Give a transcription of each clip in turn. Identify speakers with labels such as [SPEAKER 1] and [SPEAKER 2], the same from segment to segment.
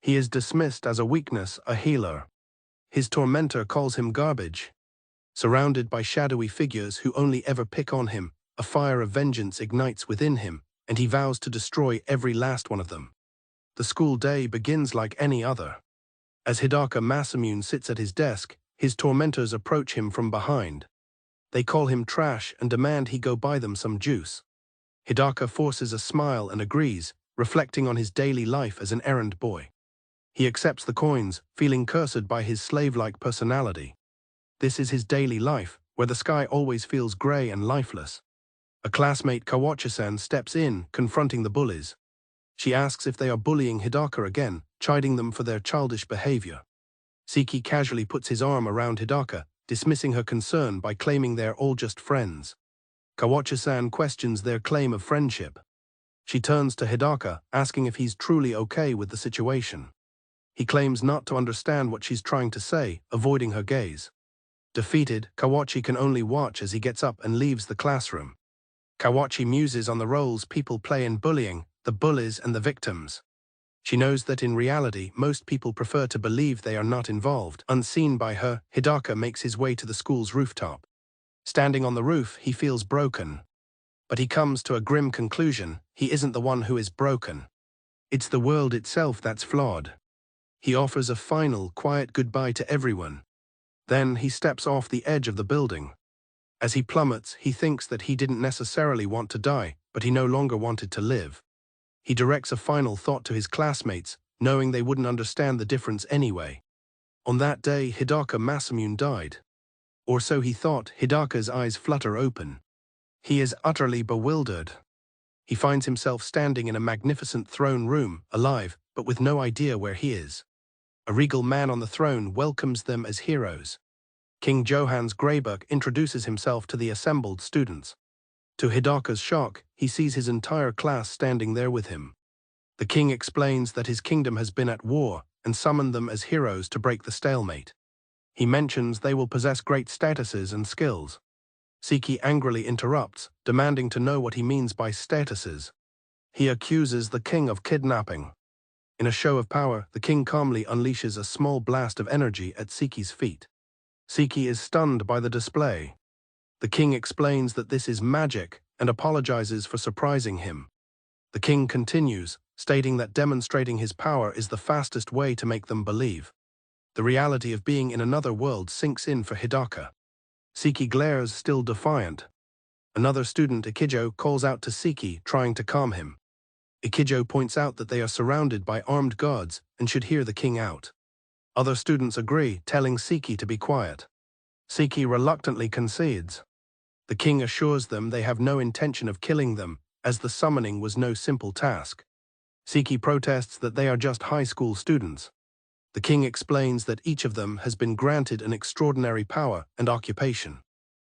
[SPEAKER 1] He is dismissed as a weakness, a healer. His tormentor calls him garbage. Surrounded by shadowy figures who only ever pick on him, a fire of vengeance ignites within him, and he vows to destroy every last one of them. The school day begins like any other. As Hidaka Masamune sits at his desk, his tormentors approach him from behind. They call him trash and demand he go buy them some juice. Hidaka forces a smile and agrees, reflecting on his daily life as an errand boy. He accepts the coins, feeling cursed by his slave-like personality. This is his daily life, where the sky always feels grey and lifeless. A classmate, Kawachi-san, steps in, confronting the bullies. She asks if they are bullying Hidaka again, chiding them for their childish behavior. Siki casually puts his arm around Hidaka, dismissing her concern by claiming they're all just friends. Kawachi-san questions their claim of friendship. She turns to Hidaka, asking if he's truly okay with the situation. He claims not to understand what she's trying to say, avoiding her gaze. Defeated, Kawachi can only watch as he gets up and leaves the classroom. Kawachi muses on the roles people play in bullying, the bullies and the victims. She knows that in reality, most people prefer to believe they are not involved. Unseen by her, Hidaka makes his way to the school's rooftop. Standing on the roof, he feels broken. But he comes to a grim conclusion: he isn't the one who is broken. It's the world itself that's flawed. He offers a final, quiet goodbye to everyone. Then he steps off the edge of the building. As he plummets, he thinks that he didn't necessarily want to die, but he no longer wanted to live. He directs a final thought to his classmates, knowing they wouldn't understand the difference anyway. On that day, Hidaka Masamune died. Or so he thought. Hidaka's eyes flutter open. He is utterly bewildered. He finds himself standing in a magnificent throne room, alive, but with no idea where he is. A regal man on the throne welcomes them as heroes. King Johannes Greybuck introduces himself to the assembled students. To Hidaka's shock, he sees his entire class standing there with him. The king explains that his kingdom has been at war and summoned them as heroes to break the stalemate. He mentions they will possess great statuses and skills. Siki angrily interrupts, demanding to know what he means by statuses. He accuses the king of kidnapping. In a show of power, the king calmly unleashes a small blast of energy at Siki's feet. Siki is stunned by the display. The king explains that this is magic and apologizes for surprising him. The king continues, stating that demonstrating his power is the fastest way to make them believe. The reality of being in another world sinks in for Hidaka. Siki glares, still defiant. Another student, Ikijo, calls out to Siki, trying to calm him. Ikijo points out that they are surrounded by armed guards and should hear the king out. Other students agree, telling Siki to be quiet. Siki reluctantly concedes. The king assures them they have no intention of killing them, as the summoning was no simple task. Siki protests that they are just high school students. The king explains that each of them has been granted an extraordinary power and occupation.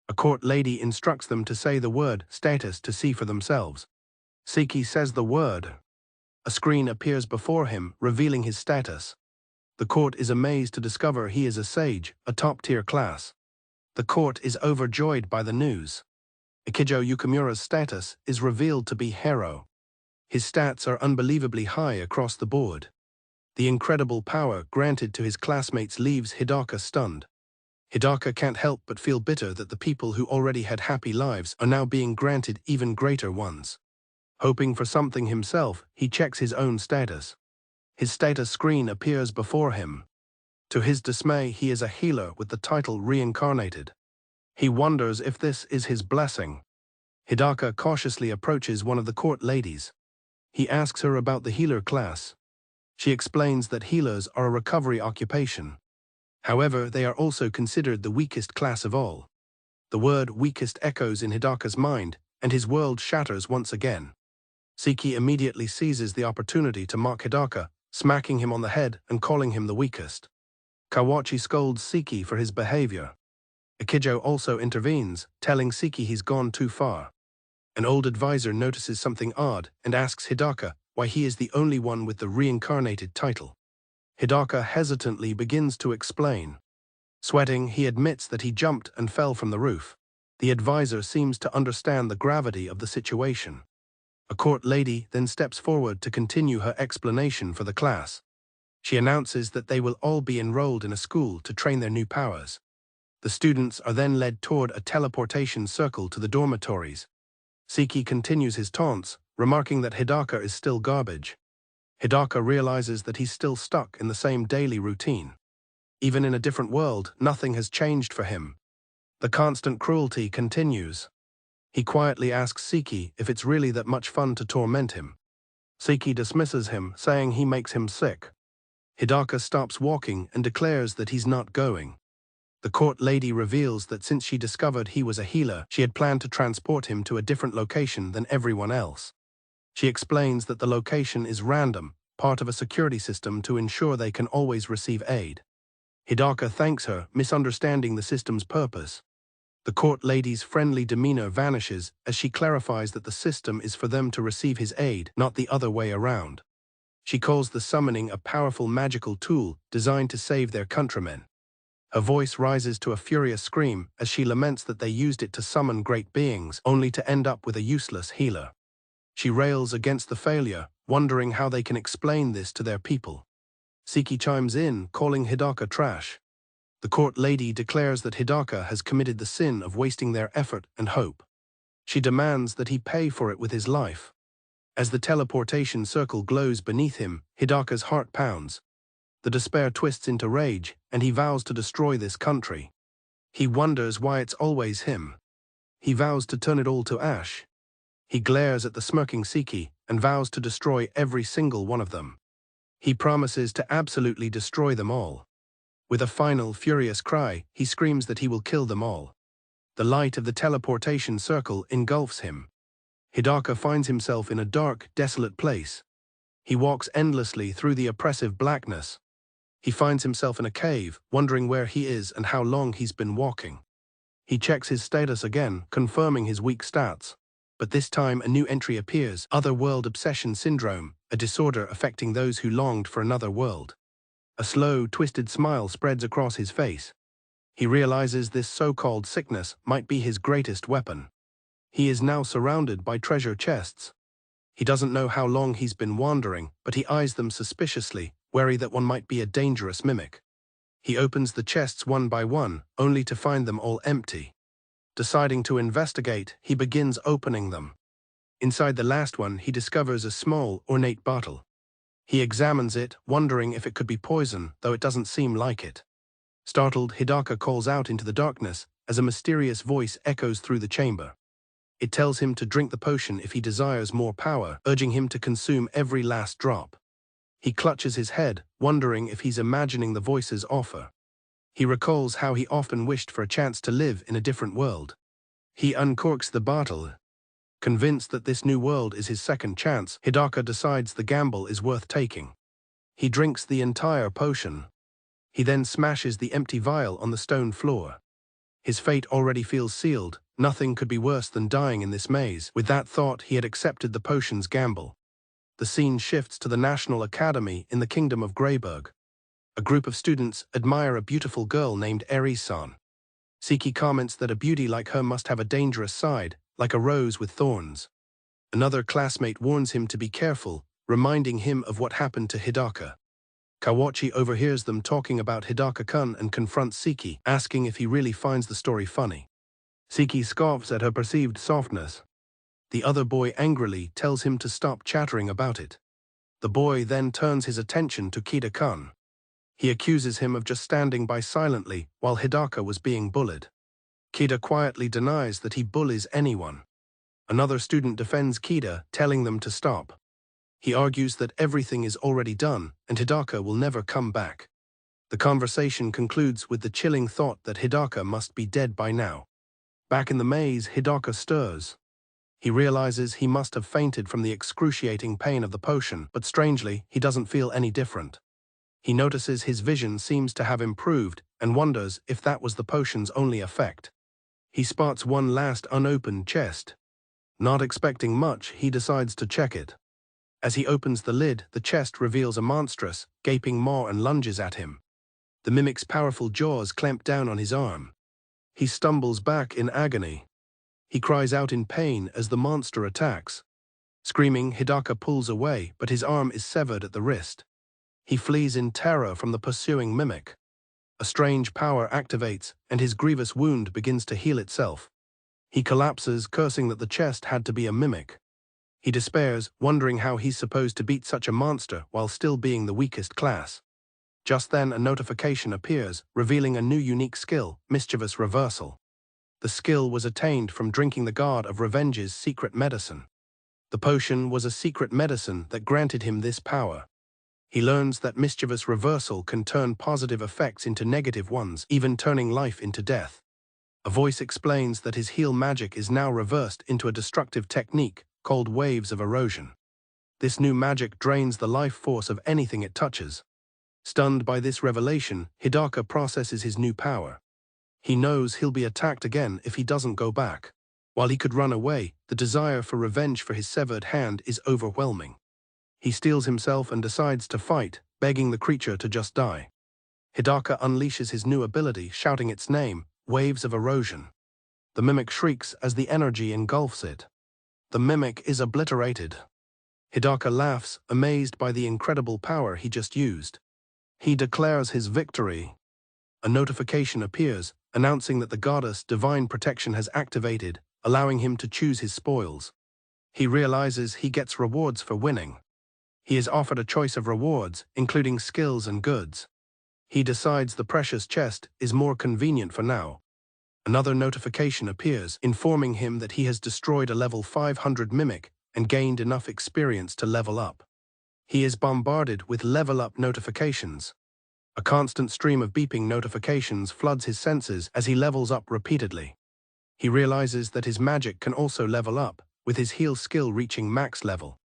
[SPEAKER 1] A court lady instructs them to say the word status to see for themselves. Siki says the word. A screen appears before him, revealing his status. The court is amazed to discover he is a sage, a top-tier class. The court is overjoyed by the news. Ikijo Yukimura's status is revealed to be hero. His stats are unbelievably high across the board. The incredible power granted to his classmates leaves Hidaka stunned. Hidaka can't help but feel bitter that the people who already had happy lives are now being granted even greater ones. Hoping for something himself, he checks his own status. His status screen appears before him. To his dismay, he is a healer with the title Reincarnated. He wonders if this is his blessing. Hidaka cautiously approaches one of the court ladies. He asks her about the healer class. She explains that healers are a recovery occupation. However, they are also considered the weakest class of all. The word weakest echoes in Hidaka's mind, and his world shatters once again. Siki immediately seizes the opportunity to mock Hidaka, smacking him on the head and calling him the weakest. Kawachi scolds Siki for his behavior. Ikijo also intervenes, telling Siki he's gone too far. An old advisor notices something odd and asks Hidaka why he is the only one with the reincarnated title. Hidaka hesitantly begins to explain. Sweating, he admits that he jumped and fell from the roof. The advisor seems to understand the gravity of the situation. A court lady then steps forward to continue her explanation for the class. She announces that they will all be enrolled in a school to train their new powers. The students are then led toward a teleportation circle to the dormitories. Siki continues his taunts, remarking that Hidaka is still garbage. Hidaka realizes that he's still stuck in the same daily routine. Even in a different world, nothing has changed for him. The constant cruelty continues. He quietly asks Siki if it's really that much fun to torment him. Siki dismisses him, saying he makes him sick. Hidaka stops walking and declares that he's not going. The court lady reveals that since she discovered he was a healer, she had planned to transport him to a different location than everyone else. She explains that the location is random, part of a security system to ensure they can always receive aid. Hidaka thanks her, misunderstanding the system's purpose. The court lady's friendly demeanor vanishes as she clarifies that the system is for them to receive his aid, not the other way around. She calls the summoning a powerful magical tool designed to save their countrymen. Her voice rises to a furious scream as she laments that they used it to summon great beings, only to end up with a useless healer. She rails against the failure, wondering how they can explain this to their people. Siki chimes in, calling Hidaka trash. The court lady declares that Hidaka has committed the sin of wasting their effort and hope. She demands that he pay for it with his life. As the teleportation circle glows beneath him, Hidaka's heart pounds. The despair twists into rage, and he vows to destroy this country. He wonders why it's always him. He vows to turn it all to ash. He glares at the smirking Siki and vows to destroy every single one of them. He promises to absolutely destroy them all. With a final, furious cry, he screams that he will kill them all. The light of the teleportation circle engulfs him. Hidaka finds himself in a dark, desolate place. He walks endlessly through the oppressive blackness. He finds himself in a cave, wondering where he is and how long he's been walking. He checks his status again, confirming his weak stats. But this time a new entry appears, Otherworld Obsession Syndrome, a disorder affecting those who longed for another world. A slow, twisted smile spreads across his face. He realizes this so-called sickness might be his greatest weapon. He is now surrounded by treasure chests. He doesn't know how long he's been wandering, but he eyes them suspiciously, wary that one might be a dangerous mimic. He opens the chests one by one, only to find them all empty. Deciding to investigate, he begins opening them. Inside the last one, he discovers a small, ornate bottle. He examines it, wondering if it could be poison, though it doesn't seem like it. Startled, Hidaka calls out into the darkness as a mysterious voice echoes through the chamber. It tells him to drink the potion if he desires more power, urging him to consume every last drop. He clutches his head, wondering if he's imagining the voice's offer. He recalls how he often wished for a chance to live in a different world. He uncorks the bottle. Convinced that this new world is his second chance, Hidaka decides the gamble is worth taking. He drinks the entire potion. He then smashes the empty vial on the stone floor. His fate already feels sealed. Nothing could be worse than dying in this maze. With that thought, he had accepted the potion's gamble. The scene shifts to the National Academy in the Kingdom of Greyberg. A group of students admire a beautiful girl named Eri-san. Siki comments that a beauty like her must have a dangerous side, like a rose with thorns. Another classmate warns him to be careful, reminding him of what happened to Hidaka. Kawachi overhears them talking about Hidaka-kun and confronts Siki, asking if he really finds the story funny. Siki scoffs at her perceived softness. The other boy angrily tells him to stop chattering about it. The boy then turns his attention to Kida-kun. He accuses him of just standing by silently while Hidaka was being bullied. Kida quietly denies that he bullies anyone. Another student defends Kida, telling them to stop. He argues that everything is already done and Hidaka will never come back. The conversation concludes with the chilling thought that Hidaka must be dead by now. Back in the maze, Hidaka stirs. He realizes he must have fainted from the excruciating pain of the potion, but strangely, he doesn't feel any different. He notices his vision seems to have improved and wonders if that was the potion's only effect. He spots one last unopened chest. Not expecting much, he decides to check it. As he opens the lid, the chest reveals a monstrous, gaping maw and lunges at him. The mimic's powerful jaws clamp down on his arm. He stumbles back in agony. He cries out in pain as the monster attacks. Screaming, Hidaka pulls away, but his arm is severed at the wrist. He flees in terror from the pursuing mimic. A strange power activates, and his grievous wound begins to heal itself. He collapses, cursing that the chest had to be a mimic. He despairs, wondering how he's supposed to beat such a monster while still being the weakest class. Just then a notification appears, revealing a new unique skill, Mischievous Reversal. The skill was attained from drinking the God of Revenge's secret medicine. The potion was a secret medicine that granted him this power. He learns that Mischievous Reversal can turn positive effects into negative ones, even turning life into death. A voice explains that his heal magic is now reversed into a destructive technique called Waves of Erosion. This new magic drains the life force of anything it touches. Stunned by this revelation, Hidaka processes his new power. He knows he'll be attacked again if he doesn't go back. While he could run away, the desire for revenge for his severed hand is overwhelming. He steels himself and decides to fight, begging the creature to just die. Hidaka unleashes his new ability, shouting its name, Waves of Erosion. The mimic shrieks as the energy engulfs it. The mimic is obliterated. Hidaka laughs, amazed by the incredible power he just used. He declares his victory. A notification appears, announcing that the goddess Divine Protection has activated, allowing him to choose his spoils. He realizes he gets rewards for winning. He is offered a choice of rewards, including skills and goods. He decides the precious chest is more convenient for now. Another notification appears, informing him that he has destroyed a level 500 mimic and gained enough experience to level up. He is bombarded with level-up notifications. A constant stream of beeping notifications floods his senses as he levels up repeatedly. He realizes that his magic can also level up, with his heal skill reaching max level.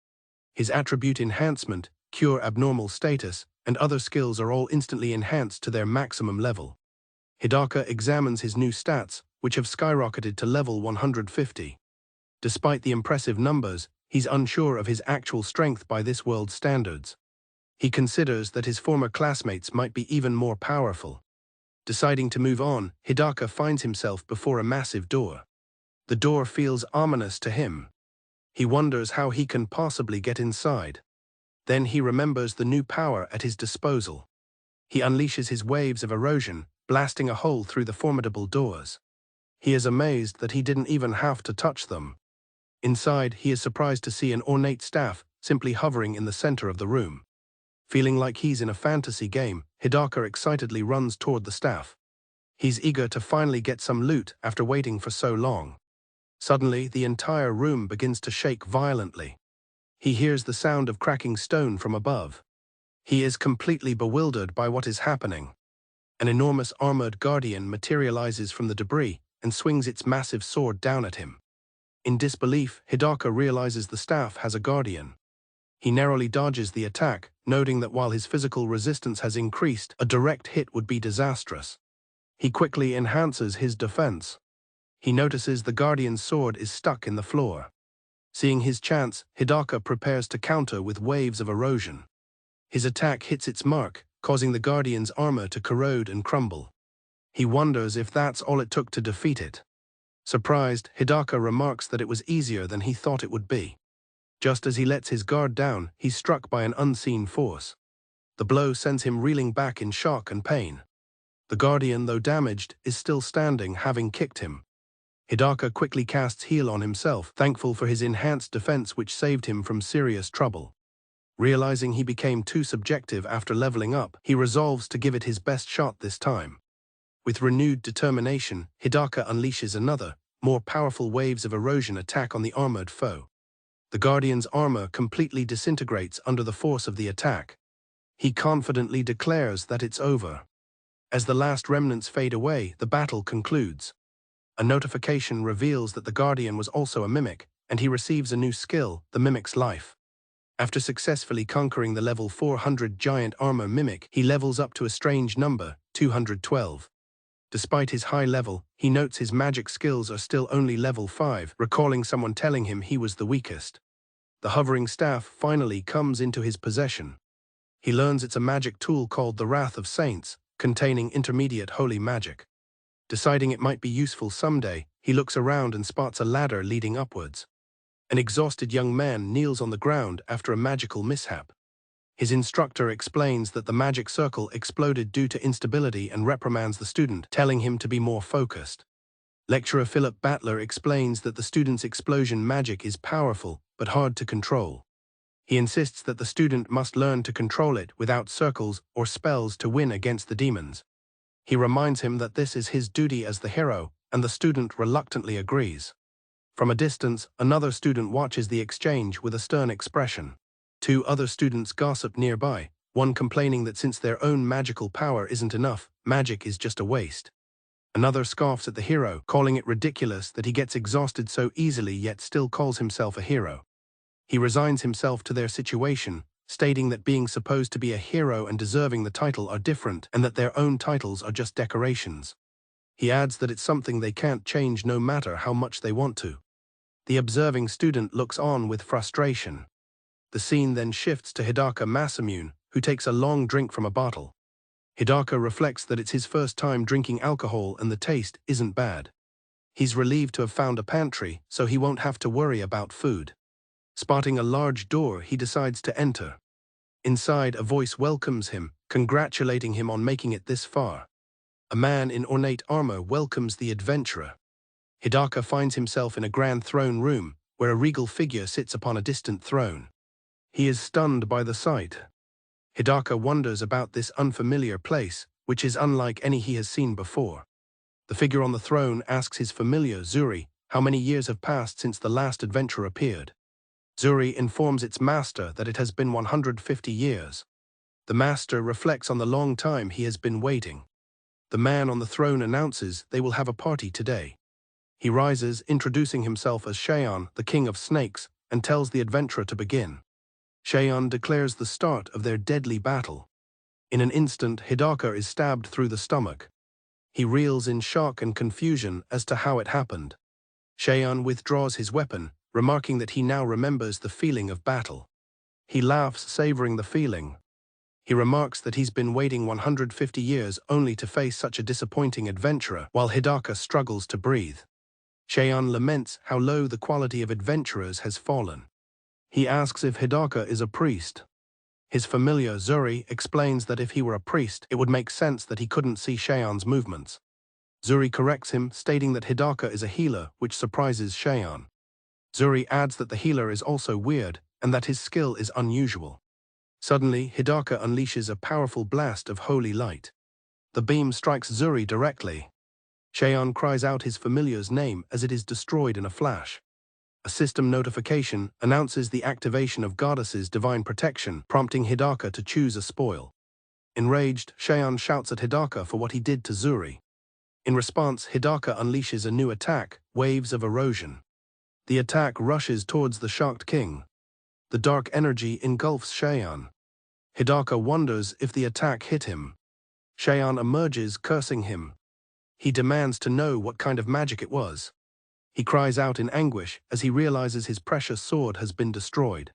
[SPEAKER 1] His attribute enhancement, cure abnormal status, and other skills are all instantly enhanced to their maximum level. Hidaka examines his new stats, which have skyrocketed to level 150. Despite the impressive numbers, he's unsure of his actual strength by this world's standards. He considers that his former classmates might be even more powerful. Deciding to move on, Hidaka finds himself before a massive door. The door feels ominous to him. He wonders how he can possibly get inside. Then he remembers the new power at his disposal. He unleashes his Waves of Erosion, blasting a hole through the formidable doors. He is amazed that he didn't even have to touch them. Inside, he is surprised to see an ornate staff simply hovering in the center of the room. Feeling like he's in a fantasy game, Hidaka excitedly runs toward the staff. He's eager to finally get some loot after waiting for so long. Suddenly, the entire room begins to shake violently. He hears the sound of cracking stone from above. He is completely bewildered by what is happening. An enormous armored guardian materializes from the debris and swings its massive sword down at him. In disbelief, Hidaka realizes the staff has a guardian. He narrowly dodges the attack, noting that while his physical resistance has increased, a direct hit would be disastrous. He quickly enhances his defense. He notices the guardian's sword is stuck in the floor. Seeing his chance, Hidaka prepares to counter with Waves of Erosion. His attack hits its mark, causing the guardian's armor to corrode and crumble. He wonders if that's all it took to defeat it. Surprised, Hidaka remarks that it was easier than he thought it would be. Just as he lets his guard down, he's struck by an unseen force. The blow sends him reeling back in shock and pain. The guardian, though damaged, is still standing, having kicked him. Hidaka quickly casts heal on himself, thankful for his enhanced defense which saved him from serious trouble. Realizing he became too subjective after leveling up, he resolves to give it his best shot this time. With renewed determination, Hidaka unleashes another, more powerful Waves of Erosion attack on the armored foe. The guardian's armor completely disintegrates under the force of the attack. He confidently declares that it's over. As the last remnants fade away, the battle concludes. A notification reveals that the guardian was also a mimic, and he receives a new skill, the mimic's life. After successfully conquering the level 400 giant armor mimic, he levels up to a strange number, 212. Despite his high level, he notes his magic skills are still only level 5, recalling someone telling him he was the weakest. The hovering staff finally comes into his possession. He learns it's a magic tool called the Wrath of Saints, containing intermediate holy magic. Deciding it might be useful someday, he looks around and spots a ladder leading upwards. An exhausted young man kneels on the ground after a magical mishap. His instructor explains that the magic circle exploded due to instability and reprimands the student, telling him to be more focused. Lecturer Philip Battler explains that the student's explosion magic is powerful but hard to control. He insists that the student must learn to control it without circles or spells to win against the demons. He reminds him that this is his duty as the hero, and the student reluctantly agrees. From a distance, another student watches the exchange with a stern expression. Two other students gossip nearby, one complaining that since their own magical power isn't enough, magic is just a waste. Another scoffs at the hero, calling it ridiculous that he gets exhausted so easily yet still calls himself a hero. He resigns himself to their situation, stating that being supposed to be a hero and deserving the title are different and that their own titles are just decorations. He adds that it's something they can't change no matter how much they want to. The observing student looks on with frustration. The scene then shifts to Hidaka Masamune, who takes a long drink from a bottle. Hidaka reflects that it's his first time drinking alcohol and the taste isn't bad. He's relieved to have found a pantry, so he won't have to worry about food. Spotting a large door, he decides to enter. Inside, a voice welcomes him, congratulating him on making it this far. A man in ornate armor welcomes the adventurer. Hidaka finds himself in a grand throne room, where a regal figure sits upon a distant throne. He is stunned by the sight. Hidaka wonders about this unfamiliar place, which is unlike any he has seen before. The figure on the throne asks his familiar, Zuri, how many years have passed since the last adventurer appeared. Zuri informs its master that it has been 150 years. The master reflects on the long time he has been waiting. The man on the throne announces they will have a party today. He rises, introducing himself as Cheyenne, the king of snakes, and tells the adventurer to begin. Cheyenne declares the start of their deadly battle. In an instant, Hidaka is stabbed through the stomach. He reels in shock and confusion as to how it happened. Cheyenne withdraws his weapon, remarking that he now remembers the feeling of battle. He laughs, savoring the feeling. He remarks that he's been waiting 150 years only to face such a disappointing adventurer, while Hidaka struggles to breathe. Cheyenne laments how low the quality of adventurers has fallen. He asks if Hidaka is a priest. His familiar Zuri explains that if he were a priest, it would make sense that he couldn't see Cheyenne's movements. Zuri corrects him, stating that Hidaka is a healer, which surprises Cheyenne. Zuri adds that the healer is also weird, and that his skill is unusual. Suddenly, Hidaka unleashes a powerful blast of holy light. The beam strikes Zuri directly. Cheyenne cries out his familiar's name as it is destroyed in a flash. A system notification announces the activation of Goddess's divine protection, prompting Hidaka to choose a spoil. Enraged, Cheyenne shouts at Hidaka for what he did to Zuri. In response, Hidaka unleashes a new attack, Waves of Erosion. The attack rushes towards the shocked king. The dark energy engulfs Cheyenne. Hidaka wonders if the attack hit him. Cheyenne emerges, cursing him. He demands to know what kind of magic it was. He cries out in anguish as he realizes his precious sword has been destroyed.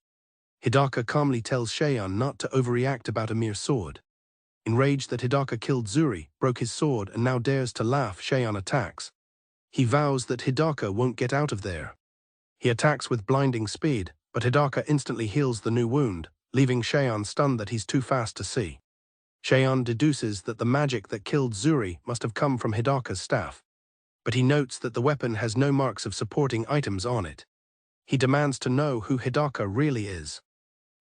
[SPEAKER 1] Hidaka calmly tells Cheyenne not to overreact about a mere sword. Enraged that Hidaka killed Zuri, broke his sword and now dares to laugh, Cheyenne attacks. He vows that Hidaka won't get out of there. He attacks with blinding speed, but Hidaka instantly heals the new wound, leaving Cheyenne stunned that he's too fast to see. Cheyenne deduces that the magic that killed Zuri must have come from Hidaka's staff. But he notes that the weapon has no marks of supporting items on it. He demands to know who Hidaka really is.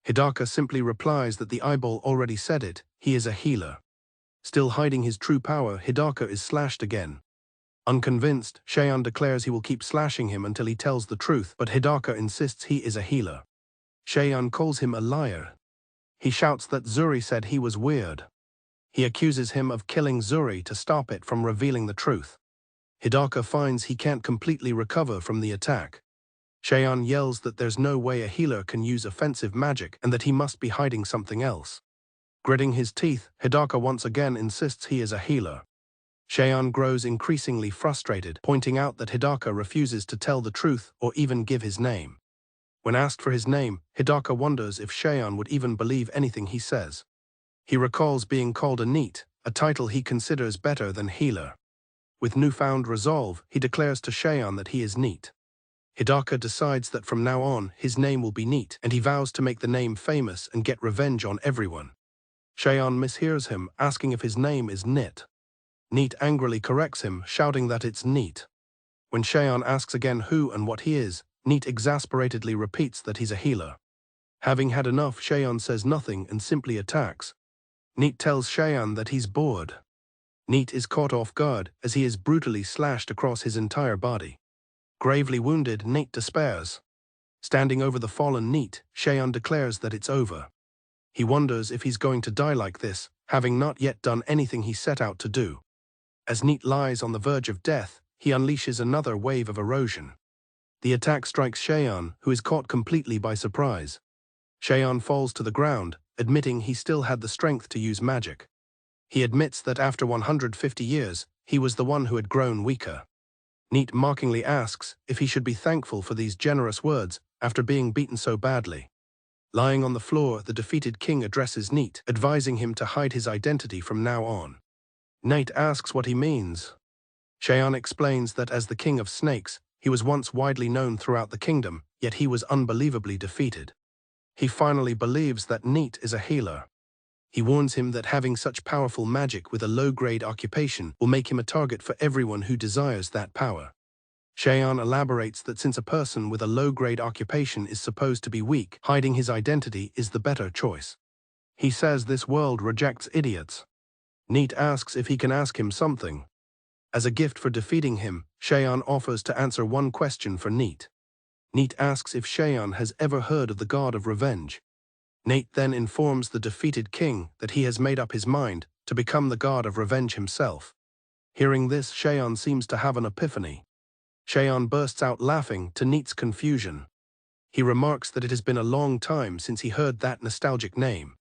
[SPEAKER 1] Hidaka simply replies that the eyeball already said it, he is a healer. Still hiding his true power, Hidaka is slashed again. Unconvinced, Cheyenne declares he will keep slashing him until he tells the truth, but Hidaka insists he is a healer. Cheyenne calls him a liar. He shouts that Zuri said he was weird. He accuses him of killing Zuri to stop it from revealing the truth. Hidaka finds he can't completely recover from the attack. Cheyenne yells that there's no way a healer can use offensive magic and that he must be hiding something else. Gritting his teeth, Hidaka once again insists he is a healer. Cheyenne grows increasingly frustrated, pointing out that Hidaka refuses to tell the truth or even give his name. When asked for his name, Hidaka wonders if Cheyenne would even believe anything he says. He recalls being called a neat, a title he considers better than healer. With newfound resolve, he declares to Cheyenne that he is neat. Hidaka decides that from now on, his name will be Neat, and he vows to make the name famous and get revenge on everyone. Cheyenne mishears him, asking if his name is Nit. Neat angrily corrects him, shouting that it's Neat. When Cheyenne asks again who and what he is, Neat exasperatedly repeats that he's a healer. Having had enough, Cheyenne says nothing and simply attacks. Neat tells Cheyenne that he's bored. Neat is caught off guard as he is brutally slashed across his entire body. Gravely wounded, Neat despairs. Standing over the fallen Neat, Cheyenne declares that it's over. He wonders if he's going to die like this, having not yet done anything he set out to do. As Neat lies on the verge of death, he unleashes another wave of erosion. The attack strikes Cheyenne, who is caught completely by surprise. Cheyenne falls to the ground, admitting he still had the strength to use magic. He admits that after 150 years, he was the one who had grown weaker. Neat mockingly asks if he should be thankful for these generous words after being beaten so badly. Lying on the floor, the defeated king addresses Neat, advising him to hide his identity from now on. Neat asks what he means. Cheyenne explains that as the king of snakes, he was once widely known throughout the kingdom, yet he was unbelievably defeated. He finally believes that Neat is a healer. He warns him that having such powerful magic with a low-grade occupation will make him a target for everyone who desires that power. Cheyenne elaborates that since a person with a low-grade occupation is supposed to be weak, hiding his identity is the better choice. He says this world rejects idiots. Neat asks if he can ask him something. As a gift for defeating him, Cheyenne offers to answer one question for Neat. Neat asks if Cheyenne has ever heard of the god of revenge. Neat then informs the defeated king that he has made up his mind to become the god of revenge himself. Hearing this, Cheyenne seems to have an epiphany. Cheyenne bursts out laughing to Neat's confusion. He remarks that it has been a long time since he heard that nostalgic name.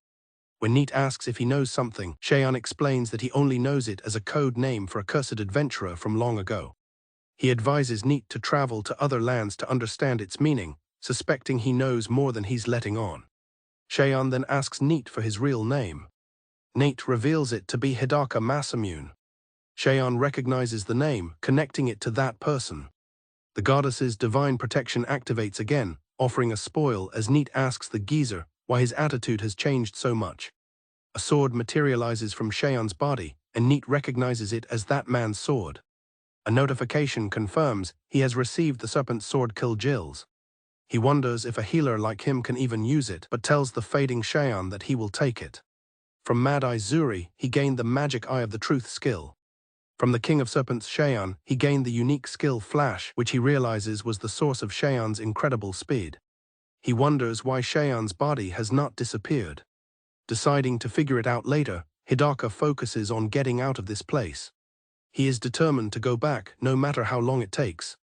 [SPEAKER 1] When Neat asks if he knows something, Cheyenne explains that he only knows it as a code name for a cursed adventurer from long ago. He advises Neat to travel to other lands to understand its meaning, suspecting he knows more than he's letting on. Cheyenne then asks Neat for his real name. Neat reveals it to be Hidaka Masamune. Cheyenne recognizes the name, connecting it to that person. The goddess's divine protection activates again, offering a spoil as Neat asks the geezer why his attitude has changed so much. A sword materializes from Cheyenne's body, and Neat recognizes it as that man's sword. A notification confirms he has received the serpent's sword Kill Jill's. He wonders if a healer like him can even use it, but tells the fading Cheyenne that he will take it. From Mad Eye Zuri, he gained the Magic Eye of the Truth skill. From the King of Serpents Cheyenne, he gained the unique skill Flash, which he realizes was the source of Cheyenne's incredible speed. He wonders why Cheyenne's body has not disappeared. Deciding to figure it out later, Hidaka focuses on getting out of this place. He is determined to go back, no matter how long it takes.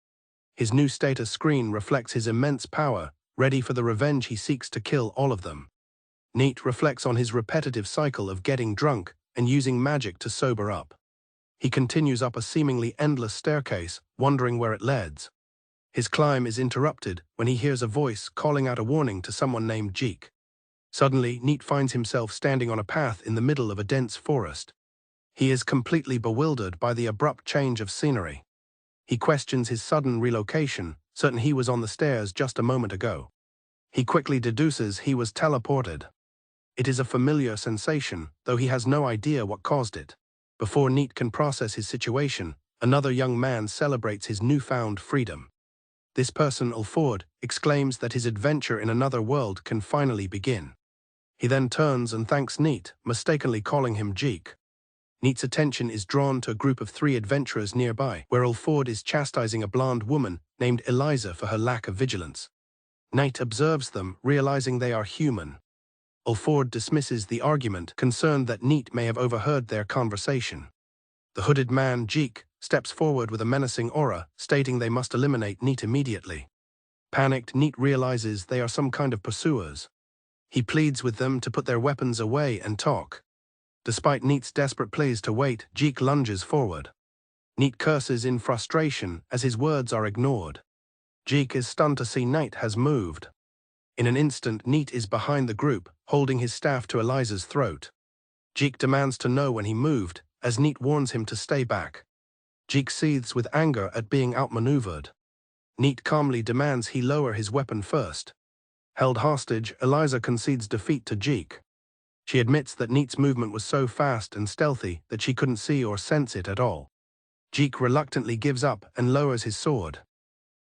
[SPEAKER 1] His new status screen reflects his immense power, ready for the revenge he seeks to kill all of them. Neat reflects on his repetitive cycle of getting drunk and using magic to sober up. He continues up a seemingly endless staircase, wondering where it leads. His climb is interrupted when he hears a voice calling out a warning to someone named Jeek. Suddenly, Neat finds himself standing on a path in the middle of a dense forest. He is completely bewildered by the abrupt change of scenery. He questions his sudden relocation, certain he was on the stairs just a moment ago. He quickly deduces he was teleported. It is a familiar sensation, though he has no idea what caused it. Before Neat can process his situation, another young man celebrates his newfound freedom. This person, Ulford, exclaims that his adventure in another world can finally begin. He then turns and thanks Neat, mistakenly calling him Jeek. Neat's attention is drawn to a group of 3 adventurers nearby, where Ulford is chastising a blonde woman named Eliza for her lack of vigilance. Neat observes them, realizing they are human. Ulford dismisses the argument, concerned that Neat may have overheard their conversation. The hooded man, Jeek, steps forward with a menacing aura, stating they must eliminate Neat immediately. Panicked, Neat realizes they are some kind of pursuers. He pleads with them to put their weapons away and talk. Despite Neat's desperate pleas to wait, Jeek lunges forward. Neat curses in frustration as his words are ignored. Jeek is stunned to see Neat has moved. In an instant, Neat is behind the group, holding his staff to Eliza's throat. Jeek demands to know when he moved, as Neat warns him to stay back. Jeek seethes with anger at being outmaneuvered. Neat calmly demands he lower his weapon first. Held hostage, Eliza concedes defeat to Jeek. She admits that Neat's movement was so fast and stealthy that she couldn't see or sense it at all. Jeek reluctantly gives up and lowers his sword.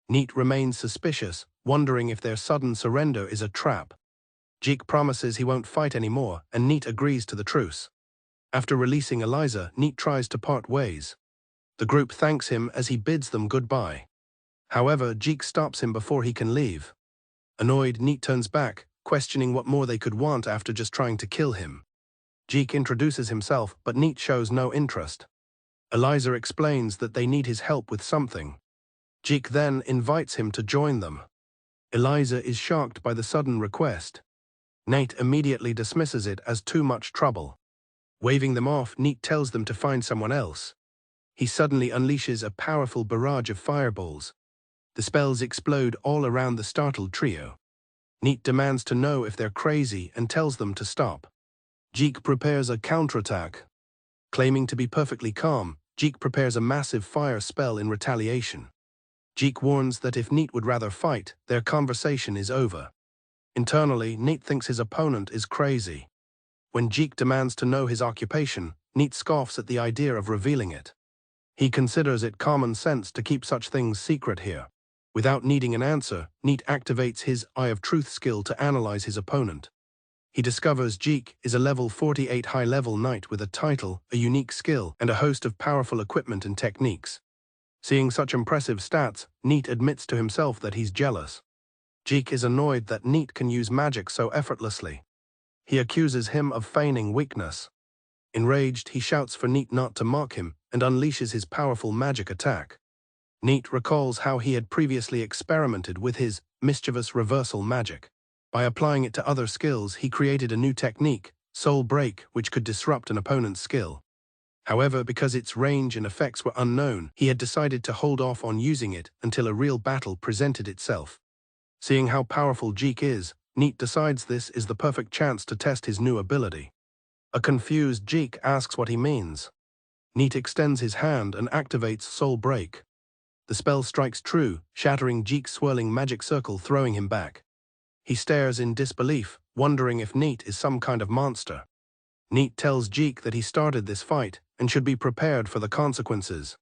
[SPEAKER 1] Neat remains suspicious, wondering if their sudden surrender is a trap. Jeek promises he won't fight anymore, and Neat agrees to the truce. After releasing Eliza, Neat tries to part ways. The group thanks him as he bids them goodbye. However, Jeek stops him before he can leave. Annoyed, Neat turns back, questioning what more they could want after just trying to kill him. Jeek introduces himself, but Neat shows no interest. Eliza explains that they need his help with something. Jeek then invites him to join them. Eliza is shocked by the sudden request. Neat immediately dismisses it as too much trouble. Waving them off, Neat tells them to find someone else. He suddenly unleashes a powerful barrage of fireballs. The spells explode all around the startled trio. Neat demands to know if they're crazy and tells them to stop. Jeek prepares a counterattack. Claiming to be perfectly calm, Jeek prepares a massive fire spell in retaliation. Jeek warns that if Neat would rather fight, their conversation is over. Internally, Neat thinks his opponent is crazy. When Jeek demands to know his occupation, Neat scoffs at the idea of revealing it. He considers it common sense to keep such things secret here. Without needing an answer, Neat activates his Eye of Truth skill to analyze his opponent. He discovers Jeek is a level 48 high-level knight with a title, a unique skill, and a host of powerful equipment and techniques. Seeing such impressive stats, Neat admits to himself that he's jealous. Jeek is annoyed that Neat can use magic so effortlessly. He accuses him of feigning weakness. Enraged, he shouts for Neat not to mock him and unleashes his powerful magic attack. Neat recalls how he had previously experimented with his mischievous reversal magic. By applying it to other skills, he created a new technique, Soul Break, which could disrupt an opponent's skill. However, because its range and effects were unknown, he had decided to hold off on using it until a real battle presented itself. Seeing how powerful Jeek is, Neat decides this is the perfect chance to test his new ability. A confused Jeek asks what he means. Neat extends his hand and activates Soul Break. The spell strikes true, shattering Jeek's swirling magic circle, throwing him back. He stares in disbelief, wondering if Neat is some kind of monster. Neat tells Jeek that he started this fight and should be prepared for the consequences.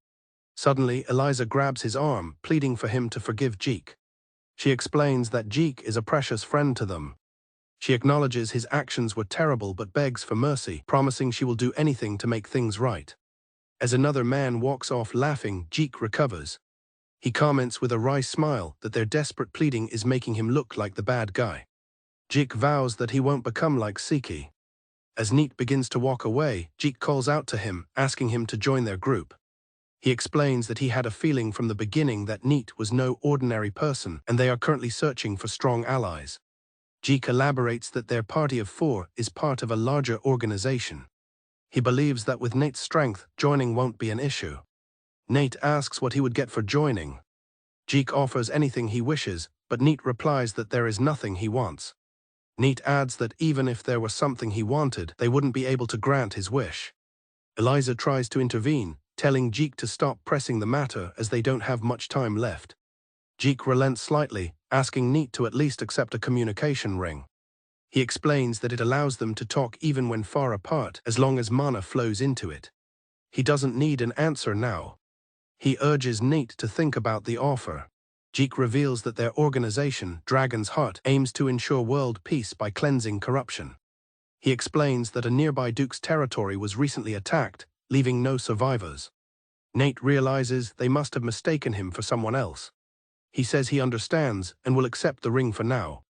[SPEAKER 1] Suddenly, Eliza grabs his arm, pleading for him to forgive Jeek. She explains that Jeek is a precious friend to them. She acknowledges his actions were terrible but begs for mercy, promising she will do anything to make things right. As another man walks off laughing, Jeek recovers. He comments with a wry smile that their desperate pleading is making him look like the bad guy. Jeek vows that he won't become like Siki. As Neat begins to walk away, Jeek calls out to him, asking him to join their group. He explains that he had a feeling from the beginning that Neat was no ordinary person, and they are currently searching for strong allies. Jeek elaborates that their party of 4 is part of a larger organization. He believes that with Nate's strength, joining won't be an issue. Nate asks what he would get for joining. Jeek offers anything he wishes, but Neat replies that there is nothing he wants. Neat adds that even if there was something he wanted, they wouldn't be able to grant his wish. Eliza tries to intervene, telling Jeek to stop pressing the matter as they don't have much time left. Jeek relents slightly, asking Neat to at least accept a communication ring. He explains that it allows them to talk even when far apart, as long as mana flows into it. He doesn't need an answer now. He urges Neat to think about the offer. Jeek reveals that their organization, Dragon's Heart, aims to ensure world peace by cleansing corruption. He explains that a nearby duke's territory was recently attacked, leaving no survivors. Nate realizes they must have mistaken him for someone else. He says he understands and will accept the ring for now.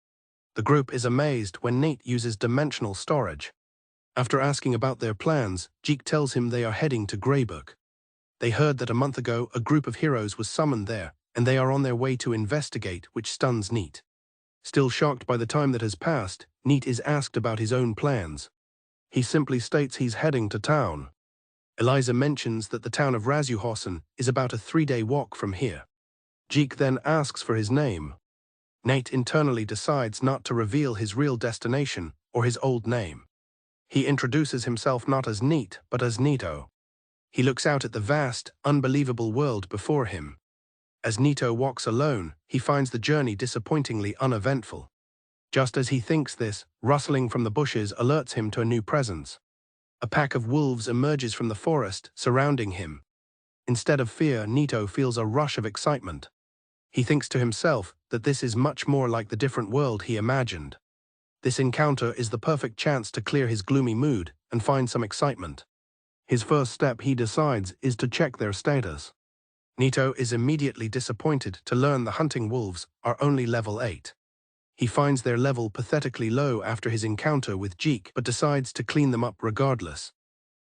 [SPEAKER 1] The group is amazed when Nate uses dimensional storage. After asking about their plans, Jeek tells him they are heading to Greybook. They heard that a month ago a group of heroes was summoned there, and they are on their way to investigate, which stuns Neat. Still shocked by the time that has passed, Neat is asked about his own plans. He simply states he's heading to town. Eliza mentions that the town of Razuhausen is about a 3-day walk from here. Jeek then asks for his name. Nate internally decides not to reveal his real destination or his old name. He introduces himself not as Neat, but as Nito. He looks out at the vast, unbelievable world before him. As Nito walks alone, he finds the journey disappointingly uneventful. Just as he thinks this, rustling from the bushes alerts him to a new presence. A pack of wolves emerges from the forest, surrounding him. Instead of fear, Nito feels a rush of excitement. He thinks to himself that this is much more like the different world he imagined. This encounter is the perfect chance to clear his gloomy mood and find some excitement. His first step, he decides, is to check their status. Nito is immediately disappointed to learn the hunting wolves are only level 8. He finds their level pathetically low after his encounter with Jeek, but decides to clean them up regardless.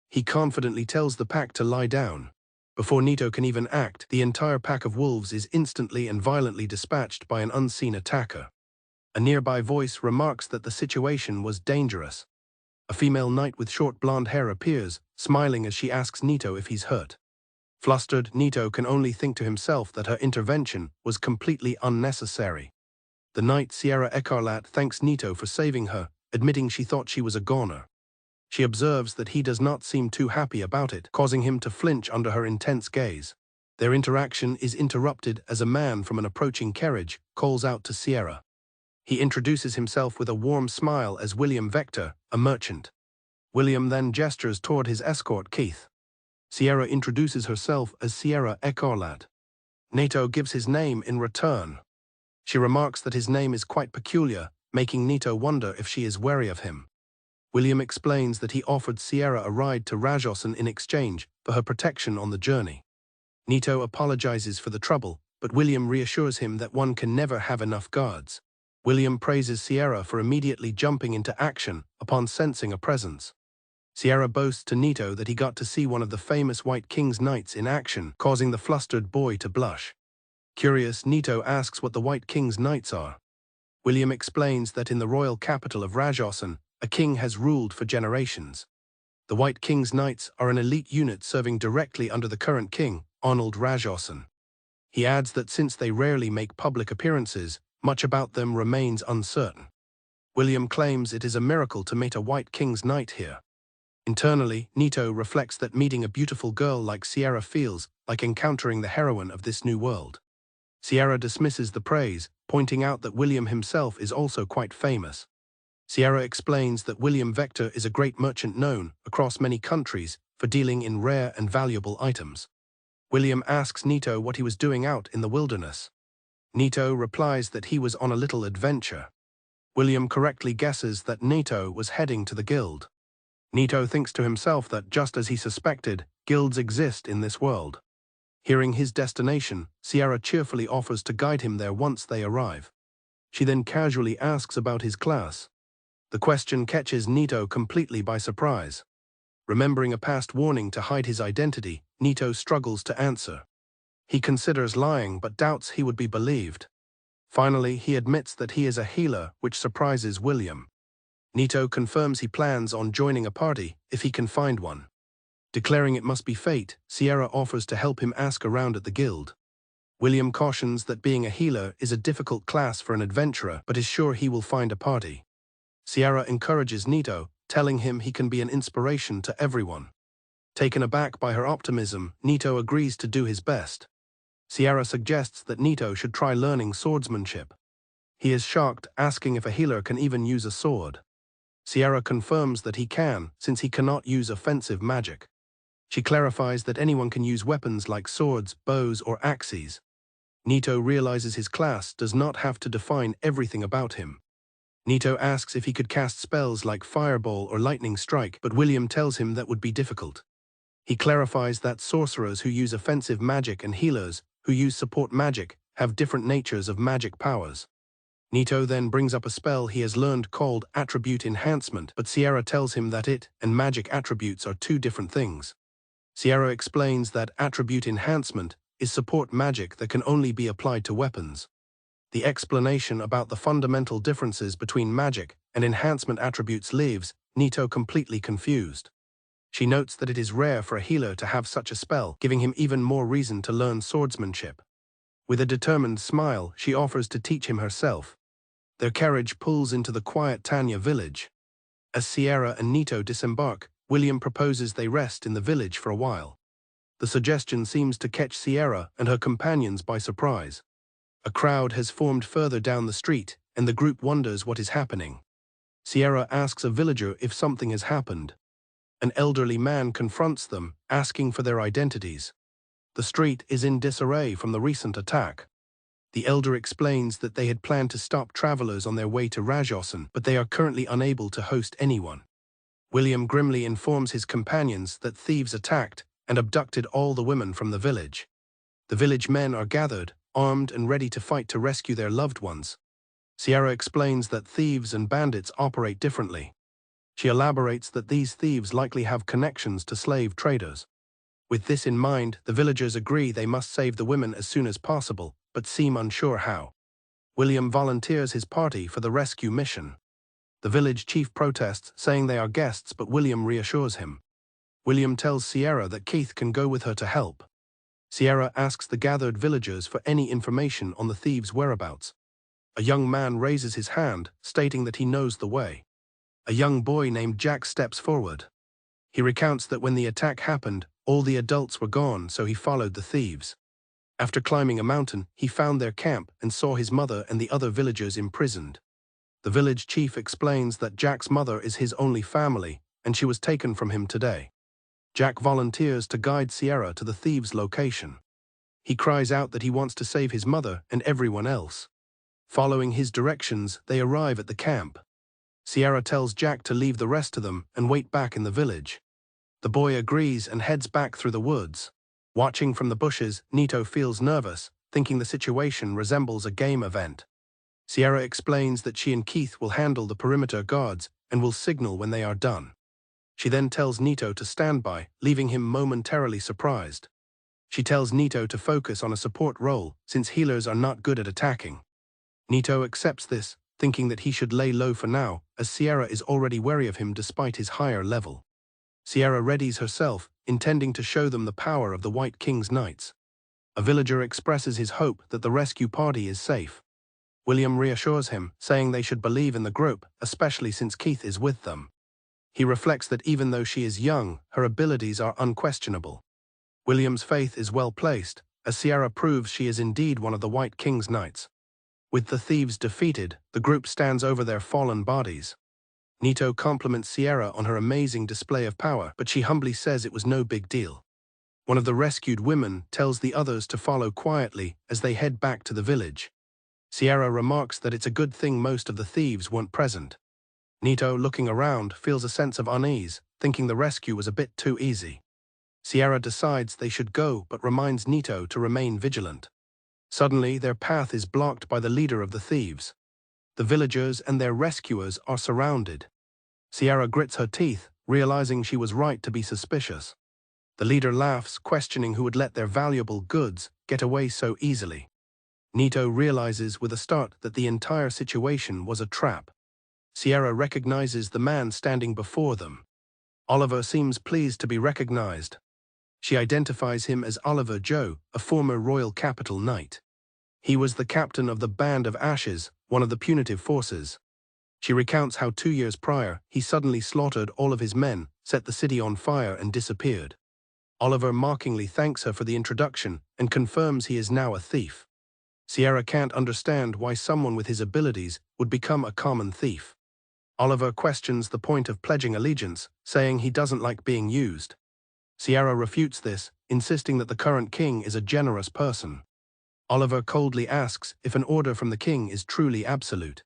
[SPEAKER 1] He confidently tells the pack to lie down. Before Nito can even act, the entire pack of wolves is instantly and violently dispatched by an unseen attacker. A nearby voice remarks that the situation was dangerous. A female knight with short blonde hair appears, smiling as she asks Nito if he's hurt. Flustered, Nito can only think to himself that her intervention was completely unnecessary. The knight Sierra Ecarlat thanks Nito for saving her, admitting she thought she was a goner. She observes that he does not seem too happy about it, causing him to flinch under her intense gaze. Their interaction is interrupted as a man from an approaching carriage calls out to Sierra. He introduces himself with a warm smile as William Vector, a merchant. William then gestures toward his escort Keith. Sierra introduces herself as Sierra Ecarlat. Nito gives his name in return. She remarks that his name is quite peculiar, making Nito wonder if she is wary of him. William explains that he offered Sierra a ride to Rajosan in exchange for her protection on the journey. Nito apologizes for the trouble, but William reassures him that one can never have enough guards. William praises Sierra for immediately jumping into action upon sensing a presence. Sierra boasts to Nito that he got to see one of the famous White King's knights in action, causing the flustered boy to blush. Curious, Nito asks what the White King's knights are. William explains that in the royal capital of Rajosan, a king has ruled for generations. The White King's knights are an elite unit serving directly under the current king, Arnold Rajosan. He adds that since they rarely make public appearances, much about them remains uncertain. William claims it is a miracle to meet a White King's knight here. Internally, Nito reflects that meeting a beautiful girl like Sierra feels like encountering the heroine of this new world. Sierra dismisses the praise, pointing out that William himself is also quite famous. Sierra explains that William Vector is a great merchant known across many countries for dealing in rare and valuable items. William asks Nito what he was doing out in the wilderness. Nito replies that he was on a little adventure. William correctly guesses that Nito was heading to the guild. Nito thinks to himself that just as he suspected, guilds exist in this world. Hearing his destination, Sierra cheerfully offers to guide him there once they arrive. She then casually asks about his class. The question catches Nito completely by surprise. Remembering a past warning to hide his identity, Nito struggles to answer. He considers lying but doubts he would be believed. Finally, he admits that he is a healer, which surprises William. Nito confirms he plans on joining a party if he can find one. Declaring it must be fate, Sierra offers to help him ask around at the guild. William cautions that being a healer is a difficult class for an adventurer, but is sure he will find a party. Sierra encourages Nito, telling him he can be an inspiration to everyone. Taken aback by her optimism, Nito agrees to do his best. Sierra suggests that Nito should try learning swordsmanship. He is shocked, asking if a healer can even use a sword. Sierra confirms that he can, since he cannot use offensive magic. She clarifies that anyone can use weapons like swords, bows, or axes. Nito realizes his class does not have to define everything about him. Nito asks if he could cast spells like Fireball or Lightning Strike, but William tells him that would be difficult. He clarifies that sorcerers who use offensive magic and healers who use support magic have different natures of magic powers. Nito then brings up a spell he has learned called Attribute Enhancement, but Sierra tells him that it and magic attributes are two different things. Sierra explains that Attribute Enhancement is support magic that can only be applied to weapons. The explanation about the fundamental differences between magic and enhancement attributes leaves Nito completely confused. She notes that it is rare for a healer to have such a spell, giving him even more reason to learn swordsmanship. With a determined smile, she offers to teach him herself. Their carriage pulls into the quiet Tanya village. As Sierra and Nito disembark, William proposes they rest in the village for a while. The suggestion seems to catch Sierra and her companions by surprise. A crowd has formed further down the street, and the group wonders what is happening. Sierra asks a villager if something has happened. An elderly man confronts them, asking for their identities. The street is in disarray from the recent attack. The elder explains that they had planned to stop travelers on their way to Rajosan, but they are currently unable to host anyone. William grimly informs his companions that thieves attacked and abducted all the women from the village. The village men are gathered, armed and ready to fight to rescue their loved ones. Sierra explains that thieves and bandits operate differently. She elaborates that these thieves likely have connections to slave traders. With this in mind, the villagers agree they must save the women as soon as possible, but seem unsure how. William volunteers his party for the rescue mission. The village chief protests, saying they are guests, but William reassures him. William tells Sierra that Keith can go with her to help. Sierra asks the gathered villagers for any information on the thieves' whereabouts. A young man raises his hand, stating that he knows the way. A young boy named Jack steps forward. He recounts that when the attack happened, all the adults were gone, so he followed the thieves. After climbing a mountain, he found their camp and saw his mother and the other villagers imprisoned. The village chief explains that Jack's mother is his only family, and she was taken from him today. Jack volunteers to guide Sierra to the thieves' location. He cries out that he wants to save his mother and everyone else. Following his directions, they arrive at the camp. Sierra tells Jack to leave the rest to them and wait back in the village. The boy agrees and heads back through the woods. Watching from the bushes, Nito feels nervous, thinking the situation resembles a game event. Sierra explains that she and Keith will handle the perimeter guards and will signal when they are done. She then tells Nito to stand by, leaving him momentarily surprised. She tells Nito to focus on a support role, since healers are not good at attacking. Nito accepts this, thinking that he should lay low for now, as Sierra is already wary of him despite his higher level. Sierra readies herself, intending to show them the power of the White King's Knights. A villager expresses his hope that the rescue party is safe. William reassures him, saying they should believe in the group, especially since Keith is with them. He reflects that even though she is young, her abilities are unquestionable. William's faith is well placed, as Sierra proves she is indeed one of the White King's Knights. With the thieves defeated, the group stands over their fallen bodies. Nito compliments Sierra on her amazing display of power, but she humbly says it was no big deal. One of the rescued women tells the others to follow quietly as they head back to the village. Sierra remarks that it's a good thing most of the thieves weren't present. Nito, looking around, feels a sense of unease, thinking the rescue was a bit too easy. Sierra decides they should go, but reminds Nito to remain vigilant. Suddenly, their path is blocked by the leader of the thieves. The villagers and their rescuers are surrounded. Sierra grits her teeth, realizing she was right to be suspicious. The leader laughs, questioning who would let their valuable goods get away so easily. Nito realizes with a start that the entire situation was a trap. Sierra recognizes the man standing before them. Oliver seems pleased to be recognized. She identifies him as Oliver Joe, a former royal capital knight. He was the captain of the Band of Ashes, one of the punitive forces. She recounts how 2 years prior, he suddenly slaughtered all of his men, set the city on fire and disappeared. Oliver mockingly thanks her for the introduction and confirms he is now a thief. Sierra can't understand why someone with his abilities would become a common thief. Oliver questions the point of pledging allegiance, saying he doesn't like being used. Sierra refutes this, insisting that the current king is a generous person. Oliver coldly asks if an order from the king is truly absolute.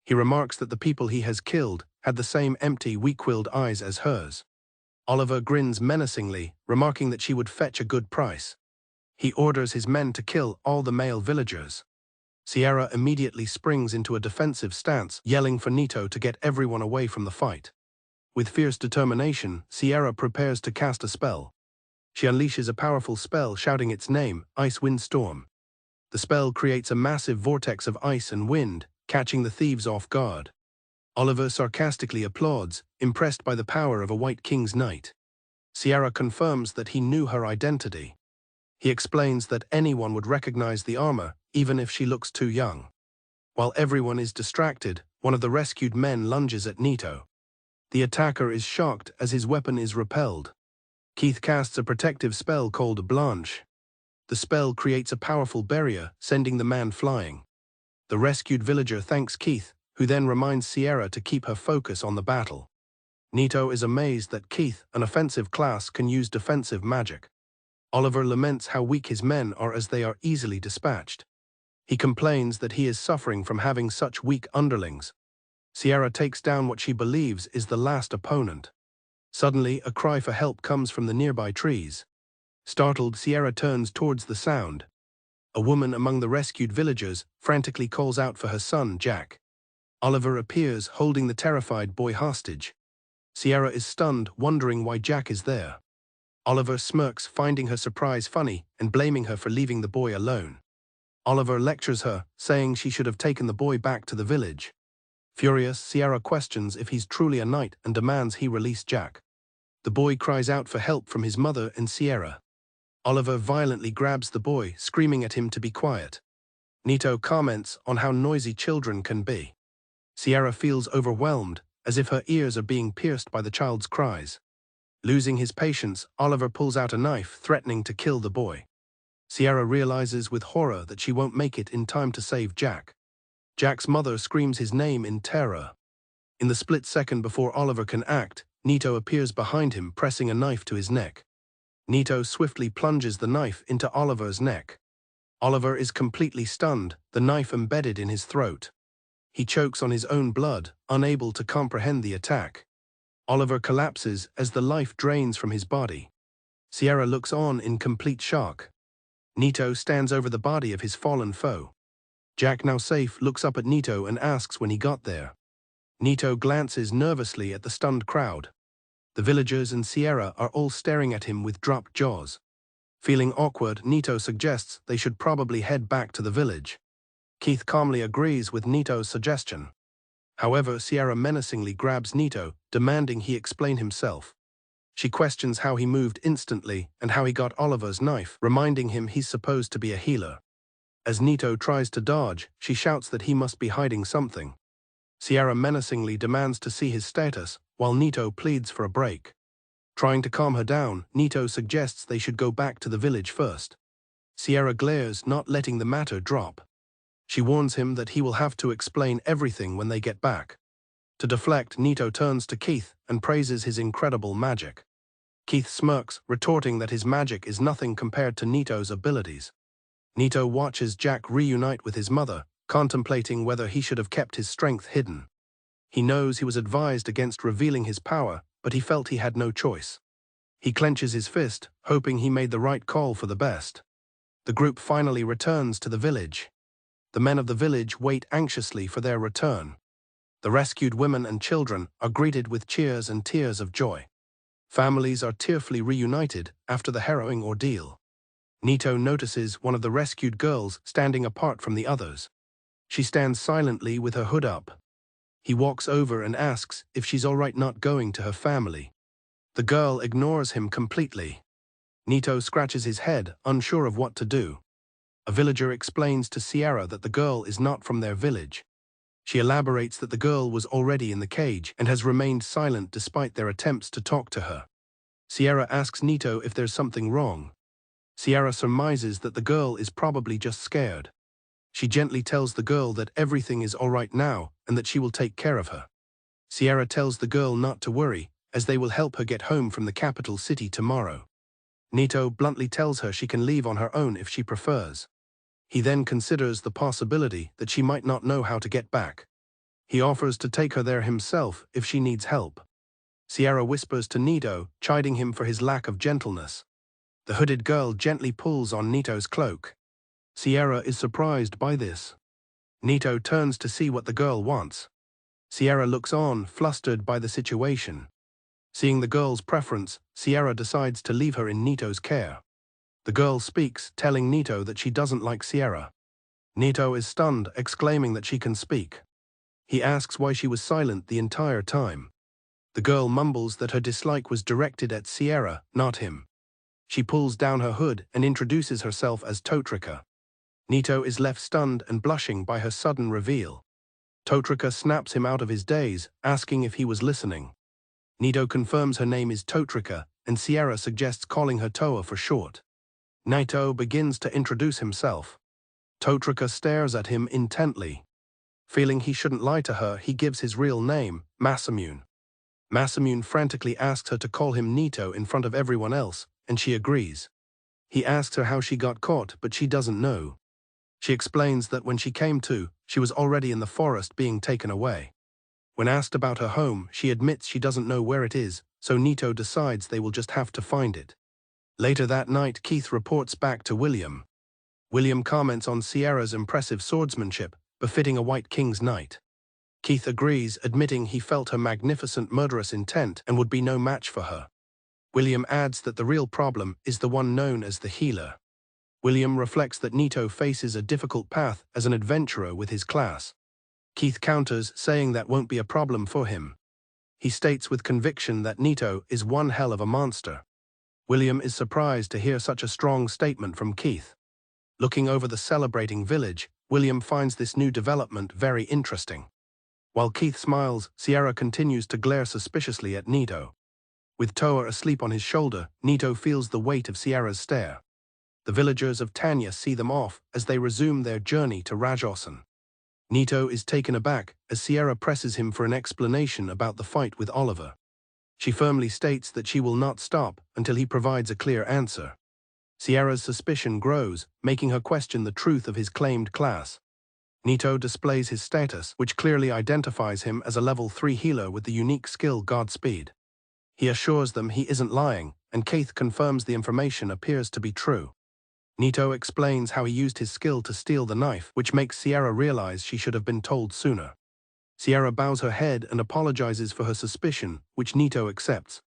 [SPEAKER 1] He remarks that the people he has killed had the same empty, weak-willed eyes as hers. Oliver grins menacingly, remarking that she would fetch a good price. He orders his men to kill all the male villagers. Sierra immediately springs into a defensive stance, yelling for Nito to get everyone away from the fight. With fierce determination, Sierra prepares to cast a spell. She unleashes a powerful spell, shouting its name, Ice Wind Storm. The spell creates a massive vortex of ice and wind, catching the thieves off guard. Oliver sarcastically applauds, impressed by the power of a White King's Knight. Sierra confirms that he knew her identity. He explains that anyone would recognize the armor, even if she looks too young. While everyone is distracted, one of the rescued men lunges at Nito. The attacker is shocked as his weapon is repelled. Keith casts a protective spell called Blanche. The spell creates a powerful barrier, sending the man flying. The rescued villager thanks Keith, who then reminds Sierra to keep her focus on the battle. Nito is amazed that Keith, an offensive class, can use defensive magic. Oliver laments how weak his men are as they are easily dispatched. He complains that he is suffering from having such weak underlings. Sierra takes down what she believes is the last opponent. Suddenly, a cry for help comes from the nearby trees. Startled, Sierra turns towards the sound. A woman among the rescued villagers frantically calls out for her son, Jack. Oliver appears, holding the terrified boy hostage. Sierra is stunned, wondering why Jack is there. Oliver smirks, finding her surprise funny and blaming her for leaving the boy alone. Oliver lectures her, saying she should have taken the boy back to the village. Furious, Sierra questions if he's truly a knight and demands he release Jack. The boy cries out for help from his mother and Sierra. Oliver violently grabs the boy, screaming at him to be quiet. Nito comments on how noisy children can be. Sierra feels overwhelmed, as if her ears are being pierced by the child's cries. Losing his patience, Oliver pulls out a knife, threatening to kill the boy. Sierra realizes with horror that she won't make it in time to save Jack. Jack's mother screams his name in terror. In the split second before Oliver can act, Nito appears behind him, pressing a knife to his neck. Nito swiftly plunges the knife into Oliver's neck. Oliver is completely stunned, the knife embedded in his throat. He chokes on his own blood, unable to comprehend the attack. Oliver collapses as the life drains from his body. Sierra looks on in complete shock. Nito stands over the body of his fallen foe. Jack, now safe, looks up at Nito and asks when he got there. Nito glances nervously at the stunned crowd. The villagers and Sierra are all staring at him with dropped jaws. Feeling awkward, Nito suggests they should probably head back to the village. Keith calmly agrees with Nito's suggestion. However, Sierra menacingly grabs Nito, demanding he explain himself. She questions how he moved instantly and how he got Oliver's knife, reminding him he's supposed to be a healer. As Nito tries to dodge, she shouts that he must be hiding something. Sierra menacingly demands to see his status, while Nito pleads for a break. Trying to calm her down, Nito suggests they should go back to the village first. Sierra glares, not letting the matter drop. She warns him that he will have to explain everything when they get back. To deflect, Nito turns to Keith and praises his incredible magic. Keith smirks, retorting that his magic is nothing compared to Nito's abilities. Nito watches Jack reunite with his mother, contemplating whether he should have kept his strength hidden. He knows he was advised against revealing his power, but he felt he had no choice. He clenches his fist, hoping he made the right call for the best. The group finally returns to the village. The men of the village wait anxiously for their return. The rescued women and children are greeted with cheers and tears of joy. Families are tearfully reunited after the harrowing ordeal. Nito notices one of the rescued girls standing apart from the others. She stands silently with her hood up. He walks over and asks if she's all right not going to her family. The girl ignores him completely. Nito scratches his head, unsure of what to do. A villager explains to Sierra that the girl is not from their village. She elaborates that the girl was already in the cage and has remained silent despite their attempts to talk to her. Sierra asks Nito if there's something wrong. Sierra surmises that the girl is probably just scared. She gently tells the girl that everything is all right now and that she will take care of her. Sierra tells the girl not to worry, as they will help her get home from the capital city tomorrow. Nito bluntly tells her she can leave on her own if she prefers. He then considers the possibility that she might not know how to get back. He offers to take her there himself if she needs help. Sierra whispers to Nito, chiding him for his lack of gentleness. The hooded girl gently pulls on Nito's cloak. Sierra is surprised by this. Nito turns to see what the girl wants. Sierra looks on, flustered by the situation. Seeing the girl's preference, Sierra decides to leave her in Nito's care. The girl speaks, telling Nito that she doesn't like Sierra. Nito is stunned, exclaiming that she can speak. He asks why she was silent the entire time. The girl mumbles that her dislike was directed at Sierra, not him. She pulls down her hood and introduces herself as Totrika. Nito is left stunned and blushing by her sudden reveal. Totrika snaps him out of his daze, asking if he was listening. Nito confirms her name is Totrika and Sierra suggests calling her Toa for short. Naito begins to introduce himself. Totrika stares at him intently. Feeling he shouldn't lie to her, he gives his real name, Masamune. Masamune frantically asks her to call him Nito in front of everyone else, and she agrees. He asks her how she got caught, but she doesn't know. She explains that when she came to, she was already in the forest being taken away. When asked about her home, she admits she doesn't know where it is, so Nito decides they will just have to find it. Later that night, Keith reports back to William. William comments on Sierra's impressive swordsmanship, befitting a White King's knight. Keith agrees, admitting he felt her magnificent murderous intent and would be no match for her. William adds that the real problem is the one known as the healer. William reflects that Nito faces a difficult path as an adventurer with his class. Keith counters, saying that won't be a problem for him. He states with conviction that Nito is one hell of a monster. William is surprised to hear such a strong statement from Keith. Looking over the celebrating village, William finds this new development very interesting. While Keith smiles, Sierra continues to glare suspiciously at Nito. With Toa asleep on his shoulder, Nito feels the weight of Sierra's stare. The villagers of Tanya see them off as they resume their journey to Rajosan. Nito is taken aback as Sierra presses him for an explanation about the fight with Oliver. She firmly states that she will not stop until he provides a clear answer. Sierra's suspicion grows, making her question the truth of his claimed class. Nito displays his status, which clearly identifies him as a level 3 healer with the unique skill Godspeed. He assures them he isn't lying, and Keith confirms the information appears to be true. Nito explains how he used his skill to steal the knife, which makes Sierra realize she should have been told sooner. Sierra bows her head and apologizes for her suspicion, which Nito accepts.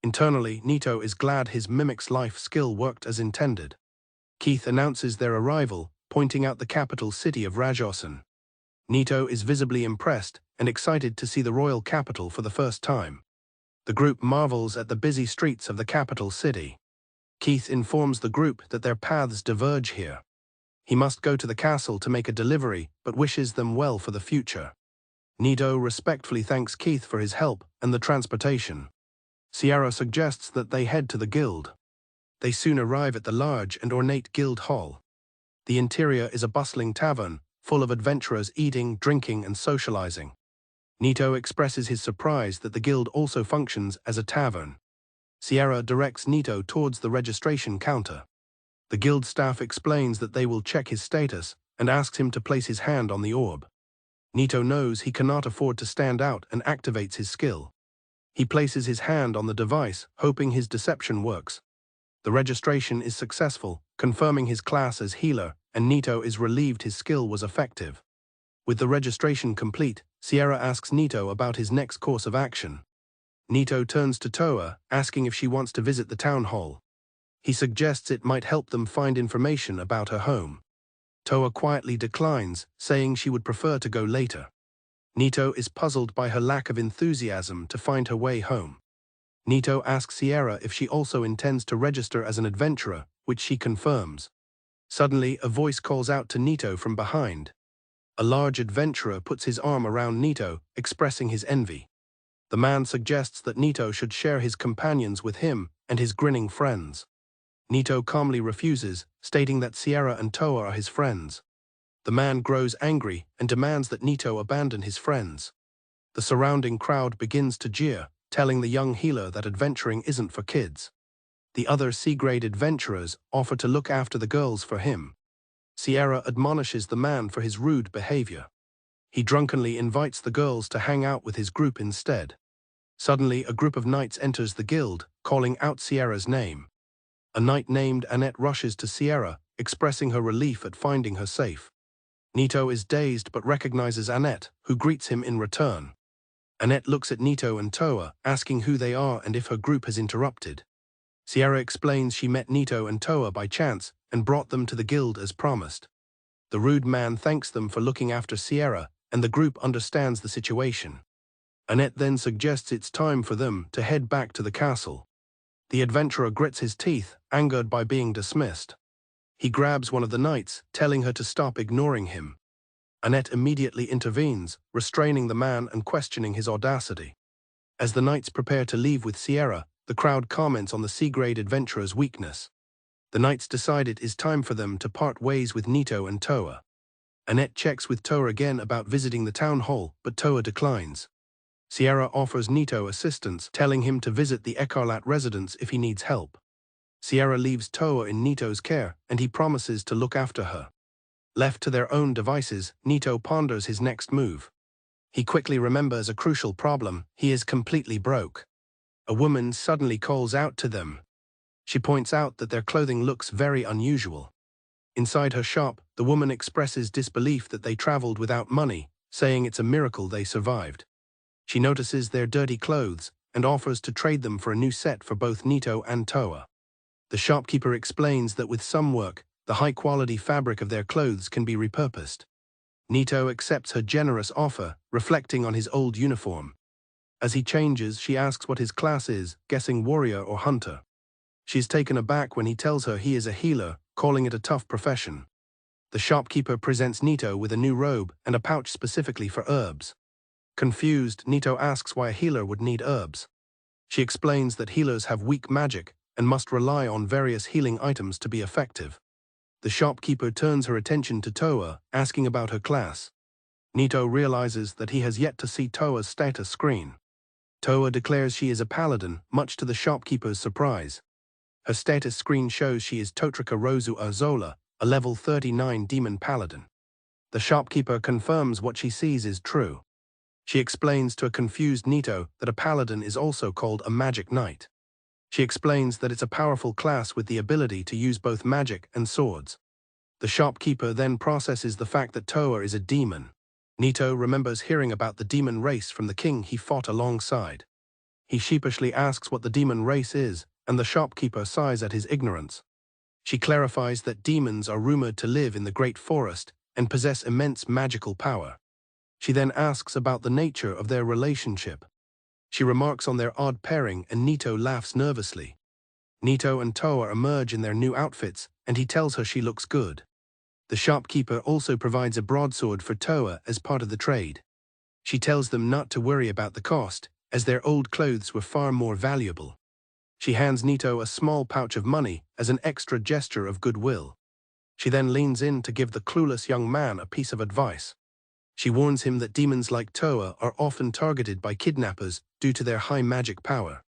[SPEAKER 1] Internally, Nito is glad his mimic's life skill worked as intended. Keith announces their arrival, pointing out the capital city of Rajosan. Nito is visibly impressed and excited to see the royal capital for the first time. The group marvels at the busy streets of the capital city. Keith informs the group that their paths diverge here. He must go to the castle to make a delivery, but wishes them well for the future. Nito respectfully thanks Keith for his help and the transportation. Sierra suggests that they head to the guild. They soon arrive at the large and ornate guild hall. The interior is a bustling tavern, full of adventurers eating, drinking, and socializing. Nito expresses his surprise that the guild also functions as a tavern. Sierra directs Nito towards the registration counter. The guild staff explains that they will check his status and asks him to place his hand on the orb. Nito knows he cannot afford to stand out and activates his skill. He places his hand on the device, hoping his deception works. The registration is successful, confirming his class as healer, and Nito is relieved his skill was effective. With the registration complete, Sierra asks Nito about his next course of action. Nito turns to Toa, asking if she wants to visit the town hall. He suggests it might help them find information about her home. Toa quietly declines, saying she would prefer to go later. Nito is puzzled by her lack of enthusiasm to find her way home. Nito asks Sierra if she also intends to register as an adventurer, which she confirms. Suddenly, a voice calls out to Nito from behind. A large adventurer puts his arm around Nito, expressing his envy. The man suggests that Nito should share his companions with him and his grinning friends. Nito calmly refuses, stating that Sierra and Toa are his friends. The man grows angry and demands that Nito abandon his friends. The surrounding crowd begins to jeer, telling the young healer that adventuring isn't for kids. The other C-grade adventurers offer to look after the girls for him. Sierra admonishes the man for his rude behavior. He drunkenly invites the girls to hang out with his group instead. Suddenly, a group of knights enters the guild, calling out Sierra's name. A knight named Annette rushes to Sierra, expressing her relief at finding her safe. Nito is dazed but recognizes Annette, who greets him in return. Annette looks at Nito and Toa, asking who they are and if her group has interrupted. Sierra explains she met Nito and Toa by chance and brought them to the guild as promised. The rude man thanks them for looking after Sierra, and the group understands the situation. Annette then suggests it's time for them to head back to the castle. The adventurer grits his teeth, angered by being dismissed. He grabs one of the knights, telling her to stop ignoring him. Annette immediately intervenes, restraining the man and questioning his audacity. As the knights prepare to leave with Sierra, the crowd comments on the C-grade adventurer's weakness. The knights decide it is time for them to part ways with Nito and Toa. Annette checks with Toa again about visiting the town hall, but Toa declines. Sierra offers Nito assistance, telling him to visit the Ecarlat residence if he needs help. Sierra leaves Toa in Nito's care, and he promises to look after her. Left to their own devices, Nito ponders his next move. He quickly remembers a crucial problem: he is completely broke. A woman suddenly calls out to them. She points out that their clothing looks very unusual. Inside her shop, the woman expresses disbelief that they traveled without money, saying it's a miracle they survived. She notices their dirty clothes and offers to trade them for a new set for both Nito and Toa. The shopkeeper explains that with some work, the high-quality fabric of their clothes can be repurposed. Nito accepts her generous offer, reflecting on his old uniform. As he changes, she asks what his class is, guessing warrior or hunter. She is taken aback when he tells her he is a healer, calling it a tough profession. The shopkeeper presents Nito with a new robe and a pouch specifically for herbs. Confused, Nito asks why a healer would need herbs. She explains that healers have weak magic and must rely on various healing items to be effective. The shopkeeper turns her attention to Toa, asking about her class. Nito realizes that he has yet to see Toa's status screen. Toa declares she is a paladin, much to the shopkeeper's surprise. Her status screen shows she is Totrika Rosu Urzola, a level 39 demon paladin. The shopkeeper confirms what she sees is true. She explains to a confused Nito that a paladin is also called a magic knight. She explains that it's a powerful class with the ability to use both magic and swords. The shopkeeper then processes the fact that Toa is a demon. Nito remembers hearing about the demon race from the king he fought alongside. He sheepishly asks what the demon race is, and the shopkeeper sighs at his ignorance. She clarifies that demons are rumored to live in the Great Forest and possess immense magical power. She then asks about the nature of their relationship. She remarks on their odd pairing, and Nito laughs nervously. Nito and Toa emerge in their new outfits, and he tells her she looks good. The shopkeeper also provides a broadsword for Toa as part of the trade. She tells them not to worry about the cost, as their old clothes were far more valuable. She hands Nito a small pouch of money as an extra gesture of goodwill. She then leans in to give the clueless young man a piece of advice. She warns him that demons like Toa are often targeted by kidnappers due to their high magic power.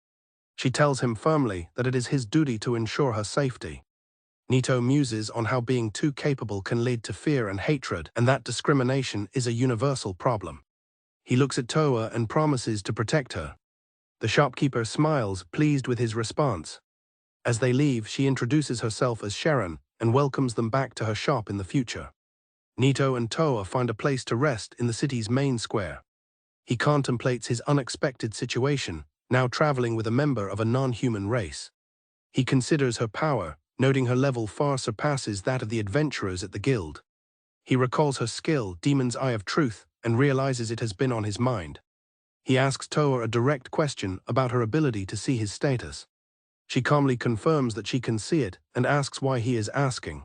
[SPEAKER 1] She tells him firmly that it is his duty to ensure her safety. Nito muses on how being too capable can lead to fear and hatred, and that discrimination is a universal problem. He looks at Toa and promises to protect her. The shopkeeper smiles, pleased with his response. As they leave, she introduces herself as Sharon and welcomes them back to her shop in the future. Nito and Toa find a place to rest in the city's main square. He contemplates his unexpected situation, now traveling with a member of a non-human race. He considers her power, noting her level far surpasses that of the adventurers at the guild. He recalls her skill, Demon's Eye of Truth, and realizes it has been on his mind. He asks Toa a direct question about her ability to see his status. She calmly confirms that she can see it and asks why he is asking.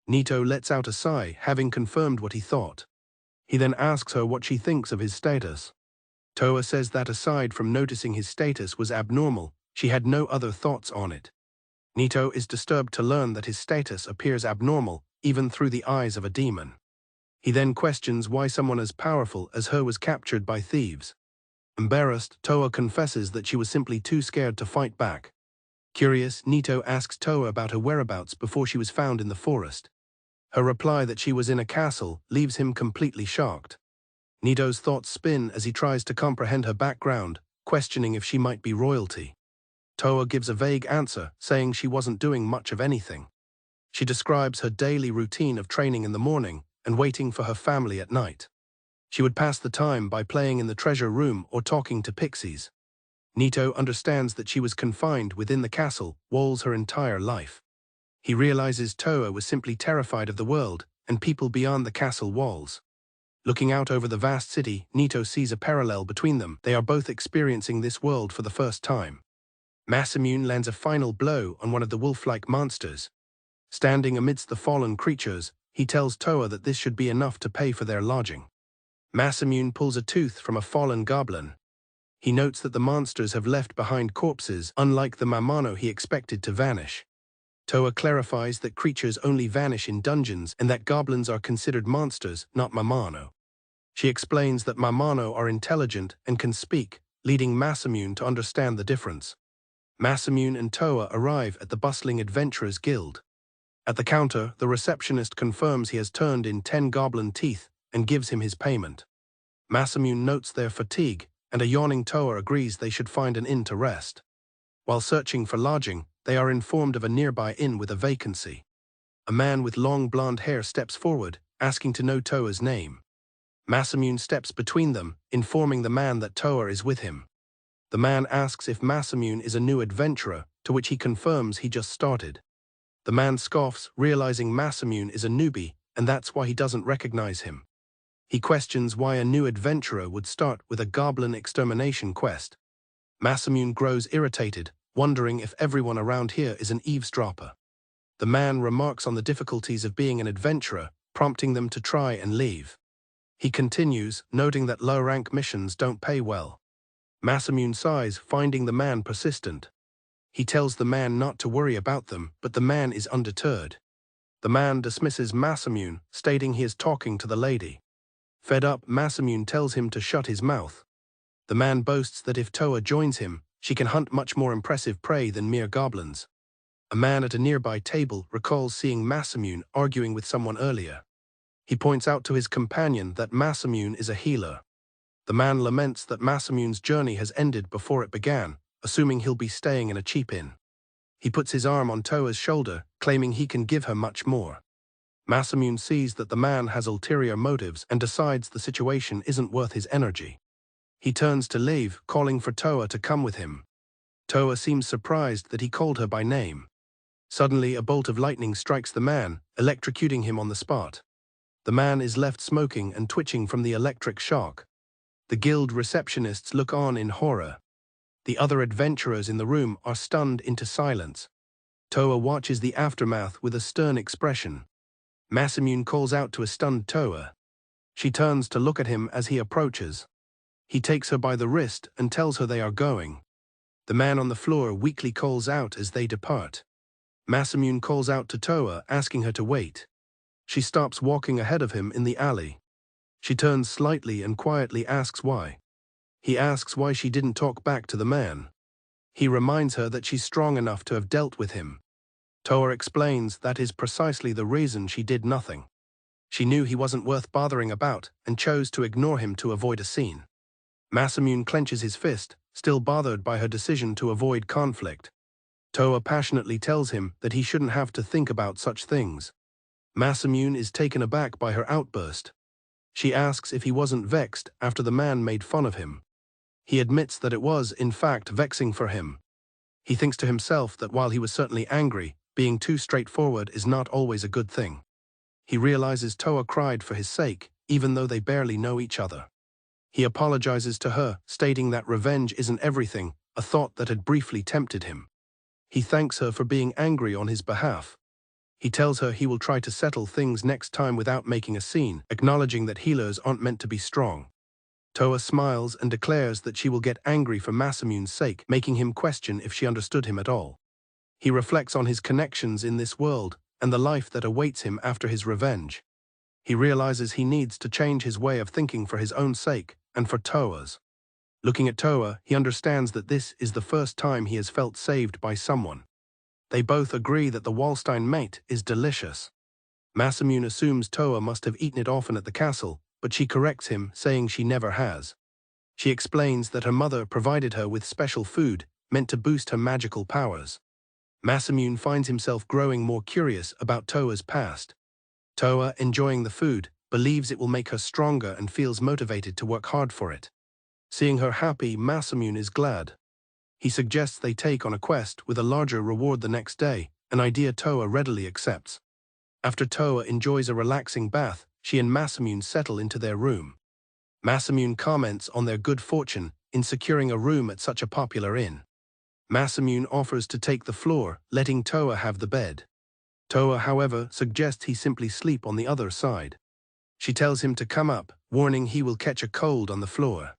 [SPEAKER 1] Nito lets out a sigh, having confirmed what he thought. He then asks her what she thinks of his status. Toa says that aside from noticing his status was abnormal, she had no other thoughts on it. Nito is disturbed to learn that his status appears abnormal, even through the eyes of a demon. He then questions why someone as powerful as her was captured by thieves. Embarrassed, Toa confesses that she was simply too scared to fight back. Curious, Nito asks Toa about her whereabouts before she was found in the forest. Her reply that she was in a castle leaves him completely shocked. Nito's thoughts spin as he tries to comprehend her background, questioning if she might be royalty. Toa gives a vague answer, saying she wasn't doing much of anything. She describes her daily routine of training in the morning and waiting for her family at night. She would pass the time by playing in the treasure room or talking to pixies. Nito understands that she was confined within the castle walls her entire life. He realizes Toa was simply terrified of the world and people beyond the castle walls. Looking out over the vast city, Nito sees a parallel between them. They are both experiencing this world for the first time. Masamune lands a final blow on one of the wolf-like monsters. Standing amidst the fallen creatures, he tells Toa that this should be enough to pay for their lodging. Masamune pulls a tooth from a fallen goblin. He notes that the monsters have left behind corpses, unlike the mamano he expected to vanish. Toa clarifies that creatures only vanish in dungeons and that goblins are considered monsters, not mamano. She explains that mamano are intelligent and can speak, leading Masamune to understand the difference. Masamune and Toa arrive at the bustling Adventurers Guild. At the counter, the receptionist confirms he has turned in 10 goblin teeth and gives him his payment. Masamune notes their fatigue, and a yawning Toa agrees they should find an inn to rest. While searching for lodging, they are informed of a nearby inn with a vacancy. A man with long blonde hair steps forward, asking to know Toa's name. Masamune steps between them, informing the man that Toa is with him. The man asks if Masamune is a new adventurer, to which he confirms he just started. The man scoffs, realizing Masamune is a newbie, and that's why he doesn't recognize him. He questions why a new adventurer would start with a goblin extermination quest. Masamune grows irritated, wondering if everyone around here is an eavesdropper. The man remarks on the difficulties of being an adventurer, prompting them to try and leave. He continues, noting that low-rank missions don't pay well. Masamune sighs, finding the man persistent. He tells the man not to worry about them, but the man is undeterred. The man dismisses Masamune, stating he is talking to the lady. Fed up, Masamune tells him to shut his mouth. The man boasts that if Toa joins him, she can hunt much more impressive prey than mere goblins. A man at a nearby table recalls seeing Masamune arguing with someone earlier. He points out to his companion that Masamune is a healer. The man laments that Masamune's journey has ended before it began, assuming he'll be staying in a cheap inn. He puts his arm on Toa's shoulder, claiming he can give her much more. Masamune sees that the man has ulterior motives and decides the situation isn't worth his energy. He turns to leave, calling for Toa to come with him. Toa seems surprised that he called her by name. Suddenly, a bolt of lightning strikes the man, electrocuting him on the spot. The man is left smoking and twitching from the electric shock. The guild receptionists look on in horror. The other adventurers in the room are stunned into silence. Toa watches the aftermath with a stern expression. Masamune calls out to a stunned Toa. She turns to look at him as he approaches. He takes her by the wrist and tells her they are going. The man on the floor weakly calls out as they depart. Masamune calls out to Toa, asking her to wait. She stops walking ahead of him in the alley. She turns slightly and quietly asks why. He asks why she didn't talk back to the man. He reminds her that she's strong enough to have dealt with him. Toa explains that is precisely the reason she did nothing. She knew he wasn't worth bothering about and chose to ignore him to avoid a scene. Masamune clenches his fist, still bothered by her decision to avoid conflict. Toa passionately tells him that he shouldn't have to think about such things. Masamune is taken aback by her outburst. She asks if he wasn't vexed after the man made fun of him. He admits that it was, in fact, vexing for him. He thinks to himself that while he was certainly angry, being too straightforward is not always a good thing. He realizes Toa cried for his sake, even though they barely know each other. He apologizes to her, stating that revenge isn't everything, a thought that had briefly tempted him. He thanks her for being angry on his behalf. He tells her he will try to settle things next time without making a scene, acknowledging that healers aren't meant to be strong. Toa smiles and declares that she will get angry for Masamune's sake, making him question if she understood him at all. He reflects on his connections in this world and the life that awaits him after his revenge. He realizes he needs to change his way of thinking for his own sake and for Toa's. Looking at Toa, he understands that this is the first time he has felt saved by someone. They both agree that the Wallstein mate is delicious. Masamune assumes Toa must have eaten it often at the castle, but she corrects him, saying she never has. She explains that her mother provided her with special food, meant to boost her magical powers. Masamune finds himself growing more curious about Toa's past. Toa, enjoying the food, believes it will make her stronger and feels motivated to work hard for it. Seeing her happy, Masamune is glad. He suggests they take on a quest with a larger reward the next day, an idea Toa readily accepts. After Toa enjoys a relaxing bath, she and Masamune settle into their room. Masamune comments on their good fortune in securing a room at such a popular inn. Masamune offers to take the floor, letting Toa have the bed. Toa, however, suggests he simply sleep on the other side. She tells him to come up, warning he will catch a cold on the floor.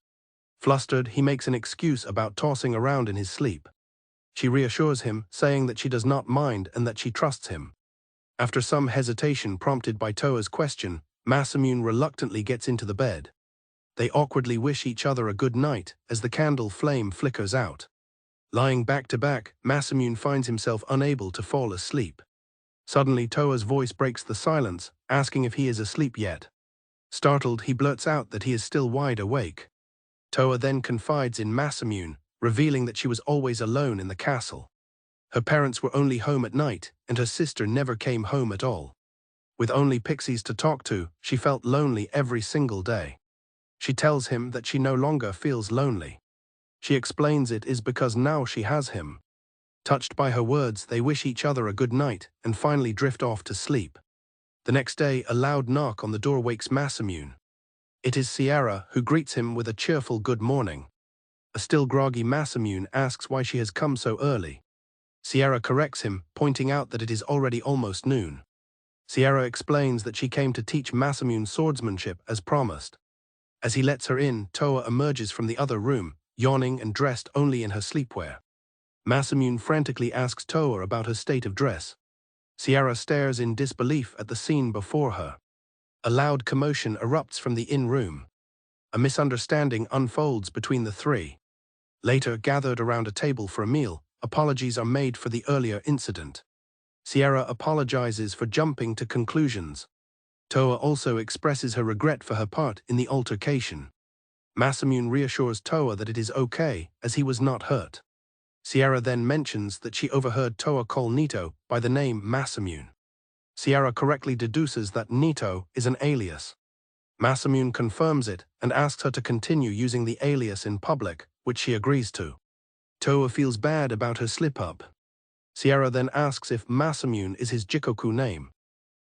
[SPEAKER 1] Flustered, he makes an excuse about tossing around in his sleep. She reassures him, saying that she does not mind and that she trusts him. After some hesitation prompted by Toa's question, Masamune reluctantly gets into the bed. They awkwardly wish each other a good night as the candle flame flickers out. Lying back to back, Masamune finds himself unable to fall asleep. Suddenly, Toa's voice breaks the silence, asking if he is asleep yet. Startled, he blurts out that he is still wide awake. Toa then confides in Masamune, revealing that she was always alone in the castle. Her parents were only home at night, and her sister never came home at all. With only pixies to talk to, she felt lonely every single day. She tells him that she no longer feels lonely. She explains it is because now she has him. Touched by her words, they wish each other a good night and finally drift off to sleep. The next day, a loud knock on the door wakes Masamune. It is Sierra, who greets him with a cheerful good morning. A still groggy Masamune asks why she has come so early. Sierra corrects him, pointing out that it is already almost noon. Sierra explains that she came to teach Masamune swordsmanship as promised. As he lets her in, Toa emerges from the other room, yawning and dressed only in her sleepwear. Masamune frantically asks Toa about her state of dress. Sierra stares in disbelief at the scene before her. A loud commotion erupts from the inn room. A misunderstanding unfolds between the three. Later, gathered around a table for a meal, apologies are made for the earlier incident. Sierra apologizes for jumping to conclusions. Toa also expresses her regret for her part in the altercation. Masamune reassures Toa that it is okay, as he was not hurt. Sierra then mentions that she overheard Toa call Nito by the name Masamune. Sierra correctly deduces that Nito is an alias. Masamune confirms it and asks her to continue using the alias in public, which she agrees to. Toa feels bad about her slip-up. Sierra then asks if Masamune is his Jikoku name.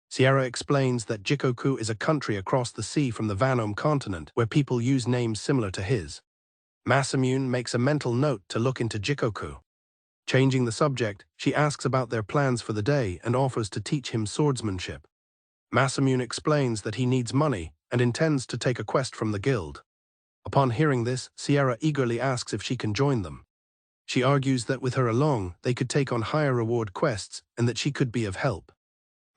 [SPEAKER 1] Sierra explains that Jikoku is a country across the sea from the Vanom continent where people use names similar to his. Masamune makes a mental note to look into Jikoku. Changing the subject, she asks about their plans for the day and offers to teach him swordsmanship. Masamune explains that he needs money and intends to take a quest from the guild. Upon hearing this, Sierra eagerly asks if she can join them. She argues that with her along, they could take on higher reward quests and that she could be of help.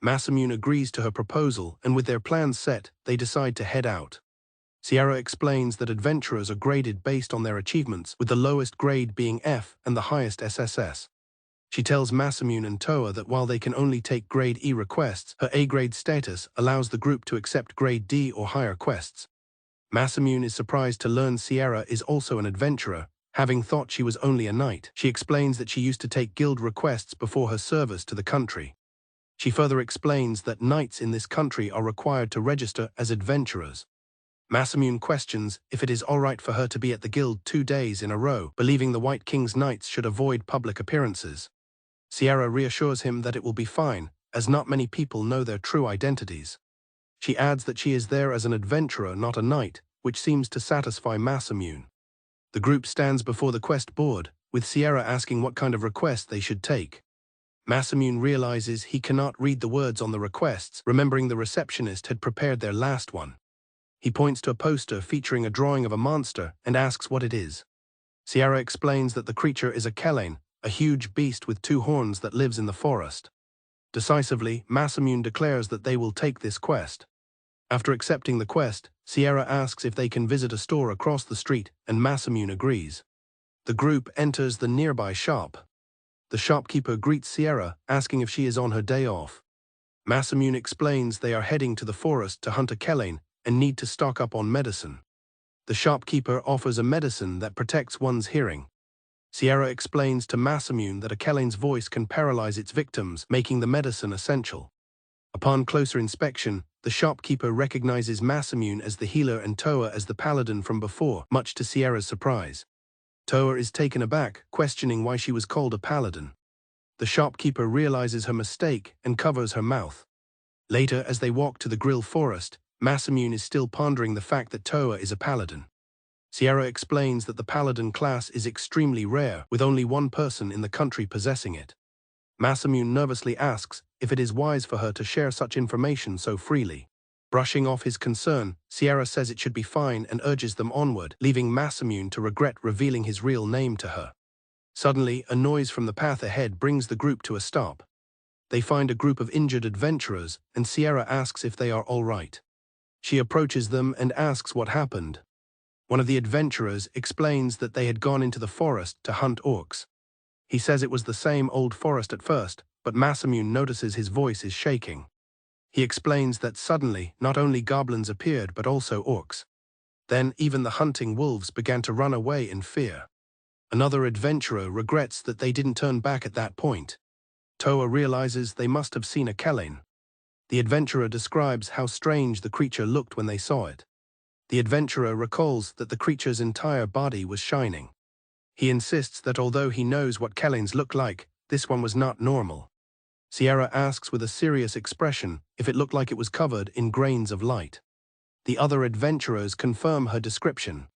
[SPEAKER 1] Masamune agrees to her proposal, and with their plans set, they decide to head out. Sierra explains that adventurers are graded based on their achievements, with the lowest grade being F and the highest SSS. She tells Masamune and Toa that while they can only take grade E requests, her A-grade status allows the group to accept grade D or higher quests. Masamune is surprised to learn Sierra is also an adventurer, having thought she was only a knight. She explains that she used to take guild requests before her service to the country. She further explains that knights in this country are required to register as adventurers. Masamune questions if it is alright for her to be at the guild 2 days in a row, believing the White King's knights should avoid public appearances. Sierra reassures him that it will be fine, as not many people know their true identities. She adds that she is there as an adventurer, not a knight, which seems to satisfy Masamune. The group stands before the quest board, with Sierra asking what kind of request they should take. Masamune realizes he cannot read the words on the requests, remembering the receptionist had prepared their last one. He points to a poster featuring a drawing of a monster and asks what it is. Sierra explains that the creature is a kellain, a huge beast with 2 horns that lives in the forest. Decisively, Masamune declares that they will take this quest. After accepting the quest, Sierra asks if they can visit a store across the street, and Masamune agrees. The group enters the nearby shop. The shopkeeper greets Sierra, asking if she is on her day off. Masamune explains they are heading to the forest to hunt a kellain and need to stock up on medicine. The shopkeeper offers a medicine that protects one's hearing. Sierra explains to Masamune that a kellain's voice can paralyze its victims, making the medicine essential. Upon closer inspection, the shopkeeper recognizes Masamune as the healer and Toa as the paladin from before, much to Sierra's surprise. Toa is taken aback, questioning why she was called a paladin. The shopkeeper realizes her mistake and covers her mouth. Later, as they walk to the Grill Forest, Masamune is still pondering the fact that Toa is a paladin. Sierra explains that the paladin class is extremely rare, with only one person in the country possessing it. Masamune nervously asks if it is wise for her to share such information so freely. Brushing off his concern, Sierra says it should be fine and urges them onward, leaving Masamune to regret revealing his real name to her. Suddenly, a noise from the path ahead brings the group to a stop. They find a group of injured adventurers, and Sierra asks if they are all right. She approaches them and asks what happened. One of the adventurers explains that they had gone into the forest to hunt orcs. He says it was the same old forest at first, but Masamune notices his voice is shaking. He explains that suddenly not only goblins appeared but also orcs. Then even the hunting wolves began to run away in fear. Another adventurer regrets that they didn't turn back at that point. Toa realizes they must have seen a kellain. The adventurer describes how strange the creature looked when they saw it. The adventurer recalls that the creature's entire body was shining. He insists that although he knows what kellains look like, this one was not normal. Sierra asks with a serious expression if it looked like it was covered in grains of light. The other adventurers confirm her description.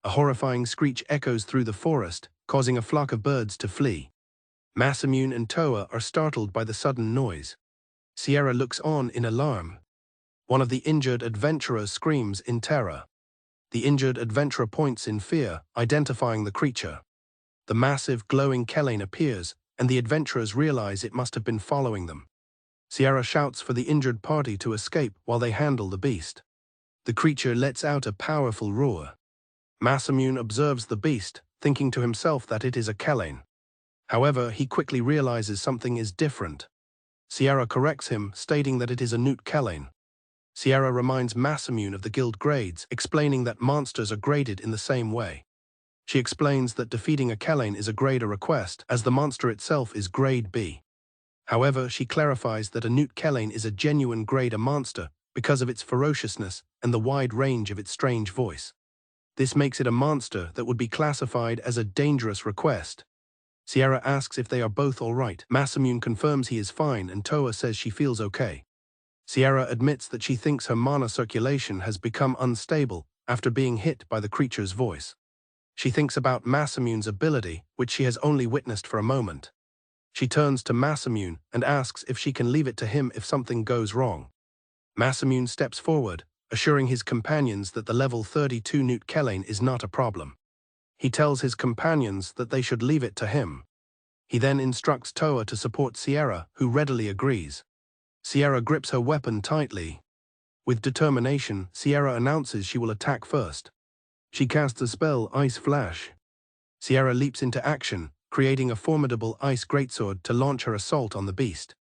[SPEAKER 1] A horrifying screech echoes through the forest, causing a flock of birds to flee. Masamune and Toa are startled by the sudden noise. Sierra looks on in alarm. One of the injured adventurers screams in terror. The injured adventurer points in fear, identifying the creature. The massive, glowing kellain appears, and the adventurers realize it must have been following them. Sierra shouts for the injured party to escape while they handle the beast. The creature lets out a powerful roar. Masamune observes the beast, thinking to himself that it is a kellain. However, he quickly realizes something is different. Sierra corrects him, stating that it is a newt kellain. Sierra reminds Masamune of the guild grades, explaining that monsters are graded in the same way. She explains that defeating a kellain is a grade A request, as the monster itself is grade B. However, she clarifies that a newt kellain is a genuine grade A monster because of its ferociousness and the wide range of its strange voice. This makes it a monster that would be classified as a dangerous request. Sierra asks if they are both all right. Masamune confirms he is fine and Toa says she feels okay. Sierra admits that she thinks her mana circulation has become unstable after being hit by the creature's voice. She thinks about Masamune's ability, which she has only witnessed for a moment. She turns to Masamune and asks if she can leave it to him if something goes wrong. Masamune steps forward, assuring his companions that the level 32 newt kellain is not a problem. He tells his companions that they should leave it to him. He then instructs Toa to support Sierra, who readily agrees. Sierra grips her weapon tightly. With determination, Sierra announces she will attack first. She casts a spell, Ice Flash. Sierra leaps into action, creating a formidable ice greatsword to launch her assault on the beast.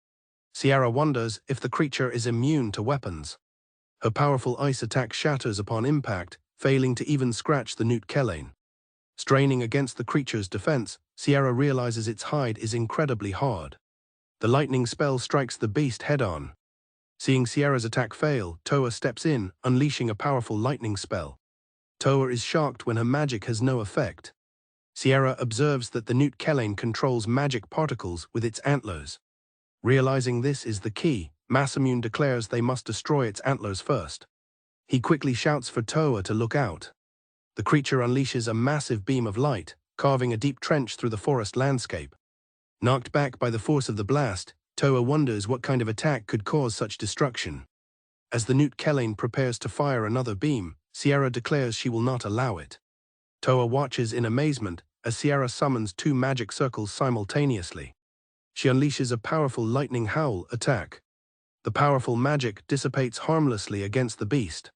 [SPEAKER 1] Sierra wonders if the creature is immune to weapons. Her powerful ice attack shatters upon impact, failing to even scratch the newt kellain. Straining against the creature's defense, Sierra realizes its hide is incredibly hard. The lightning spell strikes the beast head-on. Seeing Sierra's attack fail, Toa steps in, unleashing a powerful lightning spell. Toa is shocked when her magic has no effect. Sierra observes that the newt kellain controls magic particles with its antlers. Realizing this is the key, Masamune declares they must destroy its antlers first. He quickly shouts for Toa to look out. The creature unleashes a massive beam of light, carving a deep trench through the forest landscape. Knocked back by the force of the blast, Toa wonders what kind of attack could cause such destruction. As the newt kellain prepares to fire another beam, Sierra declares she will not allow it. Toa watches in amazement as Sierra summons two magic circles simultaneously. She unleashes a powerful lightning howl attack. The powerful magic dissipates harmlessly against the beast.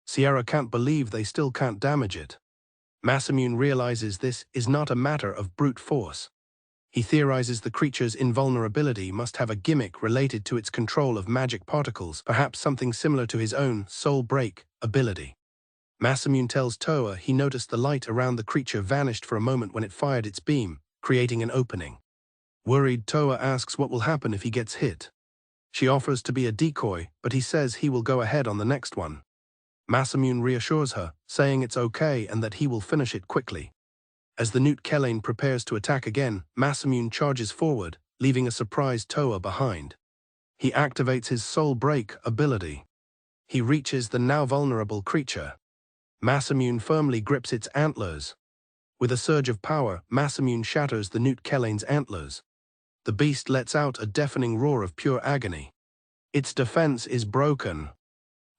[SPEAKER 1] Sierra can't believe they still can't damage it. Masamune realizes this is not a matter of brute force. He theorizes the creature's invulnerability must have a gimmick related to its control of magic particles, perhaps something similar to his own soul break ability. Masamune tells Toa he noticed the light around the creature vanished for a moment when it fired its beam, creating an opening. Worried, Toa asks what will happen if he gets hit. She offers to be a decoy, but he says he will go ahead on the next one. Masamune reassures her, saying it's okay and that he will finish it quickly. As the newt kellain prepares to attack again, Masamune charges forward, leaving a surprised Toa behind. He activates his soul break ability. He reaches the now vulnerable creature. Masamune firmly grips its antlers. With a surge of power, Masamune shatters the newt kellain's antlers. The beast lets out a deafening roar of pure agony. Its defense is broken.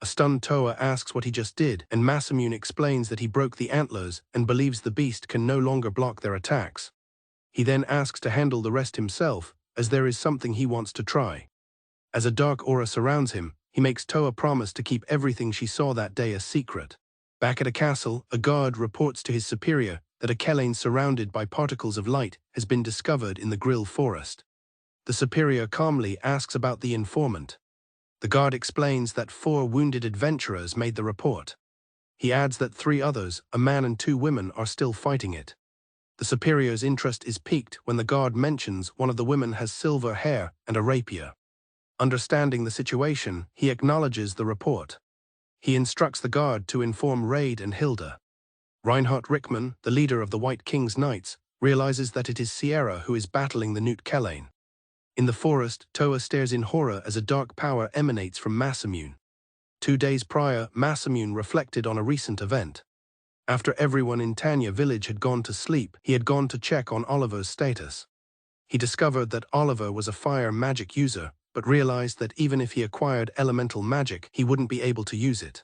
[SPEAKER 1] A stunned Toa asks what he just did, and Masamune explains that he broke the antlers and believes the beast can no longer block their attacks. He then asks to handle the rest himself, as there is something he wants to try. As a dark aura surrounds him, he makes Toa promise to keep everything she saw that day a secret. Back at a castle, a guard reports to his superior that a kellain surrounded by particles of light has been discovered in the Grill Forest. The superior calmly asks about the informant. The guard explains that 4 wounded adventurers made the report. He adds that 3 others, a man and 2 women, are still fighting it. The superior's interest is piqued when the guard mentions one of the women has silver hair and a rapier. Understanding the situation, he acknowledges the report. He instructs the guard to inform Raid and Hilda. Reinhardt Rickman, the leader of the White King's Knights, realizes that it is Sierra who is battling the Newt Kellain. In the forest, Toa stares in horror as a dark power emanates from Masamune. 2 days prior, Masamune reflected on a recent event. After everyone in Tanya village had gone to sleep, he had gone to check on Oliver's status. He discovered that Oliver was a fire magic user, but realized that even if he acquired elemental magic, he wouldn't be able to use it.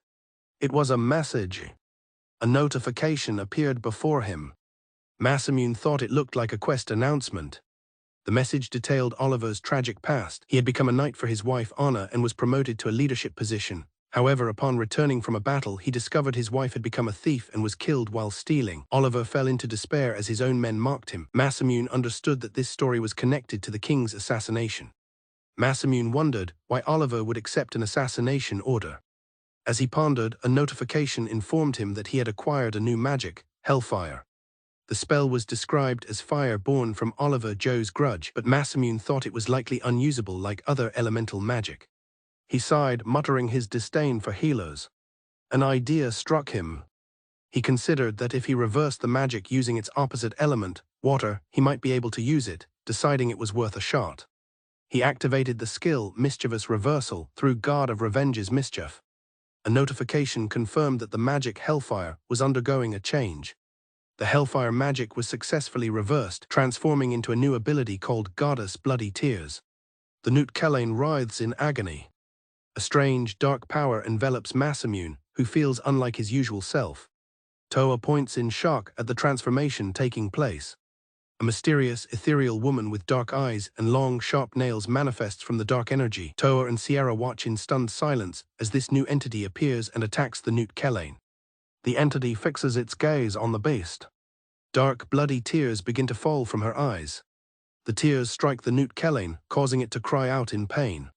[SPEAKER 1] It was a message. A notification appeared before him. Masamune thought it looked like a quest announcement. The message detailed Oliver's tragic past. He had become a knight for his wife Anna and was promoted to a leadership position. However, upon returning from a battle, he discovered his wife had become a thief and was killed while stealing. Oliver fell into despair as his own men mocked him. Masamune understood that this story was connected to the king's assassination. Masamune wondered why Oliver would accept an assassination order. As he pondered, a notification informed him that he had acquired a new magic, Hellfire. The spell was described as fire born from Oliver Joe's grudge, but Masamune thought it was likely unusable like other elemental magic. He sighed, muttering his disdain for healers. An idea struck him. He considered that if he reversed the magic using its opposite element, water, he might be able to use it, deciding it was worth a shot. He activated the skill Mischievous Reversal through God of Revenge's Mischief. A notification confirmed that the magic Hellfire was undergoing a change. The Hellfire magic was successfully reversed, transforming into a new ability called Goddess Bloody Tears. The Newt Kellain writhes in agony. A strange, dark power envelops Masamune, who feels unlike his usual self. Toa points in shock at the transformation taking place. A mysterious, ethereal woman with dark eyes and long, sharp nails manifests from the dark energy. Toa and Sierra watch in stunned silence as this new entity appears and attacks the Newt Kellain. The entity fixes its gaze on the beast. Dark, bloody tears begin to fall from her eyes. The tears strike the Newt Kellain, causing it to cry out in pain.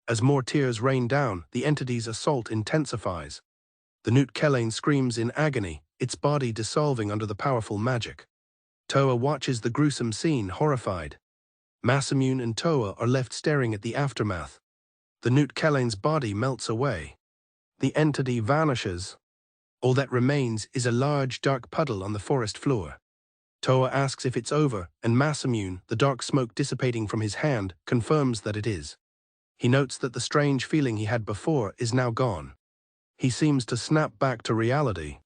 [SPEAKER 1] As more tears rain down, the entity's assault intensifies. The Newt Kellain screams in agony, its body dissolving under the powerful magic. Toa watches the gruesome scene, horrified. Masamune and Toa are left staring at the aftermath. The Newt Kellain's body melts away. The entity vanishes. All that remains is a large, dark puddle on the forest floor. Toa asks if it's over, and Masamune, the dark smoke dissipating from his hand, confirms that it is. He notes that the strange feeling he had before is now gone. He seems to snap back to reality.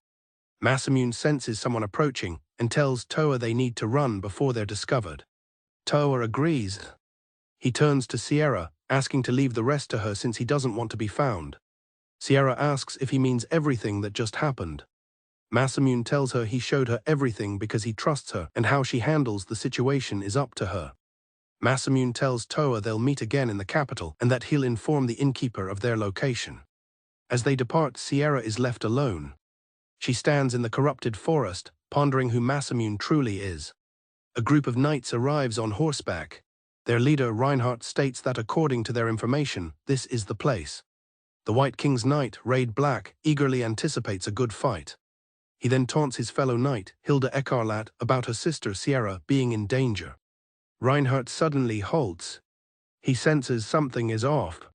[SPEAKER 1] Masamune senses someone approaching and tells Toa they need to run before they're discovered. Toa agrees. He turns to Sierra, asking to leave the rest to her since he doesn't want to be found. Sierra asks if he means everything that just happened. Masamune tells her he showed her everything because he trusts her, and how she handles the situation is up to her. Masamune tells Toa they'll meet again in the capital and that he'll inform the innkeeper of their location. As they depart, Sierra is left alone. She stands in the corrupted forest, pondering who Masamune truly is. A group of knights arrives on horseback. Their leader, Reinhardt, states that according to their information, this is the place. The White King's Knight, Raid Black, eagerly anticipates a good fight. He then taunts his fellow knight, Hilda Ekarlat, about her sister Sierra being in danger. Reinhardt suddenly halts. He senses something is off.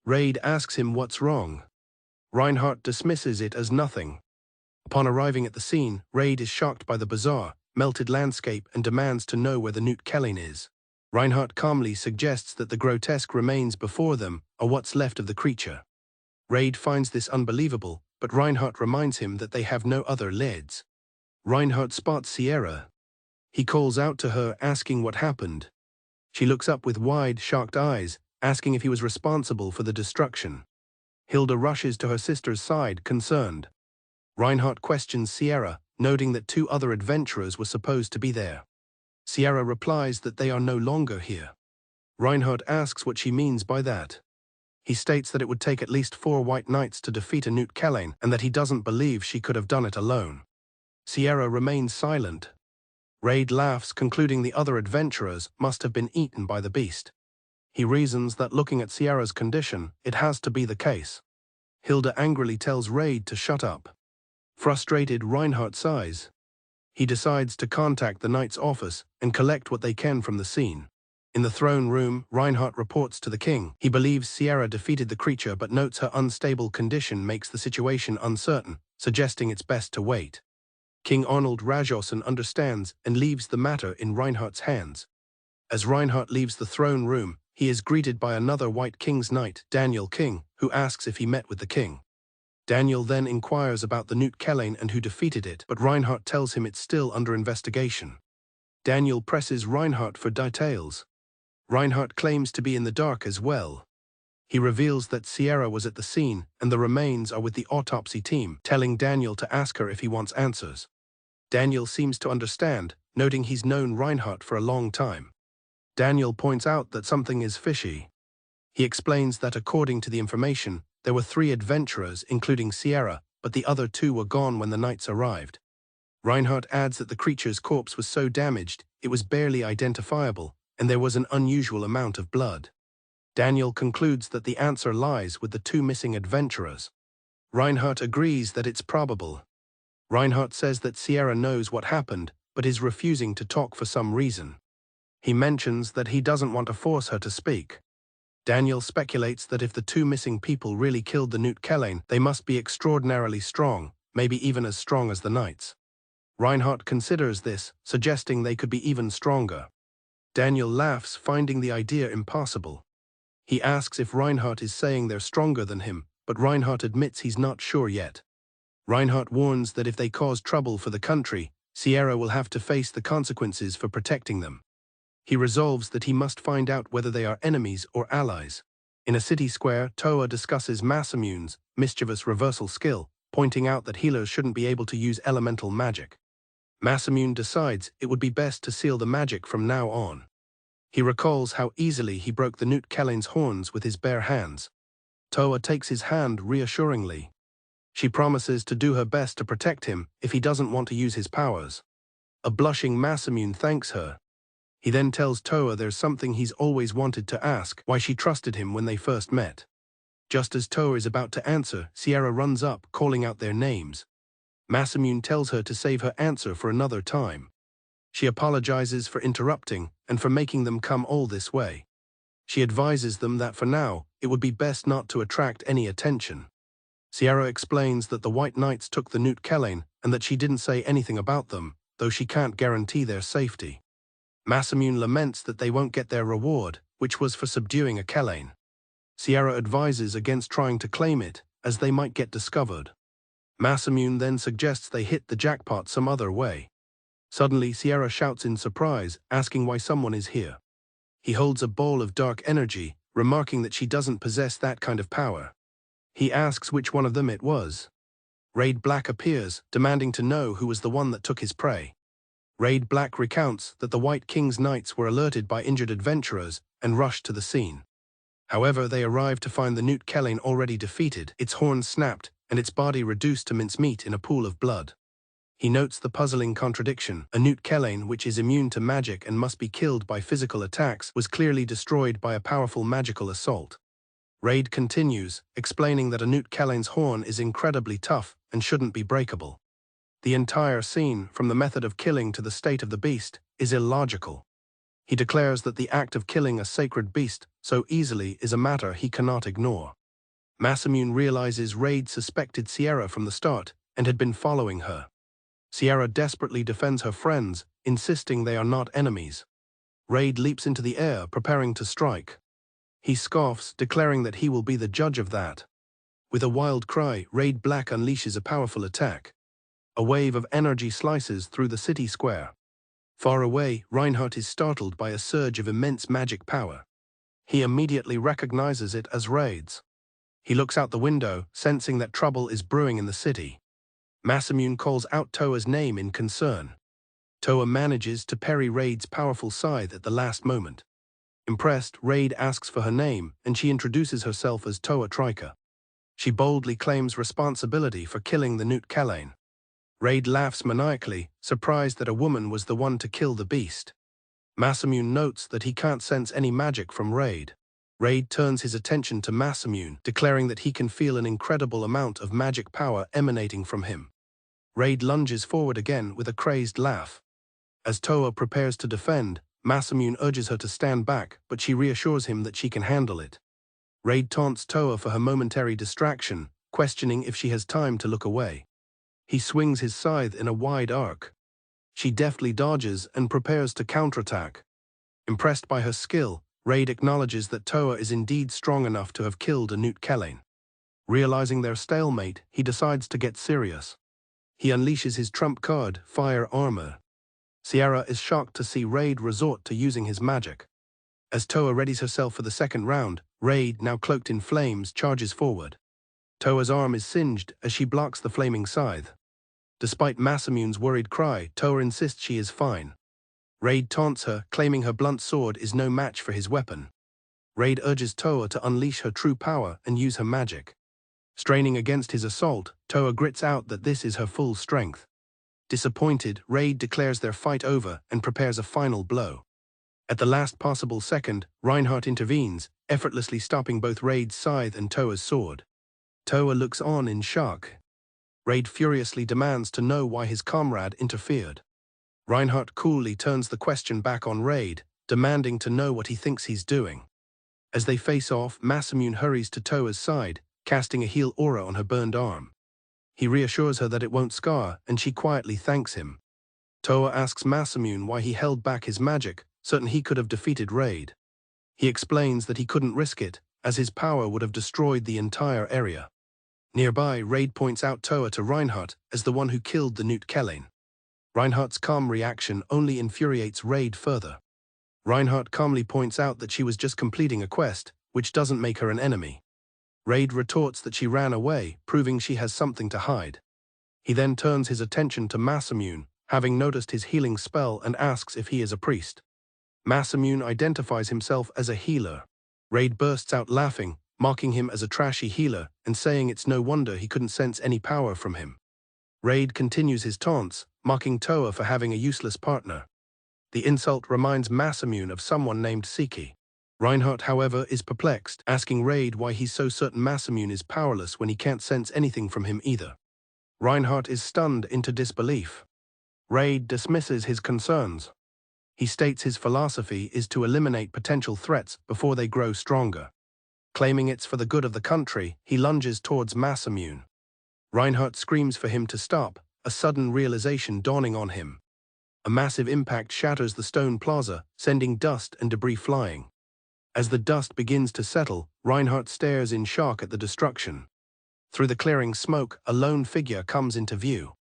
[SPEAKER 1] Raid asks him what's wrong. Reinhardt dismisses it as nothing. Upon arriving at the scene, Raid is shocked by the bizarre, melted landscape and demands to know where the Newt Kellain is. Reinhardt calmly suggests that the grotesque remains before them are what's left of the creature. Raid finds this unbelievable, but Reinhardt reminds him that they have no other leads. Reinhardt spots Sierra. He calls out to her, asking what happened. She looks up with wide, shocked eyes, asking if he was responsible for the destruction. Hilda rushes to her sister's side, concerned. Reinhardt questions Sierra, noting that 2 other adventurers were supposed to be there. Sierra replies that they are no longer here. Reinhardt asks what she means by that. He states that it would take at least 4 white knights to defeat a kellain and that he doesn't believe she could have done it alone. Sierra remains silent. Raid laughs, concluding the other adventurers must have been eaten by the beast. He reasons that looking at Sierra's condition, it has to be the case. Hilda angrily tells Raid to shut up. Frustrated, Reinhardt sighs. He decides to contact the knight's office and collect what they can from the scene. In the throne room, Reinhardt reports to the king. He believes Sierra defeated the creature but notes her unstable condition makes the situation uncertain, suggesting it's best to wait. King Arnold Rajosen understands and leaves the matter in Reinhardt's hands. As Reinhardt leaves the throne room, he is greeted by another White King's knight, Daniel King, who asks if he met with the king. Daniel then inquires about the kellain and who defeated it, but Reinhardt tells him it's still under investigation. Daniel presses Reinhardt for details. Reinhardt claims to be in the dark as well. He reveals that Sierra was at the scene and the remains are with the autopsy team, telling Daniel to ask her if he wants answers. Daniel seems to understand, noting he's known Reinhardt for a long time. Daniel points out that something is fishy. He explains that according to the information, there were 3 adventurers, including Sierra, but the other 2 were gone when the knights arrived. Reinhardt adds that the creature's corpse was so damaged, it was barely identifiable, and there was an unusual amount of blood. Daniel concludes that the answer lies with the 2 missing adventurers. Reinhardt agrees that it's probable. Reinhardt says that Sierra knows what happened, but is refusing to talk for some reason. He mentions that he doesn't want to force her to speak. Daniel speculates that if the 2 missing people really killed the kellain, they must be extraordinarily strong, maybe even as strong as the knights. Reinhardt considers this, suggesting they could be even stronger. Daniel laughs, finding the idea impossible. He asks if Reinhardt is saying they're stronger than him, but Reinhardt admits he's not sure yet. Reinhardt warns that if they cause trouble for the country, Sierra will have to face the consequences for protecting them. He resolves that he must find out whether they are enemies or allies. In a city square, Toa discusses Masamune's mischievous reversal skill, pointing out that healers shouldn't be able to use elemental magic. Masamune decides it would be best to seal the magic from now on. He recalls how easily he broke the kellain's horns with his bare hands. Toa takes his hand reassuringly. She promises to do her best to protect him if he doesn't want to use his powers. A blushing Masamune thanks her. He then tells Toa there's something he's always wanted to ask, why she trusted him when they first met. Just as Toa is about to answer, Sierra runs up, calling out their names. Masamune tells her to save her answer for another time. She apologizes for interrupting and for making them come all this way. She advises them that for now, it would be best not to attract any attention. Sierra explains that the White Knights took the kellain and that she didn't say anything about them, though she can't guarantee their safety. Masamune laments that they won't get their reward, which was for subduing a kellain. Sierra advises against trying to claim it, as they might get discovered. Masamune then suggests they hit the jackpot some other way. Suddenly, Sierra shouts in surprise, asking why someone is here. He holds a ball of dark energy, remarking that she doesn't possess that kind of power. He asks which one of them it was. Raid Black appears, demanding to know who was the one that took his prey. Raid Black recounts that the White King's knights were alerted by injured adventurers and rushed to the scene. However, they arrived to find the kellain already defeated, its horns snapped, and its body reduced to mincemeat in a pool of blood. He notes the puzzling contradiction. A kellain, which is immune to magic and must be killed by physical attacks, was clearly destroyed by a powerful magical assault. Raid continues, explaining that a kellain's horn is incredibly tough and shouldn't be breakable. The entire scene, from the method of killing to the state of the beast, is illogical. He declares that the act of killing a sacred beast so easily is a matter he cannot ignore. Masamune realizes Raid suspected Sierra from the start and had been following her. Sierra desperately defends her friends, insisting they are not enemies. Raid leaps into the air, preparing to strike. He scoffs, declaring that he will be the judge of that. With a wild cry, Raid Black unleashes a powerful attack. A wave of energy slices through the city square. Far away, Reinhardt is startled by a surge of immense magic power. He immediately recognizes it as Raid's. He looks out the window, sensing that trouble is brewing in the city. Masamune calls out Toa's name in concern. Toa manages to parry Raid's powerful scythe at the last moment. Impressed, Raid asks for her name, and she introduces herself as Toa Trika. She boldly claims responsibility for killing the newt kellain. Raid laughs maniacally, surprised that a woman was the one to kill the beast. Masamune notes that he can't sense any magic from Raid. Raid turns his attention to Masamune, declaring that he can feel an incredible amount of magic power emanating from him. Raid lunges forward again with a crazed laugh. As Toa prepares to defend, Masamune urges her to stand back, but she reassures him that she can handle it. Raid taunts Toa for her momentary distraction, questioning if she has time to look away. He swings his scythe in a wide arc. She deftly dodges and prepares to counterattack. Impressed by her skill, Raid acknowledges that Toa is indeed strong enough to have killed a newt kellain. Realizing their stalemate, he decides to get serious. He unleashes his trump card, Fire Armor. Sierra is shocked to see Raid resort to using his magic. As Toa readies herself for the second round, Raid, now cloaked in flames, charges forward. Toa's arm is singed as she blocks the flaming scythe. Despite Masamune's worried cry, Toa insists she is fine. Raid taunts her, claiming her blunt sword is no match for his weapon. Raid urges Toa to unleash her true power and use her magic. Straining against his assault, Toa grits out that this is her full strength. Disappointed, Raid declares their fight over and prepares a final blow. At the last possible second, Reinhardt intervenes, effortlessly stopping both Raid's scythe and Toa's sword. Toa looks on in shock. Raid furiously demands to know why his comrade interfered. Reinhardt coolly turns the question back on Raid, demanding to know what he thinks he's doing. As they face off, Masamune hurries to Toa's side, casting a heal aura on her burned arm. He reassures her that it won't scar, and she quietly thanks him. Toa asks Masamune why he held back his magic, certain he could have defeated Raid. He explains that he couldn't risk it, as his power would have destroyed the entire area. Nearby, Raid points out Toa to Reinhardt as the one who killed the newt kellain. Reinhardt's calm reaction only infuriates Raid further. Reinhardt calmly points out that she was just completing a quest, which doesn't make her an enemy. Raid retorts that she ran away, proving she has something to hide. He then turns his attention to Masamune, having noticed his healing spell, and asks if he is a priest. Masamune identifies himself as a healer. Raid bursts out laughing, mocking him as a trashy healer and saying it's no wonder he couldn't sense any power from him. Raid continues his taunts, mocking Toa for having a useless partner. The insult reminds Masamune of someone named Siki. Reinhardt, however, is perplexed, asking Raid why he's so certain Masamune is powerless when he can't sense anything from him either. Reinhardt is stunned into disbelief. Raid dismisses his concerns. He states his philosophy is to eliminate potential threats before they grow stronger. Claiming it's for the good of the country, he lunges towards Masamune. Reinhardt screams for him to stop, a sudden realization dawning on him. A massive impact shatters the stone plaza, sending dust and debris flying. As the dust begins to settle, Reinhardt stares in shock at the destruction. Through the clearing smoke, a lone figure comes into view.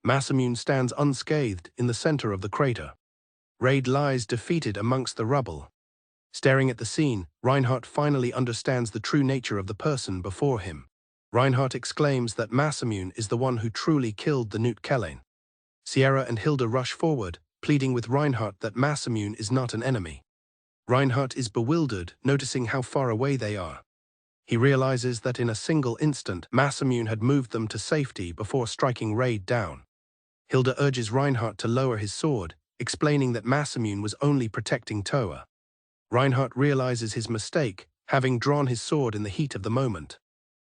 [SPEAKER 1] Masamune stands unscathed in the center of the crater. Raid lies defeated amongst the rubble. Staring at the scene, Reinhardt finally understands the true nature of the person before him. Reinhardt exclaims that Masamune is the one who truly killed the newt kellain. Sierra and Hilda rush forward, pleading with Reinhardt that Masamune is not an enemy. Reinhardt is bewildered, noticing how far away they are. He realizes that in a single instant, Masamune had moved them to safety before striking Raid down. Hilda urges Reinhardt to lower his sword, explaining that Masamune was only protecting Toa. Reinhardt realizes his mistake, having drawn his sword in the heat of the moment.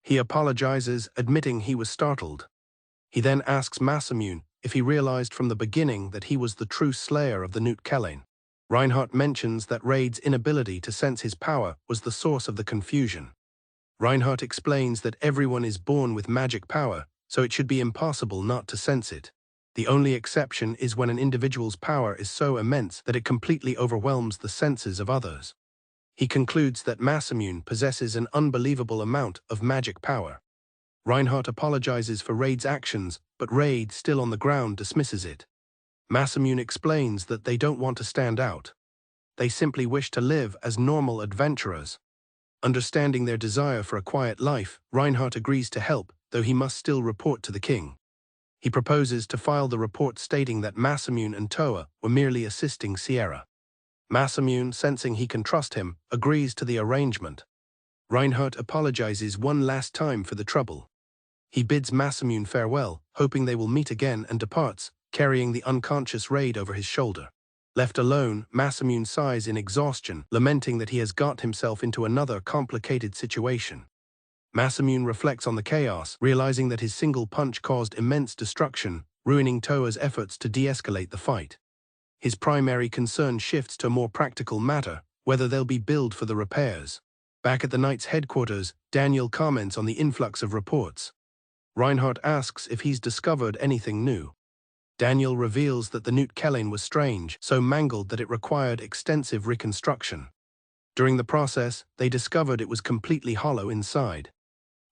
[SPEAKER 1] He apologizes, admitting he was startled. He then asks Masamune if he realized from the beginning that he was the true slayer of the newt kellain. Reinhardt mentions that Raid's inability to sense his power was the source of the confusion. Reinhardt explains that everyone is born with magic power, so it should be impossible not to sense it. The only exception is when an individual's power is so immense that it completely overwhelms the senses of others. He concludes that Masamune possesses an unbelievable amount of magic power. Reinhardt apologizes for Raid's actions, but Raid, still on the ground, dismisses it. Masamune explains that they don't want to stand out. They simply wish to live as normal adventurers. Understanding their desire for a quiet life, Reinhardt agrees to help, though he must still report to the king. He proposes to file the report stating that Masamune and Toa were merely assisting Sierra. Masamune, sensing he can trust him, agrees to the arrangement. Reinhardt apologizes one last time for the trouble. He bids Masamune farewell, hoping they will meet again, and departs, carrying the unconscious Raid over his shoulder. Left alone, Masamune sighs in exhaustion, lamenting that he has got himself into another complicated situation. Masamune reflects on the chaos, realizing that his single punch caused immense destruction, ruining Toa's efforts to de-escalate the fight. His primary concern shifts to a more practical matter, whether they'll be billed for the repairs. Back at the Knight's headquarters, Daniel comments on the influx of reports. Reinhardt asks if he's discovered anything new. Daniel reveals that the newt kellain was strange, so mangled that it required extensive reconstruction. During the process, they discovered it was completely hollow inside.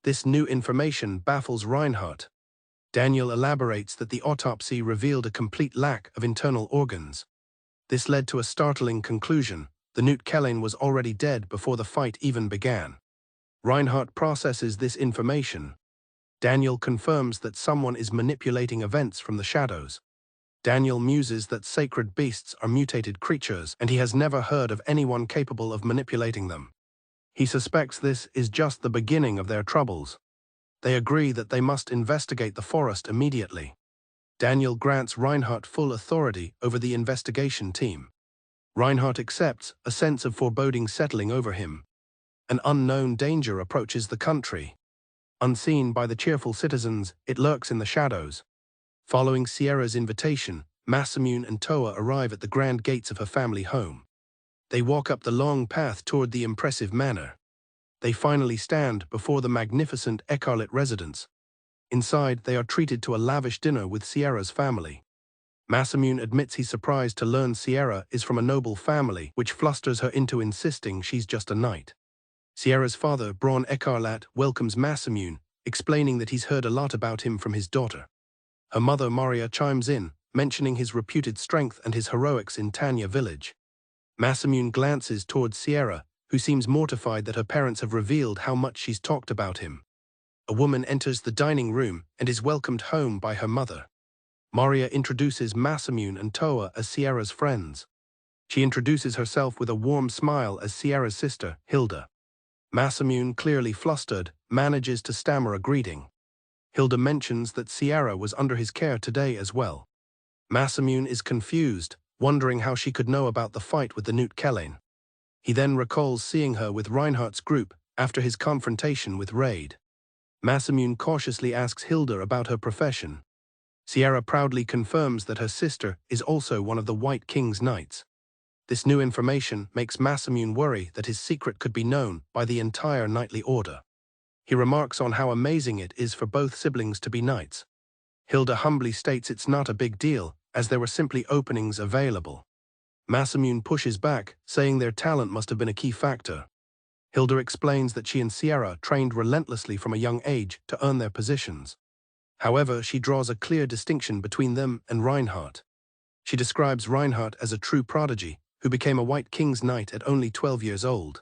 [SPEAKER 1] This new information baffles Reinhardt. Daniel elaborates that the autopsy revealed a complete lack of internal organs. This led to a startling conclusion: the newt kellain was already dead before the fight even began. Reinhardt processes this information. Daniel confirms that someone is manipulating events from the shadows. Daniel muses that sacred beasts are mutated creatures, and he has never heard of anyone capable of manipulating them. He suspects this is just the beginning of their troubles. They agree that they must investigate the forest immediately. Daniel grants Reinhardt full authority over the investigation team. Reinhardt accepts, a sense of foreboding settling over him. An unknown danger approaches the country. Unseen by the cheerful citizens, it lurks in the shadows. Following Sierra's invitation, Masamune and Toa arrive at the grand gates of her family home. They walk up the long path toward the impressive manor. They finally stand before the magnificent Ecarlet residence. Inside, they are treated to a lavish dinner with Sierra's family. Masamune admits he's surprised to learn Sierra is from a noble family, which flusters her into insisting she's just a knight. Sierra's father, Braun Ecarlet, welcomes Masamune, explaining that he's heard a lot about him from his daughter. Her mother, Maria, chimes in, mentioning his reputed strength and his heroics in Tanya village. Masamune glances towards Sierra, who seems mortified that her parents have revealed how much she's talked about him. A woman enters the dining room and is welcomed home by her mother. Maria introduces Masamune and Toa as Sierra's friends. She introduces herself with a warm smile as Sierra's sister, Hilda. Masamune, clearly flustered, manages to stammer a greeting. Hilda mentions that Sierra was under his care today as well. Masamune is confused, wondering how she could know about the fight with the newt kellain. He then recalls seeing her with Reinhardt's group after his confrontation with Raid. Masamune cautiously asks Hilda about her profession. Sierra proudly confirms that her sister is also one of the White King's knights. This new information makes Masamune worry that his secret could be known by the entire knightly order. He remarks on how amazing it is for both siblings to be knights. Hilda humbly states it's not a big deal, as there were simply openings available. Masamune pushes back, saying their talent must have been a key factor. Hilda explains that she and Sierra trained relentlessly from a young age to earn their positions. However, she draws a clear distinction between them and Reinhardt. She describes Reinhardt as a true prodigy, who became a White King's knight at only 12 years old.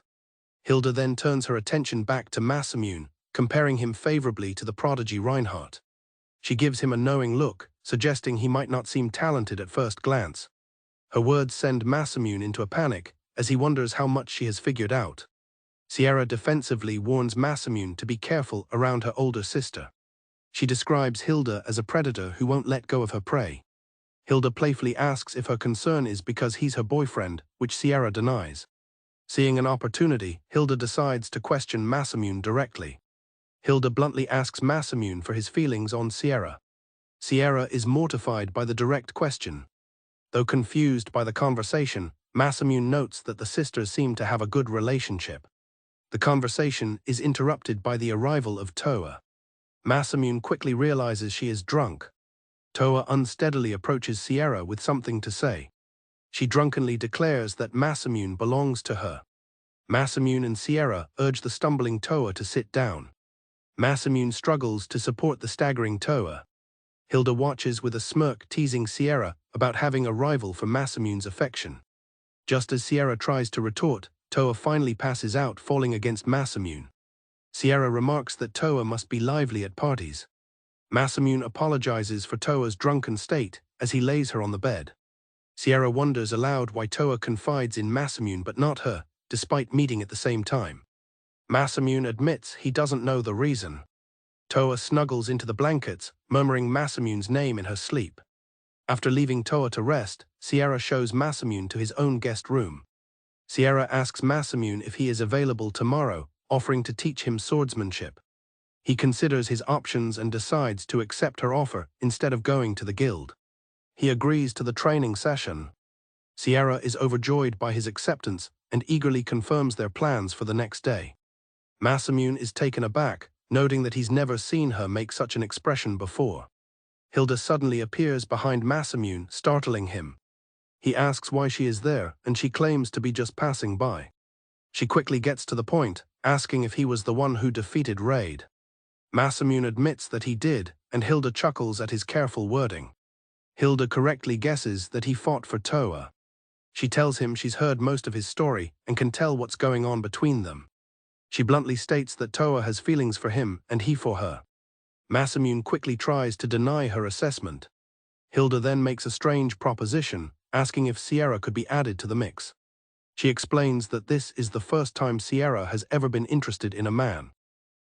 [SPEAKER 1] Hilda then turns her attention back to Masamune, comparing him favorably to the prodigy Reinhardt. She gives him a knowing look, suggesting he might not seem talented at first glance. Her words send Masamune into a panic, as he wonders how much she has figured out. Sierra defensively warns Masamune to be careful around her older sister. She describes Hilda as a predator who won't let go of her prey. Hilda playfully asks if her concern is because he's her boyfriend, which Sierra denies. Seeing an opportunity, Hilda decides to question Masamune directly. Hilda bluntly asks Masamune for his feelings on Sierra. Sierra is mortified by the direct question. Though confused by the conversation, Masamune notes that the sisters seem to have a good relationship. The conversation is interrupted by the arrival of Toa. Masamune quickly realizes she is drunk. Toa unsteadily approaches Sierra with something to say. She drunkenly declares that Masamune belongs to her. Masamune and Sierra urge the stumbling Toa to sit down. Masamune struggles to support the staggering Toa. Hilda watches with a smirk, teasing Sierra about having a rival for Masamune's affection. Just as Sierra tries to retort, Toa finally passes out, falling against Masamune. Sierra remarks that Toa must be lively at parties. Masamune apologizes for Toa's drunken state as he lays her on the bed. Sierra wonders aloud why Toa confides in Masamune but not her, despite meeting at the same time. Masamune admits he doesn't know the reason. Toa snuggles into the blankets, murmuring Masamune's name in her sleep. After leaving Toa to rest, Sierra shows Masamune to his own guest room. Sierra asks Masamune if he is available tomorrow, offering to teach him swordsmanship. He considers his options and decides to accept her offer instead of going to the guild. He agrees to the training session. Sierra is overjoyed by his acceptance and eagerly confirms their plans for the next day. Masamune is taken aback, noting that he's never seen her make such an expression before. Hilda suddenly appears behind Masamune, startling him. He asks why she is there, and she claims to be just passing by. She quickly gets to the point, asking if he was the one who defeated Raid. Masamune admits that he did, and Hilda chuckles at his careful wording. Hilda correctly guesses that he fought for Toa. She tells him she's heard most of his story and can tell what's going on between them. She bluntly states that Toa has feelings for him and he for her. Masamune quickly tries to deny her assessment. Hilda then makes a strange proposition, asking if Sierra could be added to the mix. She explains that this is the first time Sierra has ever been interested in a man.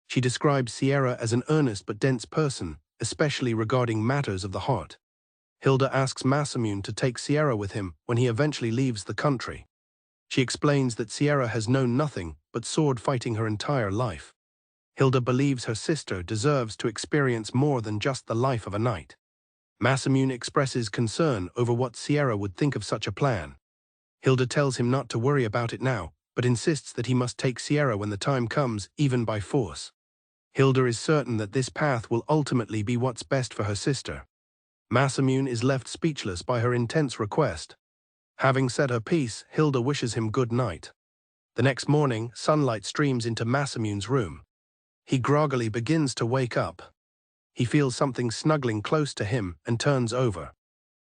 [SPEAKER 1] She describes Sierra as an earnest but dense person, especially regarding matters of the heart. Hilda asks Masamune to take Sierra with him when he eventually leaves the country. She explains that Sierra has known nothing but sword fighting her entire life. Hilda believes her sister deserves to experience more than just the life of a knight. Masamune expresses concern over what Sierra would think of such a plan. Hilda tells him not to worry about it now, but insists that he must take Sierra when the time comes, even by force. Hilda is certain that this path will ultimately be what's best for her sister. Masamune is left speechless by her intense request. Having said her piece, Hilda wishes him good night. The next morning, sunlight streams into Masamune's room. He groggily begins to wake up. He feels something snuggling close to him and turns over.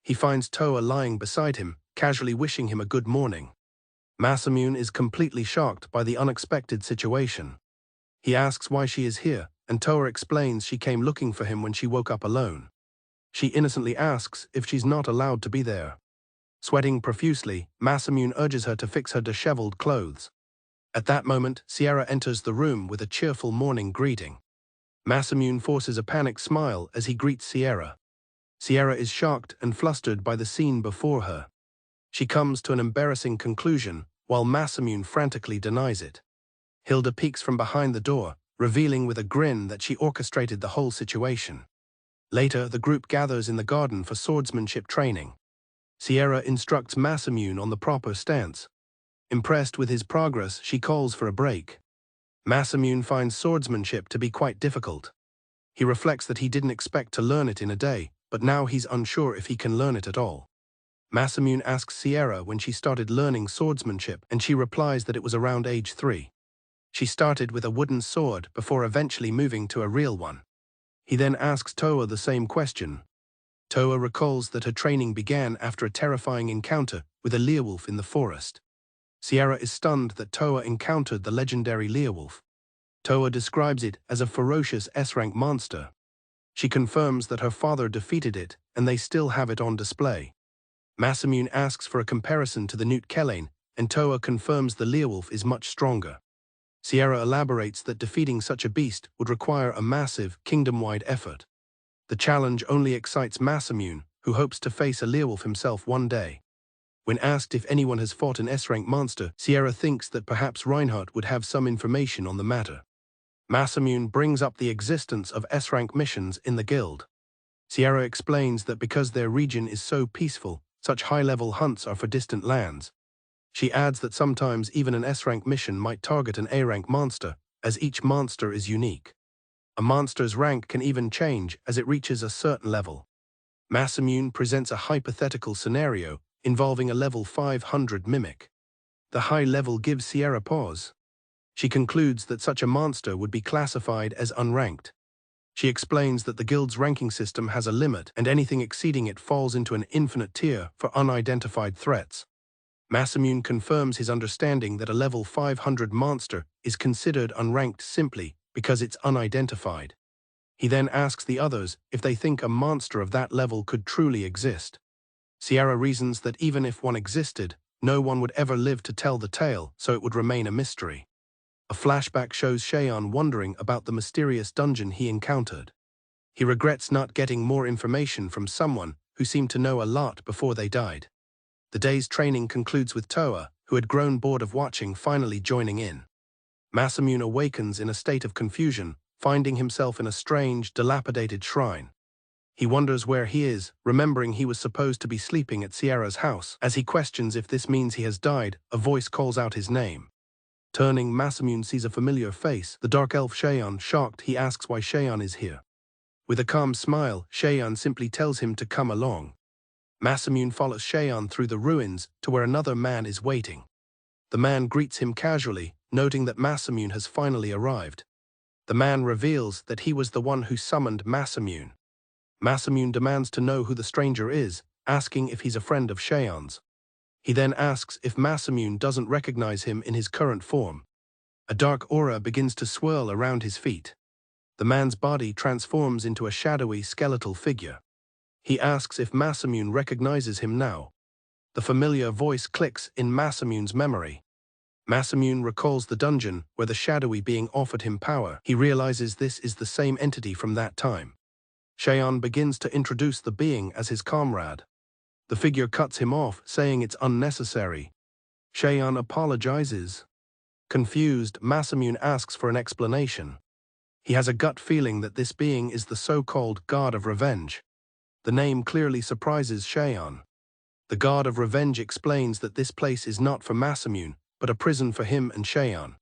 [SPEAKER 1] He finds Toa lying beside him, casually wishing him a good morning. Masamune is completely shocked by the unexpected situation. He asks why she is here, and Toa explains she came looking for him when she woke up alone. She innocently asks if she's not allowed to be there. Sweating profusely, Masamune urges her to fix her disheveled clothes. At that moment, Sierra enters the room with a cheerful morning greeting. Masamune forces a panicked smile as he greets Sierra. Sierra is shocked and flustered by the scene before her. She comes to an embarrassing conclusion, while Masamune frantically denies it. Hilda peeks from behind the door, revealing with a grin that she orchestrated the whole situation. Later, the group gathers in the garden for swordsmanship training. Sierra instructs Masamune on the proper stance. Impressed with his progress, she calls for a break. Masamune finds swordsmanship to be quite difficult. He reflects that he didn't expect to learn it in a day, but now he's unsure if he can learn it at all. Masamune asks Sierra when she started learning swordsmanship, and she replies that it was around age 3. She started with a wooden sword before eventually moving to a real one. He then asks Toa the same question. Toa recalls that her training began after a terrifying encounter with a leerwolf in the forest. Sierra is stunned that Toa encountered the legendary leerwolf. Toa describes it as a ferocious S-rank monster. She confirms that her father defeated it, and they still have it on display. Masamune asks for a comparison to the newt kellain, and Toa confirms the leerwolf is much stronger. Sierra elaborates that defeating such a beast would require a massive, kingdom-wide effort. The challenge only excites Masamune, who hopes to face a leerwolf himself one day. When asked if anyone has fought an S-rank monster, Sierra thinks that perhaps Reinhardt would have some information on the matter. Masamune brings up the existence of S-rank missions in the guild. Sierra explains that because their region is so peaceful, such high-level hunts are for distant lands. She adds that sometimes even an S-rank mission might target an A-rank monster, as each monster is unique. A monster's rank can even change as it reaches a certain level. Masamune presents a hypothetical scenario involving a level 500 mimic. The high level gives Sierra pause. She concludes that such a monster would be classified as unranked. She explains that the guild's ranking system has a limit and anything exceeding it falls into an infinite tier for unidentified threats. Masamune confirms his understanding that a level 500 monster is considered unranked simply because it's unidentified. He then asks the others if they think a monster of that level could truly exist. Sierra reasons that even if one existed, no one would ever live to tell the tale, so it would remain a mystery. A flashback shows Cheyenne wondering about the mysterious dungeon he encountered. He regrets not getting more information from someone who seemed to know a lot before they died. The day's training concludes with Toa, who had grown bored of watching, finally joining in. Masamune awakens in a state of confusion, finding himself in a strange, dilapidated shrine. He wonders where he is, remembering he was supposed to be sleeping at Sierra's house. As he questions if this means he has died, a voice calls out his name. Turning, Masamune sees a familiar face, the dark elf Cheyenne. Shocked, he asks why Cheyenne is here. With a calm smile, Cheyenne simply tells him to come along. Masamune follows Cheyenne through the ruins to where another man is waiting. The man greets him casually, noting that Masamune has finally arrived. The man reveals that he was the one who summoned Masamune. Masamune demands to know who the stranger is, asking if he's a friend of Cheyenne's. He then asks if Masamune doesn't recognize him in his current form. A dark aura begins to swirl around his feet. The man's body transforms into a shadowy, skeletal figure. He asks if Masamune recognizes him now. The familiar voice clicks in Masamune's memory. Masamune recalls the dungeon where the shadowy being offered him power. He realizes this is the same entity from that time. Cheyenne begins to introduce the being as his comrade. The figure cuts him off, saying it's unnecessary. Cheyenne apologizes. Confused, Masamune asks for an explanation. He has a gut feeling that this being is the so-called God of Revenge. The name clearly surprises Cheyenne. The God of Revenge explains that this place is not for Masamune, but a prison for him and Cheyenne.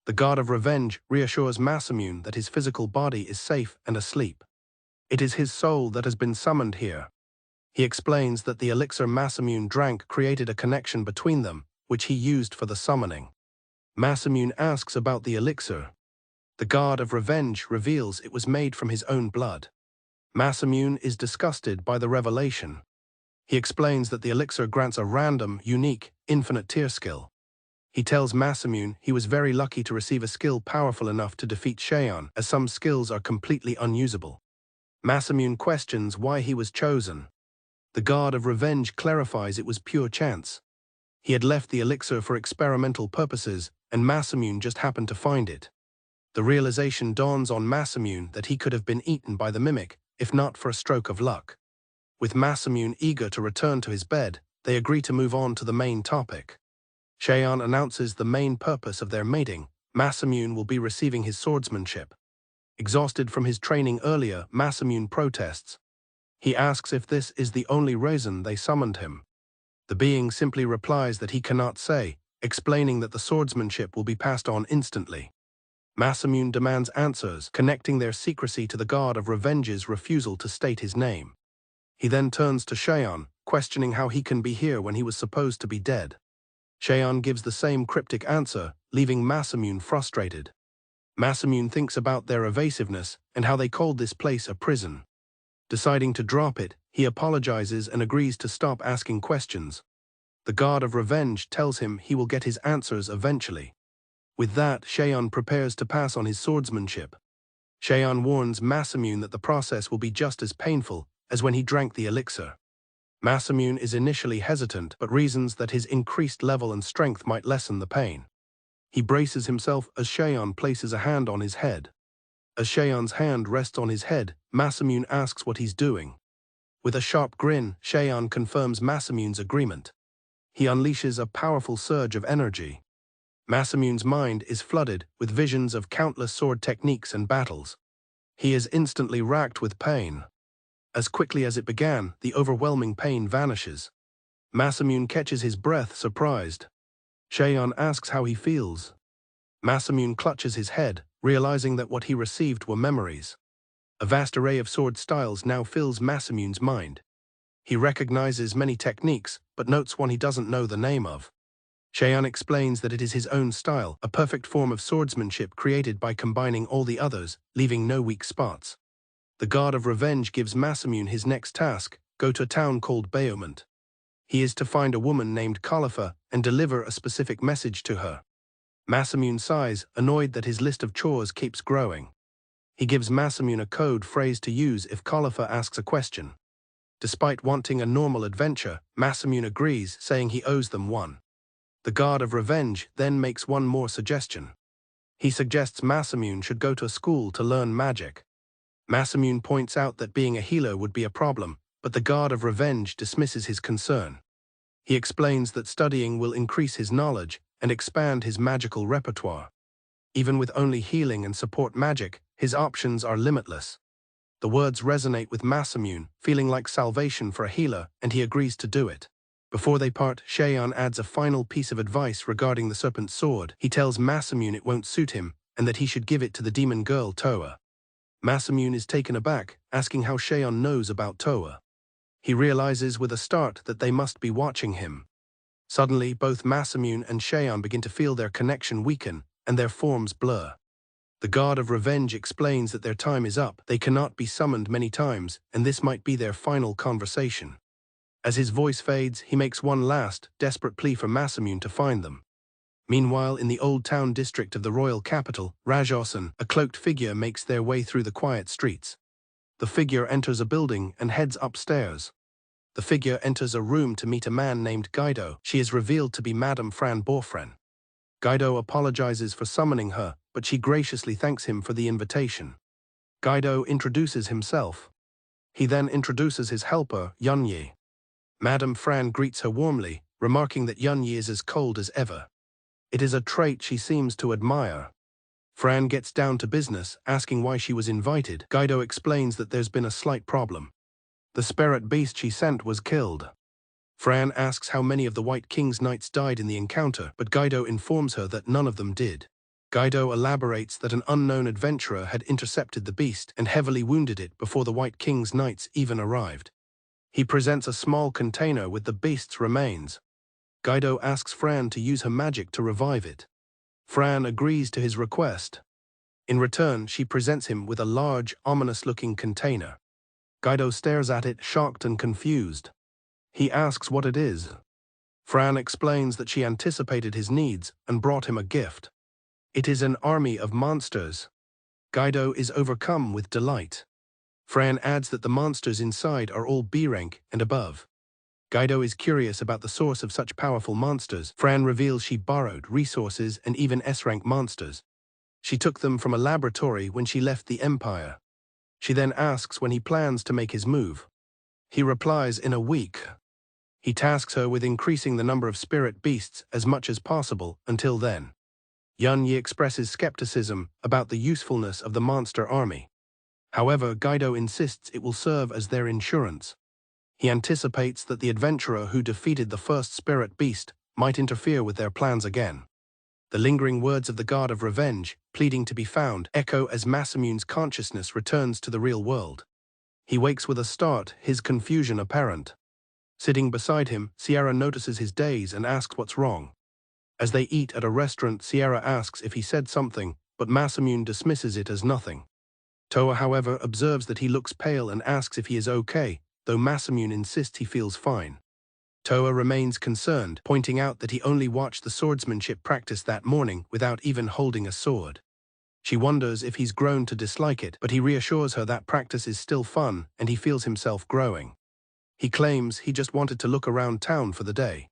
[SPEAKER 1] The God of Revenge reassures Masamune that his physical body is safe and asleep. It is his soul that has been summoned here. He explains that the elixir Masamune drank created a connection between them, which he used for the summoning. Masamune asks about the elixir. The God of Revenge reveals it was made from his own blood. Masamune is disgusted by the revelation. He explains that the elixir grants a random, unique, infinite tier skill. He tells Masamune he was very lucky to receive a skill powerful enough to defeat Cheyenne, as some skills are completely unusable. Masamune questions why he was chosen. The God of Revenge clarifies it was pure chance. He had left the elixir for experimental purposes, and Masamune just happened to find it. The realization dawns on Masamune that he could have been eaten by the mimic, if not for a stroke of luck. With Masamune eager to return to his bed, they agree to move on to the main topic. Cheyenne announces the main purpose of their mating. Masamune will be receiving his swordsmanship. Exhausted from his training earlier, Masamune protests. He asks if this is the only reason they summoned him. The being simply replies that he cannot say, explaining that the swordsmanship will be passed on instantly. Masamune demands answers, connecting their secrecy to the God of Revenge's refusal to state his name. He then turns to Cheyenne, questioning how he can be here when he was supposed to be dead. Cheyenne gives the same cryptic answer, leaving Masamune frustrated. Masamune thinks about their evasiveness and how they called this place a prison. Deciding to drop it, he apologizes and agrees to stop asking questions. The God of Revenge tells him he will get his answers eventually. With that, Cheyenne prepares to pass on his swordsmanship. Cheyenne warns Masamune that the process will be just as painful as when he drank the elixir. Masamune is initially hesitant, but reasons that his increased level and strength might lessen the pain. He braces himself as Cheyenne places a hand on his head. As Cheyenne's hand rests on his head, Masamune asks what he's doing. With a sharp grin, Cheyenne confirms Masamune's agreement. He unleashes a powerful surge of energy. Masamune's mind is flooded with visions of countless sword techniques and battles. He is instantly racked with pain. As quickly as it began, the overwhelming pain vanishes. Masamune catches his breath, surprised. Cheyenne asks how he feels. Masamune clutches his head, realizing that what he received were memories. A vast array of sword styles now fills Masamune's mind. He recognizes many techniques, but notes one he doesn't know the name of. Cheyenne explains that it is his own style, a perfect form of swordsmanship created by combining all the others, leaving no weak spots. The God of Revenge gives Masamune his next task: go to a town called Bayomont. He is to find a woman named Khalifa and deliver a specific message to her. Masamune sighs, annoyed that his list of chores keeps growing. He gives Masamune a code phrase to use if Khalifa asks a question. Despite wanting a normal adventure, Masamune agrees, saying he owes them one. The god of revenge then makes one more suggestion. He suggests Masamune should go to school to learn magic. Masamune points out that being a healer would be a problem, but the god of revenge dismisses his concern. He explains that studying will increase his knowledge and expand his magical repertoire. Even with only healing and support magic, his options are limitless. The words resonate with Masamune, feeling like salvation for a healer, and he agrees to do it. Before they part, Cheyenne adds a final piece of advice regarding the serpent's sword. He tells Masamune it won't suit him, and that he should give it to the demon girl Toa. Masamune is taken aback, asking how Cheyenne knows about Toa. He realizes with a start that they must be watching him. Suddenly, both Masamune and Cheyenne begin to feel their connection weaken, and their forms blur. The god of revenge explains that their time is up, they cannot be summoned many times, and this might be their final conversation. As his voice fades, he makes one last, desperate plea for Masamune to find them. Meanwhile, in the old town district of the royal capital, Rajosan, a cloaked figure makes their way through the quiet streets. The figure enters a building and heads upstairs. The figure enters a room to meet a man named Guido. She is revealed to be Madame Fran Borfren. Guido apologizes for summoning her, but she graciously thanks him for the invitation. Guido introduces himself. He then introduces his helper, Yunyi. Madame Fran greets her warmly, remarking that Yunyi is as cold as ever. It is a trait she seems to admire. Fran gets down to business, asking why she was invited. Guido explains that there's been a slight problem. The spirit beast she sent was killed. Fran asks how many of the White King's knights died in the encounter, but Guido informs her that none of them did. Guido elaborates that an unknown adventurer had intercepted the beast and heavily wounded it before the White King's knights even arrived. He presents a small container with the beast's remains. Guido asks Fran to use her magic to revive it. Fran agrees to his request. In return, she presents him with a large, ominous-looking container. Guido stares at it, shocked and confused. He asks what it is. Fran explains that she anticipated his needs and brought him a gift. It is an army of monsters. Guido is overcome with delight. Fran adds that the monsters inside are all B rank and above. Guido is curious about the source of such powerful monsters. Fran reveals she borrowed resources and even S-rank monsters. She took them from a laboratory when she left the Empire. She then asks when he plans to make his move. He replies in a week. He tasks her with increasing the number of spirit beasts as much as possible until then. Yunyi expresses skepticism about the usefulness of the monster army. However, Guido insists it will serve as their insurance. He anticipates that the adventurer who defeated the first spirit beast might interfere with their plans again. The lingering words of the god of revenge, pleading to be found, echo as Masamune's consciousness returns to the real world. He wakes with a start, his confusion apparent. Sitting beside him, Sierra notices his daze and asks what's wrong. As they eat at a restaurant, Sierra asks if he said something, but Masamune dismisses it as nothing. Toa, however, observes that he looks pale and asks if he is okay, though Masamune insists he feels fine. Toa remains concerned, pointing out that he only watched the swordsmanship practice that morning without even holding a sword. She wonders if he's grown to dislike it, but he reassures her that practice is still fun and he feels himself growing. He claims he just wanted to look around town for the day.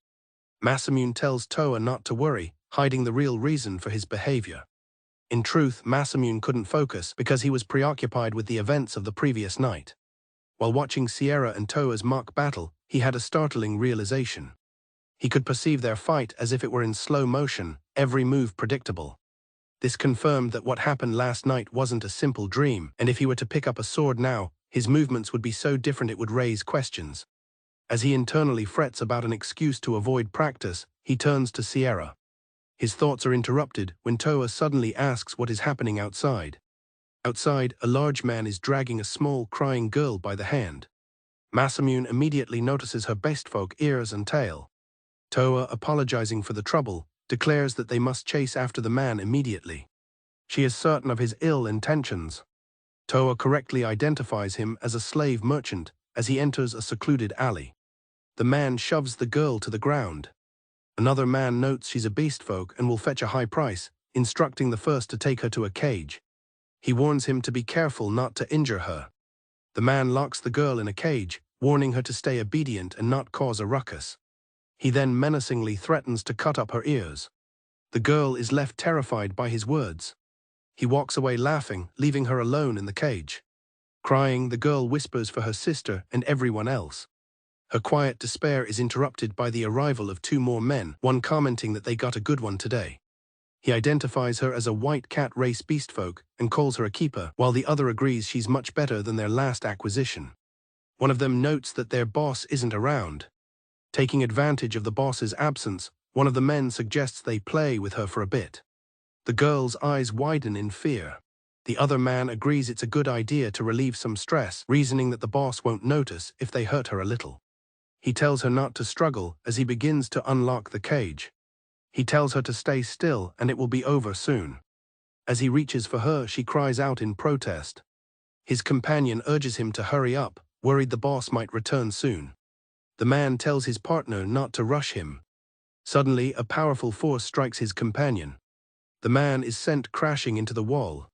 [SPEAKER 1] Masamune tells Toa not to worry, hiding the real reason for his behavior. In truth, Masamune couldn't focus because he was preoccupied with the events of the previous night. While watching Sierra and Toa's mock battle, he had a startling realization. He could perceive their fight as if it were in slow motion, every move predictable. This confirmed that what happened last night wasn't a simple dream, and if he were to pick up a sword now, his movements would be so different it would raise questions. As he internally frets about an excuse to avoid practice, he turns to Sierra. His thoughts are interrupted when Toa suddenly asks what is happening outside. Outside, a large man is dragging a small, crying girl by the hand. Masamune immediately notices her bestfolk ears and tail. Toa, apologizing for the trouble, declares that they must chase after the man immediately. She is certain of his ill intentions. Toa correctly identifies him as a slave merchant as he enters a secluded alley. The man shoves the girl to the ground. Another man notes she's a beast folk and will fetch a high price, instructing the first to take her to a cage. He warns him to be careful not to injure her. The man locks the girl in a cage, warning her to stay obedient and not cause a ruckus. He then menacingly threatens to cut up her ears. The girl is left terrified by his words. He walks away laughing, leaving her alone in the cage. Crying, the girl whispers for her sister and everyone else. Her quiet despair is interrupted by the arrival of two more men, one commenting that they got a good one today. He identifies her as a white cat race beastfolk and calls her a keeper, while the other agrees she's much better than their last acquisition. One of them notes that their boss isn't around. Taking advantage of the boss's absence, one of the men suggests they play with her for a bit. The girl's eyes widen in fear. The other man agrees it's a good idea to relieve some stress, reasoning that the boss won't notice if they hurt her a little. He tells her not to struggle as he begins to unlock the cage. He tells her to stay still and it will be over soon. As he reaches for her, she cries out in protest. His companion urges him to hurry up, worried the boss might return soon. The man tells his partner not to rush him. Suddenly, a powerful force strikes his companion. The man is sent crashing into the wall.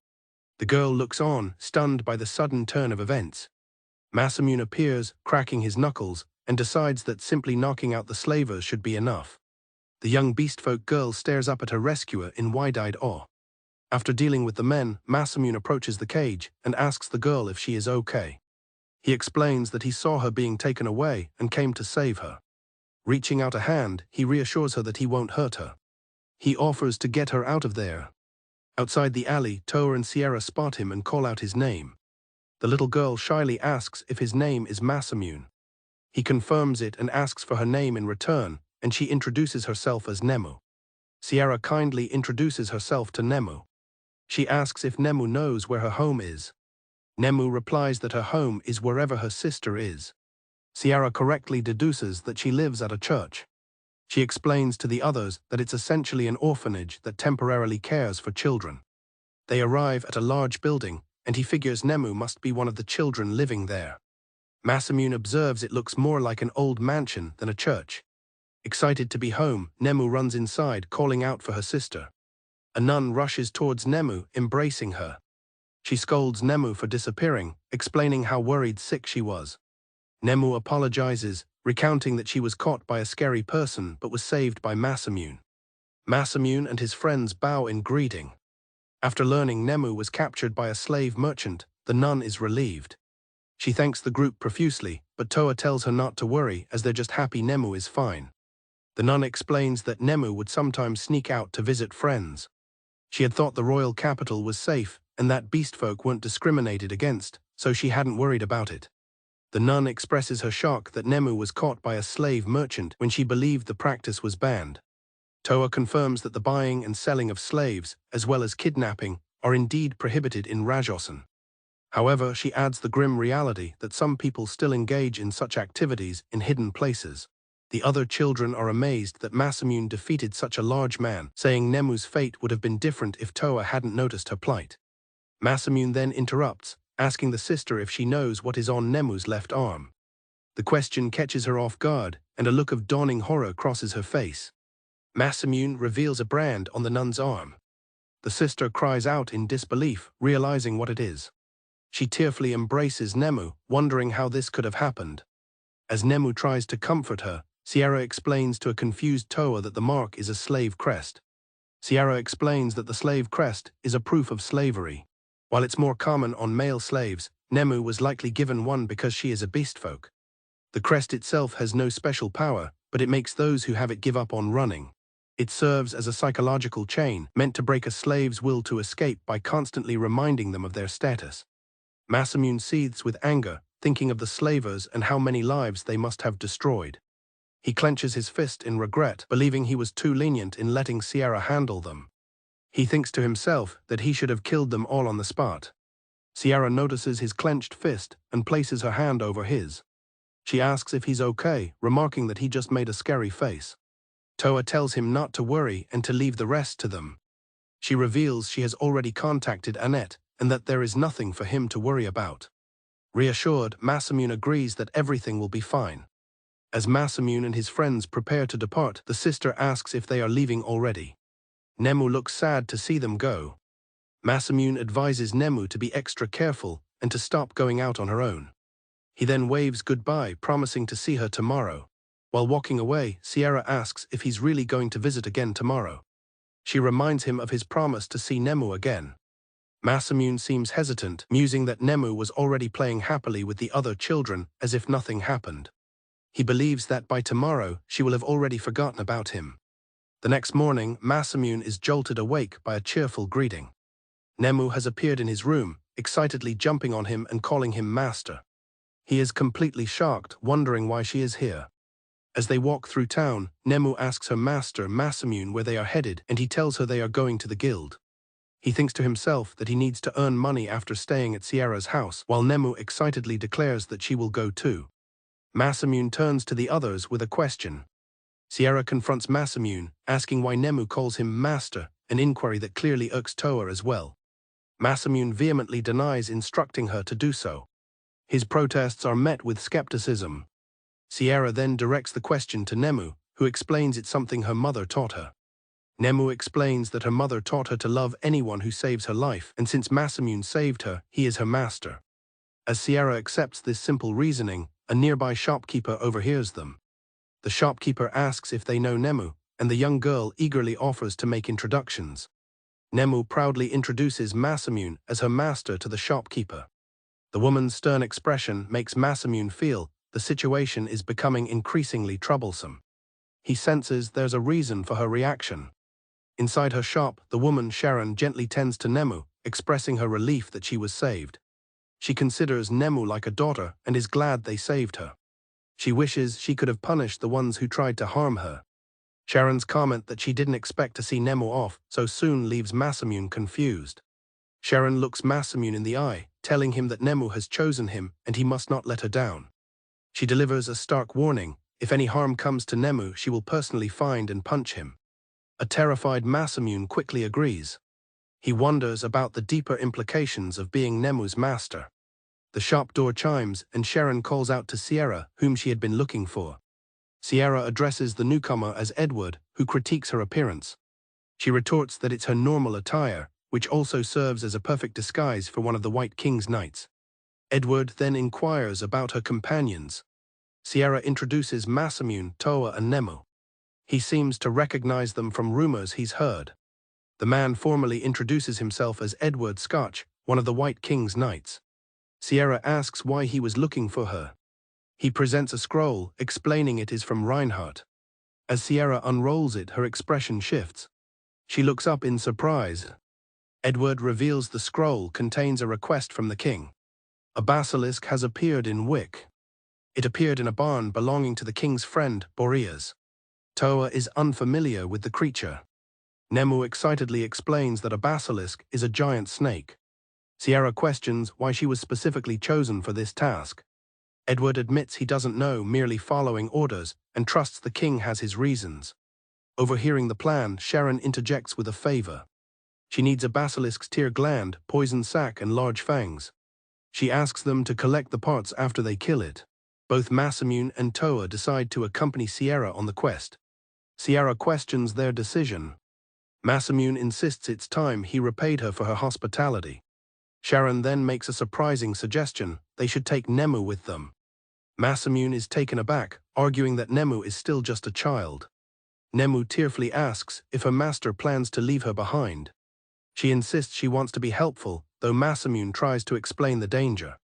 [SPEAKER 1] The girl looks on, stunned by the sudden turn of events. Masamune appears, cracking his knuckles, and decides that simply knocking out the slavers should be enough. The young beastfolk girl stares up at her rescuer in wide-eyed awe. After dealing with the men, Masamune approaches the cage and asks the girl if she is okay. He explains that he saw her being taken away and came to save her. Reaching out a hand, he reassures her that he won't hurt her. He offers to get her out of there. Outside the alley, Toa and Sierra spot him and call out his name. The little girl shyly asks if his name is Masamune. He confirms it and asks for her name in return, and she introduces herself as Nemu. Sierra kindly introduces herself to Nemu. She asks if Nemu knows where her home is. Nemu replies that her home is wherever her sister is. Sierra correctly deduces that she lives at a church. She explains to the others that it's essentially an orphanage that temporarily cares for children. They arrive at a large building, and he figures Nemu must be one of the children living there. Masamune observes it looks more like an old mansion than a church. Excited to be home, Nemu runs inside, calling out for her sister. A nun rushes towards Nemu, embracing her. She scolds Nemu for disappearing, explaining how worried sick she was. Nemu apologizes, recounting that she was caught by a scary person but was saved by Masamune. Masamune and his friends bow in greeting. After learning Nemu was captured by a slave merchant, the nun is relieved. She thanks the group profusely, but Toa tells her not to worry as they're just happy Nemu is fine. The nun explains that Nemu would sometimes sneak out to visit friends. She had thought the royal capital was safe and that beastfolk weren't discriminated against, so she hadn't worried about it. The nun expresses her shock that Nemu was caught by a slave merchant when she believed the practice was banned. Toa confirms that the buying and selling of slaves, as well as kidnapping, are indeed prohibited in Rajosen. However, she adds the grim reality that some people still engage in such activities in hidden places. The other children are amazed that Masamune defeated such a large man, saying Nemu's fate would have been different if Toa hadn't noticed her plight. Masamune then interrupts, asking the sister if she knows what is on Nemu's left arm. The question catches her off guard, and a look of dawning horror crosses her face. Masamune reveals a brand on the nun's arm. The sister cries out in disbelief, realizing what it is. She tearfully embraces Nemu, wondering how this could have happened. As Nemu tries to comfort her, Sierra explains to a confused Toa that the mark is a slave crest. Sierra explains that the slave crest is a proof of slavery. While it's more common on male slaves, Nemu was likely given one because she is a beastfolk. The crest itself has no special power, but it makes those who have it give up on running. It serves as a psychological chain, meant to break a slave's will to escape by constantly reminding them of their status. Masamune seethes with anger, thinking of the slavers and how many lives they must have destroyed. He clenches his fist in regret, believing he was too lenient in letting Sierra handle them. He thinks to himself that he should have killed them all on the spot. Sierra notices his clenched fist and places her hand over his. She asks if he's okay, remarking that he just made a scary face. Toa tells him not to worry and to leave the rest to them. She reveals she has already contacted Annette and that there is nothing for him to worry about. Reassured, Masamune agrees that everything will be fine. As Masamune and his friends prepare to depart, the sister asks if they are leaving already. Nemu looks sad to see them go. Masamune advises Nemu to be extra careful and to stop going out on her own. He then waves goodbye, promising to see her tomorrow. While walking away, Sierra asks if he's really going to visit again tomorrow. She reminds him of his promise to see Nemu again. Masamune seems hesitant, musing that Nemu was already playing happily with the other children as if nothing happened. He believes that by tomorrow she will have already forgotten about him. The next morning, Masamune is jolted awake by a cheerful greeting. Nemu has appeared in his room, excitedly jumping on him and calling him master. He is completely shocked, wondering why she is here. As they walk through town, Nemu asks her master, Masamune, where they are headed, and he tells her they are going to the guild. He thinks to himself that he needs to earn money after staying at Sierra's house, while Nemu excitedly declares that she will go too. Masamune turns to the others with a question. Sierra confronts Masamune, asking why Nemu calls him master, an inquiry that clearly irks Toa as well. Masamune vehemently denies instructing her to do so. His protests are met with skepticism. Sierra then directs the question to Nemu, who explains it's something her mother taught her. Nemu explains that her mother taught her to love anyone who saves her life, and since Masamune saved her, he is her master. As Sierra accepts this simple reasoning, a nearby shopkeeper overhears them. The shopkeeper asks if they know Nemu, and the young girl eagerly offers to make introductions. Nemu proudly introduces Masamune as her master to the shopkeeper. The woman's stern expression makes Masamune feel the situation is becoming increasingly troublesome. He senses there's a reason for her reaction. Inside her shop, the woman Sharon gently tends to Nemu, expressing her relief that she was saved. She considers Nemu like a daughter and is glad they saved her. She wishes she could have punished the ones who tried to harm her. Sharon's comment that she didn't expect to see Nemu off so soon leaves Masamune confused. Sharon looks Masamune in the eye, telling him that Nemu has chosen him and he must not let her down. She delivers a stark warning: if any harm comes to Nemu, she will personally find and punch him. A terrified Masamune quickly agrees. He wonders about the deeper implications of being Nemu's master. The shop door chimes and Sharon calls out to Sierra, whom she had been looking for. Sierra addresses the newcomer as Edward, who critiques her appearance. She retorts that it's her normal attire, which also serves as a perfect disguise for one of the White King's knights. Edward then inquires about her companions. Sierra introduces Masamune, Toa and Nemu. He seems to recognize them from rumors he's heard. The man formally introduces himself as Edward Scotch, one of the White King's knights. Sierra asks why he was looking for her. He presents a scroll, explaining it is from Reinhardt. As Sierra unrolls it, her expression shifts. She looks up in surprise. Edward reveals the scroll contains a request from the king. A basilisk has appeared in Wick. It appeared in a barn belonging to the king's friend, Boreas. Toa is unfamiliar with the creature. Nemu excitedly explains that a basilisk is a giant snake. Sierra questions why she was specifically chosen for this task. Edward admits he doesn't know, merely following orders, and trusts the king has his reasons. Overhearing the plan, Sharon interjects with a favor. She needs a basilisk's tear gland, poison sac, and large fangs. She asks them to collect the parts after they kill it. Both Masamune and Toa decide to accompany Sierra on the quest. Sierra questions their decision. Masamune insists it's time he repaid her for her hospitality. Sharon then makes a surprising suggestion: they should take Nemu with them. Masamune is taken aback, arguing that Nemu is still just a child. Nemu tearfully asks if her master plans to leave her behind. She insists she wants to be helpful, though Masamune tries to explain the danger.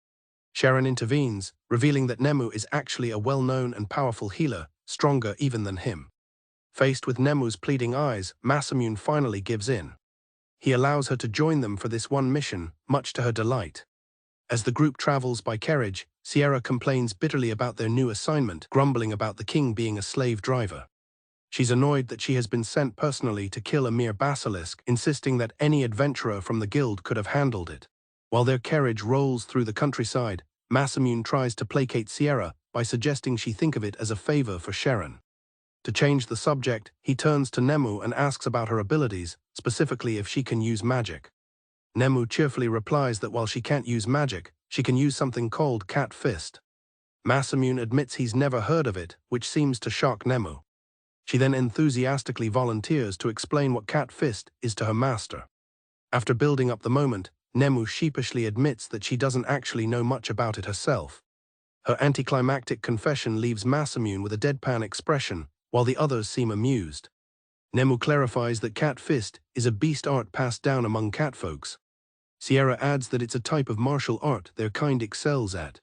[SPEAKER 1] Sharon intervenes, revealing that Nemu is actually a well-known and powerful healer, stronger even than him. Faced with Nemu's pleading eyes, Masamune finally gives in. He allows her to join them for this one mission, much to her delight. As the group travels by carriage, Sierra complains bitterly about their new assignment, grumbling about the king being a slave driver. She's annoyed that she has been sent personally to kill a mere basilisk, insisting that any adventurer from the guild could have handled it. While their carriage rolls through the countryside, Masamune tries to placate Sierra by suggesting she think of it as a favor for Sharon. To change the subject, he turns to Nemu and asks about her abilities, specifically if she can use magic. Nemu cheerfully replies that while she can't use magic, she can use something called Cat Fist. Masamune admits he's never heard of it, which seems to shock Nemu. She then enthusiastically volunteers to explain what Cat Fist is to her master. After building up the moment, Nemu sheepishly admits that she doesn't actually know much about it herself. Her anticlimactic confession leaves Masamune with a deadpan expression, while the others seem amused. Nemu clarifies that Cat Fist is a beast art passed down among catfolks. Sierra adds that it's a type of martial art their kind excels at.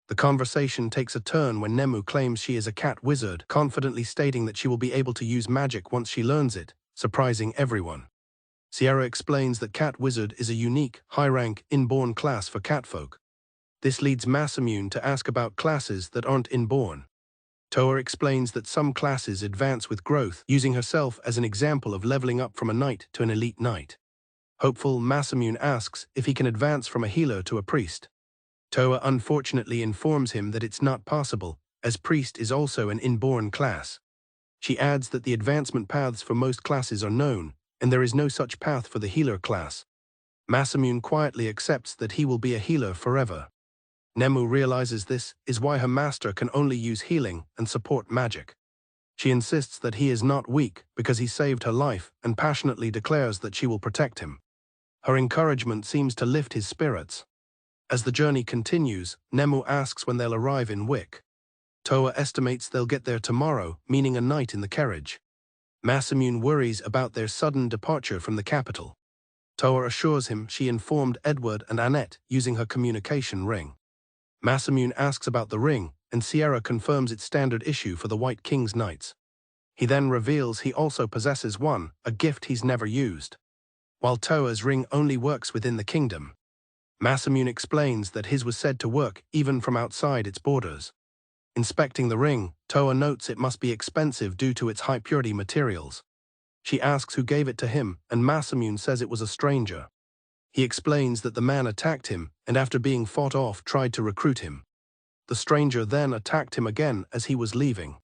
[SPEAKER 1] The conversation takes a turn when Nemu claims she is a cat wizard, confidently stating that she will be able to use magic once she learns it, surprising everyone. Sierra explains that Cat Wizard is a unique, high-rank, inborn class for catfolk. This leads Masamune to ask about classes that aren't inborn. Toa explains that some classes advance with growth, using herself as an example of leveling up from a knight to an elite knight. Hopeful, Masamune asks if he can advance from a healer to a priest. Toa unfortunately informs him that it's not possible, as priest is also an inborn class. She adds that the advancement paths for most classes are known, and there is no such path for the healer class. Masamune quietly accepts that he will be a healer forever. Nemu realizes this is why her master can only use healing and support magic. She insists that he is not weak because he saved her life and passionately declares that she will protect him. Her encouragement seems to lift his spirits. As the journey continues, Nemu asks when they'll arrive in Wick. Toa estimates they'll get there tomorrow, meaning a night in the carriage. Masamune worries about their sudden departure from the capital. Toa assures him she informed Edward and Annette using her communication ring. Masamune asks about the ring, and Sierra confirms its standard issue for the White King's Knights. He then reveals he also possesses one, a gift he's never used. While Toa's ring only works within the kingdom, Masamune explains that his was said to work even from outside its borders. Inspecting the ring, Toa notes it must be expensive due to its high-purity materials. She asks who gave it to him, and Masamune says it was a stranger. He explains that the man attacked him, and after being fought off tried to recruit him. The stranger then attacked him again as he was leaving.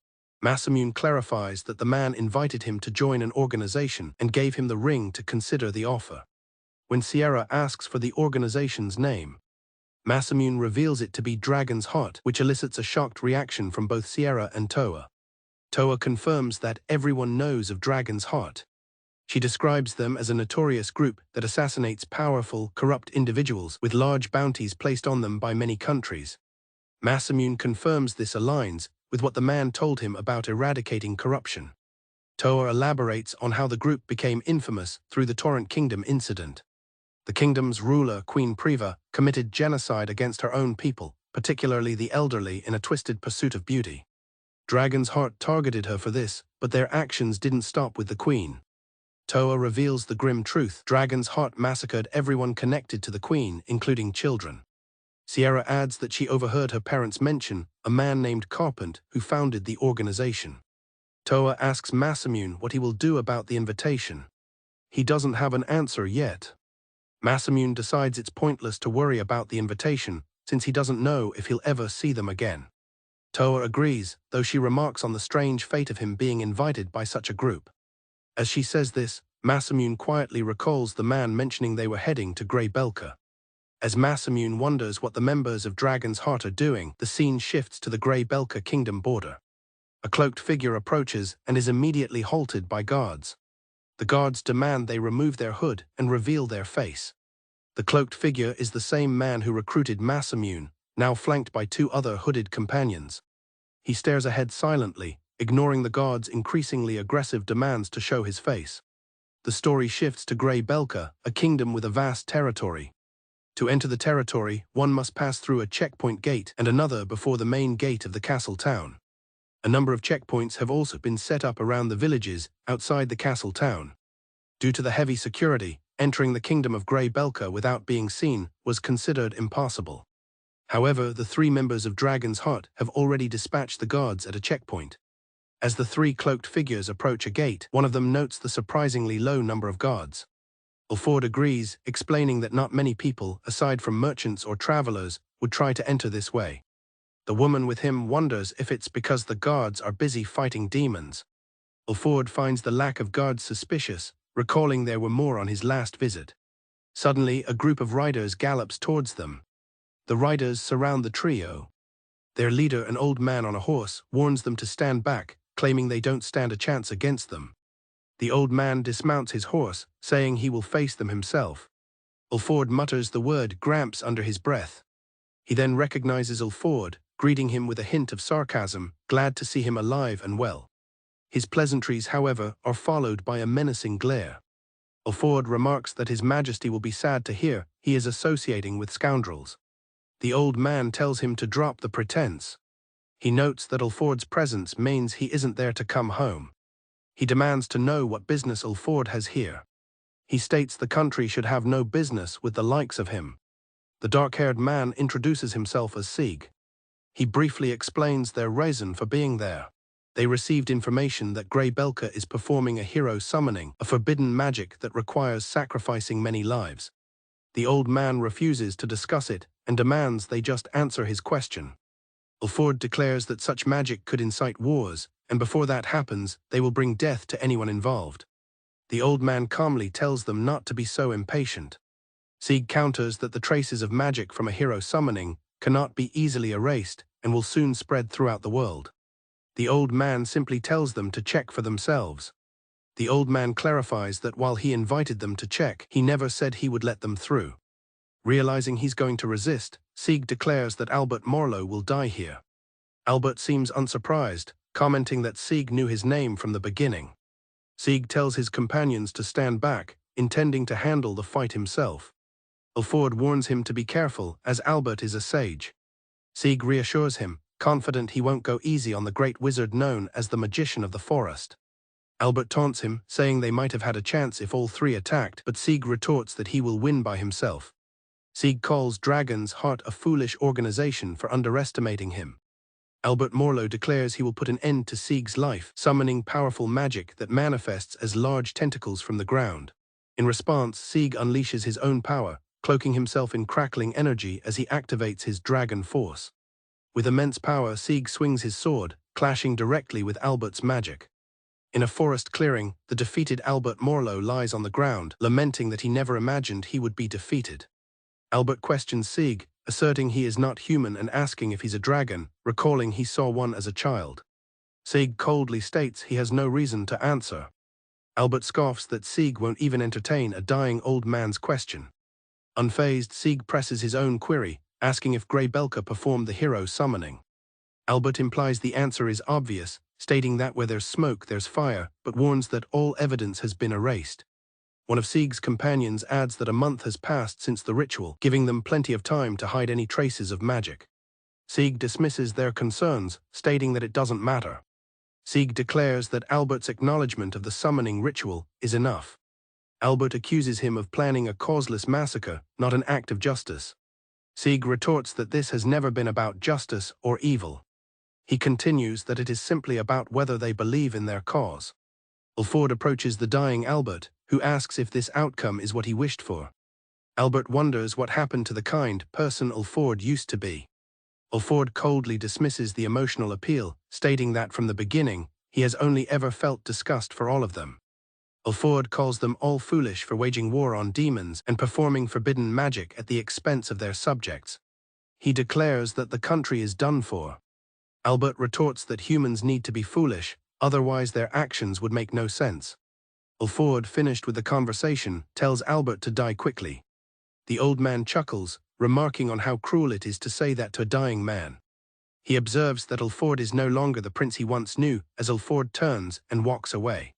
[SPEAKER 1] Masamune clarifies that the man invited him to join an organization and gave him the ring to consider the offer. When Sierra asks for the organization's name, Masamune reveals it to be Dragon's Heart, which elicits a shocked reaction from both Sierra and Toa. Toa confirms that everyone knows of Dragon's Heart. She describes them as a notorious group that assassinates powerful, corrupt individuals with large bounties placed on them by many countries. Masamune confirms this aligns with what the man told him about eradicating corruption. Toa elaborates on how the group became infamous through the Torrent Kingdom incident. The kingdom's ruler, Queen Priva, committed genocide against her own people, particularly the elderly, in a twisted pursuit of beauty. Dragon's Heart targeted her for this, but their actions didn't stop with the queen. Toa reveals the grim truth: Dragon's Heart massacred everyone connected to the queen, including children. Sierra adds that she overheard her parents mention a man named Carpent who founded the organization. Toa asks Masamune what he will do about the invitation. He doesn't have an answer yet. Masamune decides it's pointless to worry about the invitation, since he doesn't know if he'll ever see them again. Toa agrees, though she remarks on the strange fate of him being invited by such a group. As she says this, Masamune quietly recalls the man mentioning they were heading to Grey Belka. As Masamune wonders what the members of Dragon's Heart are doing, the scene shifts to the Grey Belka kingdom border. A cloaked figure approaches and is immediately halted by guards. The guards demand they remove their hood and reveal their face. The cloaked figure is the same man who recruited Masamune, now flanked by two other hooded companions. He stares ahead silently, ignoring the guards' increasingly aggressive demands to show his face. The story shifts to Grey Belka, a kingdom with a vast territory. To enter the territory, one must pass through a checkpoint gate and another before the main gate of the castle town. A number of checkpoints have also been set up around the villages outside the castle town. Due to the heavy security, entering the kingdom of Grey Belka without being seen was considered impossible. However, the three members of Dragon's Heart have already dispatched the guards at a checkpoint. As the three cloaked figures approach a gate, one of them notes the surprisingly low number of guards. Alford agrees, explaining that not many people, aside from merchants or travelers, would try to enter this way. The woman with him wonders if it's because the guards are busy fighting demons. Alford finds the lack of guards suspicious, recalling there were more on his last visit. Suddenly, a group of riders gallops towards them. The riders surround the trio. Their leader, an old man on a horse, warns them to stand back, claiming they don't stand a chance against them. The old man dismounts his horse, saying he will face them himself. Ulford mutters the word Gramps under his breath. He then recognizes Ulford, greeting him with a hint of sarcasm, glad to see him alive and well. His pleasantries, however, are followed by a menacing glare. Ulford remarks that His Majesty will be sad to hear he is associating with scoundrels. The old man tells him to drop the pretense. He notes that Ulford's presence means he isn't there to come home. He demands to know what business Ulford has here. He states the country should have no business with the likes of him. The dark-haired man introduces himself as Sieg. He briefly explains their reason for being there. They received information that Grey Belka is performing a hero summoning, a forbidden magic that requires sacrificing many lives. The old man refuses to discuss it and demands they just answer his question. Ulford declares that such magic could incite wars, and before that happens, they will bring death to anyone involved. The old man calmly tells them not to be so impatient. Sieg counters that the traces of magic from a hero summoning cannot be easily erased and will soon spread throughout the world. The old man simply tells them to check for themselves. The old man clarifies that while he invited them to check, he never said he would let them through. Realizing he's going to resist, Sieg declares that Albert Morlo will die here. Albert seems unsurprised, commenting that Sieg knew his name from the beginning. Sieg tells his companions to stand back, intending to handle the fight himself. Ulford warns him to be careful, as Albert is a sage. Sieg reassures him, confident he won't go easy on the great wizard known as the Magician of the Forest. Albert taunts him, saying they might have had a chance if all three attacked, but Sieg retorts that he will win by himself. Sieg calls Dragon's Heart a foolish organization for underestimating him. Albert Morlo declares he will put an end to Sieg's life, summoning powerful magic that manifests as large tentacles from the ground. In response, Sieg unleashes his own power, cloaking himself in crackling energy as he activates his dragon force. With immense power, Sieg swings his sword, clashing directly with Albert's magic. In a forest clearing, the defeated Albert Morlo lies on the ground, lamenting that he never imagined he would be defeated. Albert questions Sieg, asserting he is not human and asking if he's a dragon, recalling he saw one as a child. Sieg coldly states he has no reason to answer. Albert scoffs that Sieg won't even entertain a dying old man's question. Unfazed, Sieg presses his own query, asking if Grey Belka performed the hero summoning. Albert implies the answer is obvious, stating that where there's smoke there's fire, but warns that all evidence has been erased. One of Sieg's companions adds that a month has passed since the ritual, giving them plenty of time to hide any traces of magic. Sieg dismisses their concerns, stating that it doesn't matter. Sieg declares that Albert's acknowledgement of the summoning ritual is enough. Albert accuses him of planning a causeless massacre, not an act of justice. Sieg retorts that this has never been about justice or evil. He continues that it is simply about whether they believe in their cause. Ulford approaches the dying Albert, who asks if this outcome is what he wished for. Albert wonders what happened to the kind person Ulford used to be. Ulford coldly dismisses the emotional appeal, stating that from the beginning, he has only ever felt disgust for all of them. Ulford calls them all foolish for waging war on demons and performing forbidden magic at the expense of their subjects. He declares that the country is done for. Albert retorts that humans need to be foolish, otherwise their actions would make no sense. Ulford, finished with the conversation, tells Albert to die quickly. The old man chuckles, remarking on how cruel it is to say that to a dying man. He observes that Ulford is no longer the prince he once knew, as Ulford turns and walks away.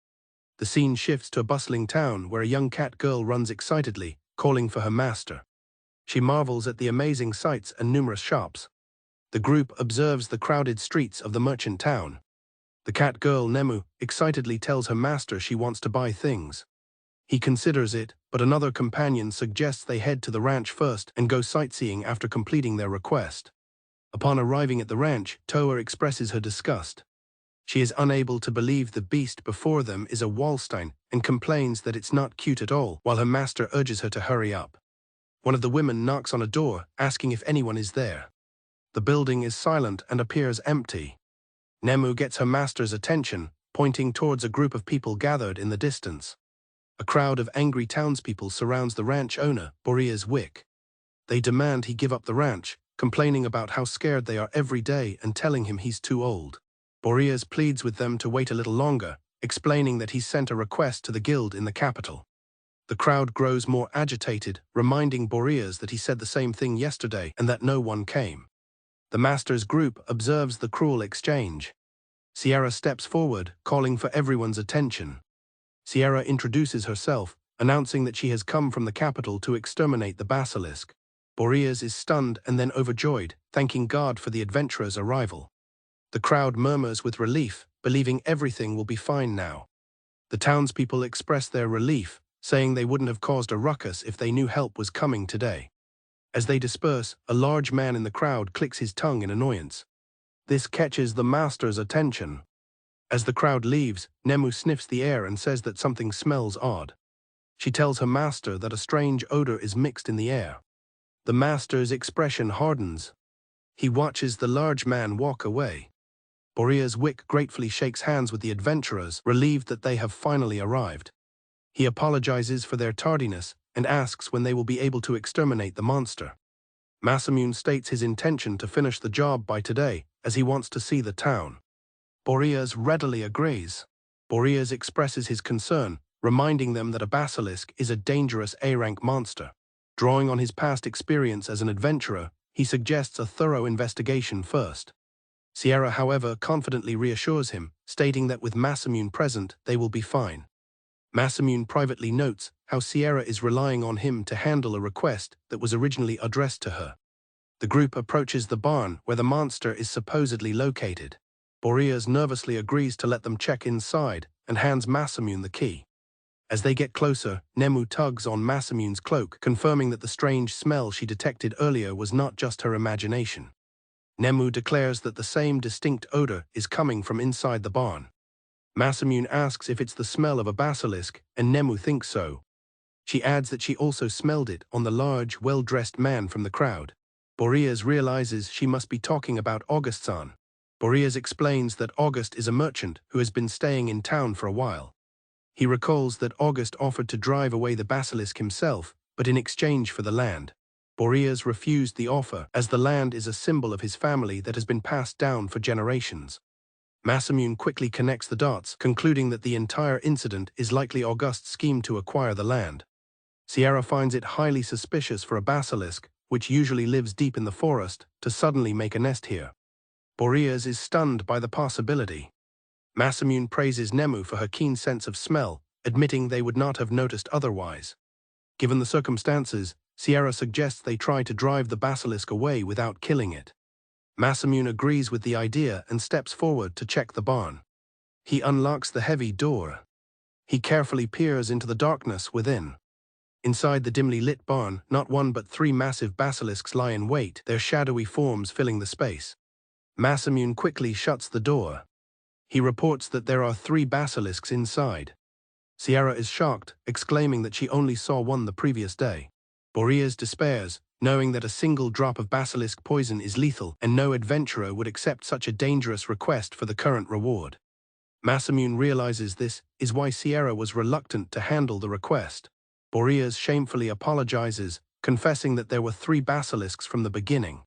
[SPEAKER 1] The scene shifts to a bustling town where a young cat girl runs excitedly, calling for her master. She marvels at the amazing sights and numerous shops. The group observes the crowded streets of the merchant town. The cat girl, Nemu, excitedly tells her master she wants to buy things. He considers it, but another companion suggests they head to the ranch first and go sightseeing after completing their request. Upon arriving at the ranch, Toa expresses her disgust. She is unable to believe the beast before them is a Wallstein and complains that it's not cute at all, while her master urges her to hurry up. One of the women knocks on a door, asking if anyone is there. The building is silent and appears empty. Nemu gets her master's attention, pointing towards a group of people gathered in the distance. A crowd of angry townspeople surrounds the ranch owner, Boreas Wick. They demand he give up the ranch, complaining about how scared they are every day and telling him he's too old. Boreas pleads with them to wait a little longer, explaining that he's sent a request to the guild in the capital. The crowd grows more agitated, reminding Boreas that he said the same thing yesterday and that no one came. The master's group observes the cruel exchange. Sierra steps forward, calling for everyone's attention. Sierra introduces herself, announcing that she has come from the capital to exterminate the basilisk. Boreas is stunned and then overjoyed, thanking God for the adventurer's arrival. The crowd murmurs with relief, believing everything will be fine now. The townspeople express their relief, saying they wouldn't have caused a ruckus if they knew help was coming today. As they disperse, a large man in the crowd clicks his tongue in annoyance. This catches the master's attention. As the crowd leaves, Nemu sniffs the air and says that something smells odd. She tells her master that a strange odor is mixed in the air. The master's expression hardens. He watches the large man walk away. Boreas Wick gratefully shakes hands with the adventurers, relieved that they have finally arrived. He apologizes for their tardiness and asks when they will be able to exterminate the monster. Masamune states his intention to finish the job by today, as he wants to see the town. Boreas readily agrees. Boreas expresses his concern, reminding them that a basilisk is a dangerous A-rank monster. Drawing on his past experience as an adventurer, he suggests a thorough investigation first. Sierra, however, confidently reassures him, stating that with Masamune present, they will be fine. Masamune privately notes how Sierra is relying on him to handle a request that was originally addressed to her. The group approaches the barn where the monster is supposedly located. Boreas nervously agrees to let them check inside and hands Masamune the key. As they get closer, Nemu tugs on Masamune's cloak, confirming that the strange smell she detected earlier was not just her imagination. Nemu declares that the same distinct odor is coming from inside the barn. Masamune asks if it's the smell of a basilisk, and Nemu thinks so. She adds that she also smelled it on the large, well-dressed man from the crowd. Boreas realizes she must be talking about August-san. Boreas explains that August is a merchant who has been staying in town for a while. He recalls that August offered to drive away the basilisk himself, but in exchange for the land. Boreas refused the offer, as the land is a symbol of his family that has been passed down for generations. Masamune quickly connects the dots, concluding that the entire incident is likely August's scheme to acquire the land. Sierra finds it highly suspicious for a basilisk, which usually lives deep in the forest, to suddenly make a nest here. Boreas is stunned by the possibility. Masamune praises Nemu for her keen sense of smell, admitting they would not have noticed otherwise. Given the circumstances, Sierra suggests they try to drive the basilisk away without killing it. Masamune agrees with the idea and steps forward to check the barn. He unlocks the heavy door. He carefully peers into the darkness within. Inside the dimly lit barn, not one but 3 massive basilisks lie in wait, their shadowy forms filling the space. Masamune quickly shuts the door. He reports that there are 3 basilisks inside. Sierra is shocked, exclaiming that she only saw one the previous day. Boreas despairs, knowing that a single drop of basilisk poison is lethal and no adventurer would accept such a dangerous request for the current reward. Masamune realizes this is why Sierra was reluctant to handle the request. Boreas shamefully apologizes, confessing that there were 3 basilisks from the beginning.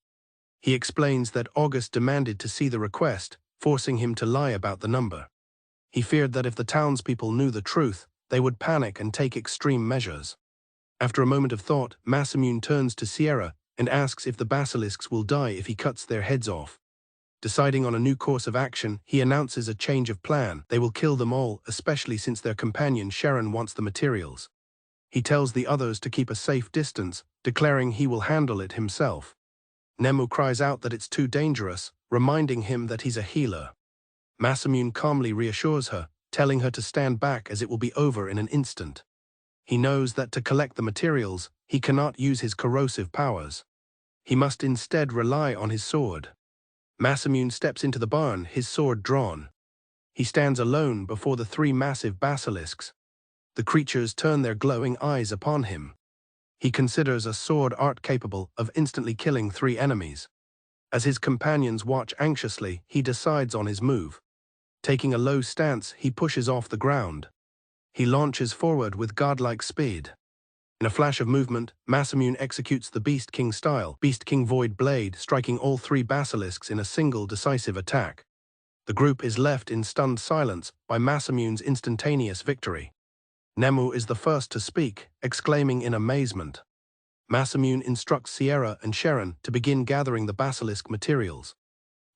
[SPEAKER 1] He explains that August demanded to see the request, forcing him to lie about the number. He feared that if the townspeople knew the truth, they would panic and take extreme measures. After a moment of thought, Masamune turns to Sierra and asks if the basilisks will die if he cuts their heads off. Deciding on a new course of action, he announces a change of plan. They will kill them all, especially since their companion Sharon wants the materials. He tells the others to keep a safe distance, declaring he will handle it himself. Nemu cries out that it's too dangerous, reminding him that he's a healer. Masamune calmly reassures her, telling her to stand back as it will be over in an instant. He knows that to collect the materials, he cannot use his corrosive powers. He must instead rely on his sword. Masamune steps into the barn, his sword drawn. He stands alone before the 3 massive basilisks. The creatures turn their glowing eyes upon him. He considers a sword art capable of instantly killing 3 enemies. As his companions watch anxiously, he decides on his move. Taking a low stance, he pushes off the ground. He launches forward with godlike speed. In a flash of movement, Masamune executes the Beast King style, Beast King Void Blade, striking all three basilisks in a single decisive attack. The group is left in stunned silence by Masamune's instantaneous victory. Nemu is the first to speak, exclaiming in amazement. Masamune instructs Sierra and Sharon to begin gathering the basilisk materials.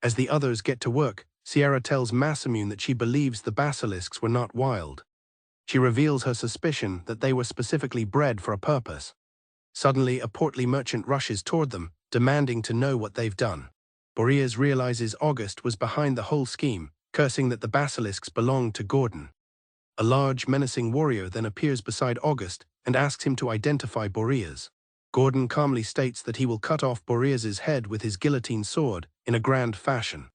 [SPEAKER 1] As the others get to work, Sierra tells Masamune that she believes the basilisks were not wild. She reveals her suspicion that they were specifically bred for a purpose. Suddenly, a portly merchant rushes toward them, demanding to know what they've done. Boreas realizes August was behind the whole scheme, cursing that the basilisks belonged to Gordon. A large, menacing warrior then appears beside August and asks him to identify Boreas. Gordon calmly states that he will cut off Boreas's head with his guillotine sword in a grand fashion.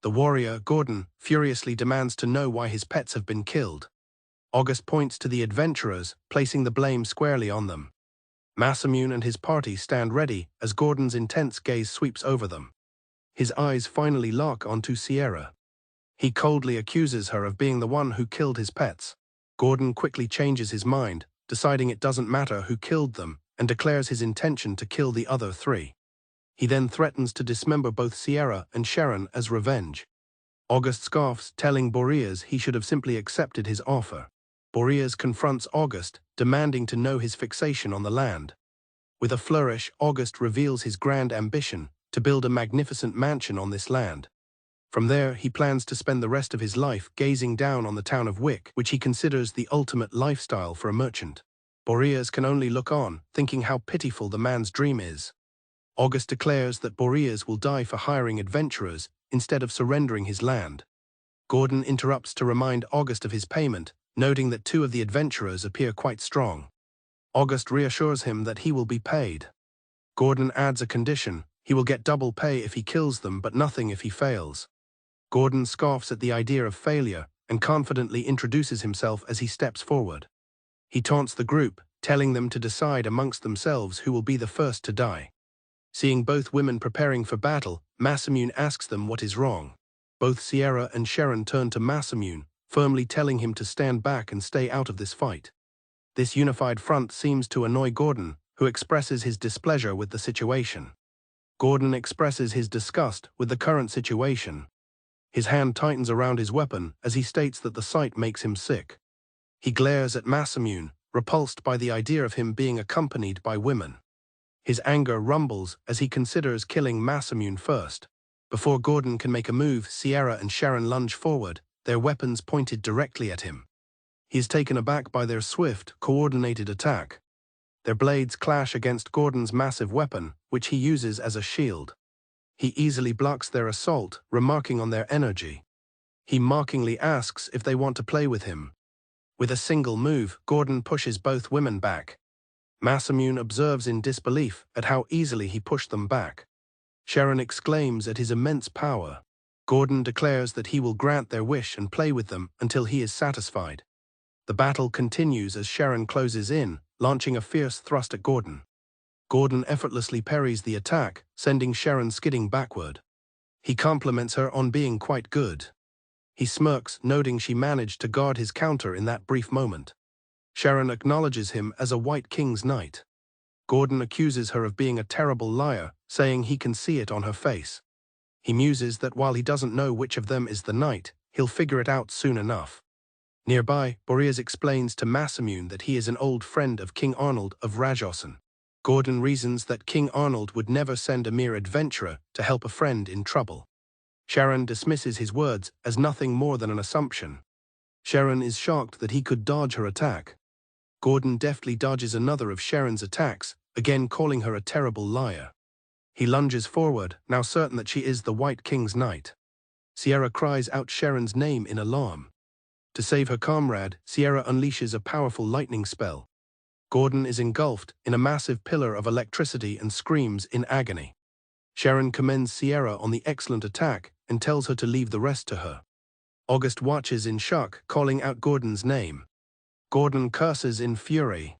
[SPEAKER 1] The warrior, Gordon, furiously demands to know why his pets have been killed. August points to the adventurers, placing the blame squarely on them. Masamune and his party stand ready as Gordon's intense gaze sweeps over them. His eyes finally lock onto Sierra. He coldly accuses her of being the one who killed his pets. Gordon quickly changes his mind, deciding it doesn't matter who killed them, and declares his intention to kill the other three. He then threatens to dismember both Sierra and Sharon as revenge. August scoffs, telling Boreas he should have simply accepted his offer. Boreas confronts August, demanding to know his fixation on the land. With a flourish, August reveals his grand ambition to build a magnificent mansion on this land. From there, he plans to spend the rest of his life gazing down on the town of Wick, which he considers the ultimate lifestyle for a merchant. Boreas can only look on, thinking how pitiful the man's dream is. August declares that Boreas will die for hiring adventurers instead of surrendering his land. Gordon interrupts to remind August of his payment, noting that two of the adventurers appear quite strong. August reassures him that he will be paid. Gordon adds a condition: he will get double pay if he kills them, but nothing if he fails. Gordon scoffs at the idea of failure and confidently introduces himself as he steps forward. He taunts the group, telling them to decide amongst themselves who will be the first to die. Seeing both women preparing for battle, Masamune asks them what is wrong. Both Sierra and Sharon turn to Masamune, firmly telling him to stand back and stay out of this fight. This unified front seems to annoy Gordon, who expresses his displeasure with the situation. Gordon expresses his disgust with the current situation. His hand tightens around his weapon as he states that the sight makes him sick. He glares at Masamune, repulsed by the idea of him being accompanied by women. His anger rumbles as he considers killing Masamune first. Before Gordon can make a move, Sierra and Sharon lunge forward, their weapons pointed directly at him. He is taken aback by their swift, coordinated attack. Their blades clash against Gordon's massive weapon, which he uses as a shield. He easily blocks their assault, remarking on their energy. He mockingly asks if they want to play with him. With a single move, Gordon pushes both women back. Masamune observes in disbelief at how easily he pushed them back. Sharon exclaims at his immense power. Gordon declares that he will grant their wish and play with them until he is satisfied. The battle continues as Sharon closes in, launching a fierce thrust at Gordon. Gordon effortlessly parries the attack, sending Sharon skidding backward. He compliments her on being quite good. He smirks, noting she managed to guard his counter in that brief moment. Sharon acknowledges him as a White King's knight. Gordon accuses her of being a terrible liar, saying he can see it on her face. He muses that while he doesn't know which of them is the knight, he'll figure it out soon enough. Nearby, Boreas explains to Masamune that he is an old friend of King Arnold of Rajosin. Gordon reasons that King Arnold would never send a mere adventurer to help a friend in trouble. Sharon dismisses his words as nothing more than an assumption. Sharon is shocked that he could dodge her attack. Gordon deftly dodges another of Sharon's attacks, again calling her a terrible liar. He lunges forward, now certain that she is the White King's knight. Sierra cries out Sharon's name in alarm. To save her comrade, Sierra unleashes a powerful lightning spell. Gordon is engulfed in a massive pillar of electricity and screams in agony. Sharon commends Sierra on the excellent attack and tells her to leave the rest to her. August watches in shock, calling out Gordon's name. Gordon curses in fury.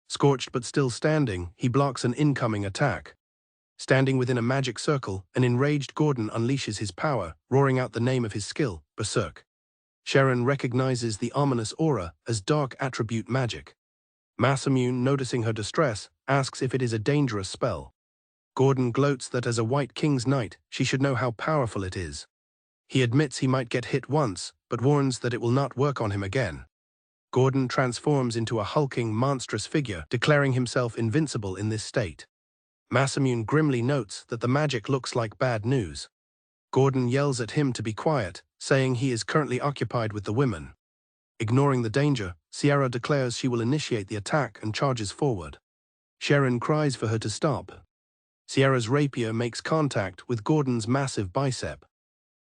[SPEAKER 1] Scorched but still standing, he blocks an incoming attack. Standing within a magic circle, an enraged Gordon unleashes his power, roaring out the name of his skill, Berserk. Sharon recognizes the ominous aura as dark attribute magic. Masamune, noticing her distress, asks if it is a dangerous spell. Gordon gloats that as a White King's knight, she should know how powerful it is. He admits he might get hit once, but warns that it will not work on him again. Gordon transforms into a hulking, monstrous figure, declaring himself invincible in this state. Masamune grimly notes that the magic looks like bad news. Gordon yells at him to be quiet, saying he is currently occupied with the women. Ignoring the danger, Sierra declares she will initiate the attack and charges forward. Sharon cries for her to stop. Sierra's rapier makes contact with Gordon's massive bicep.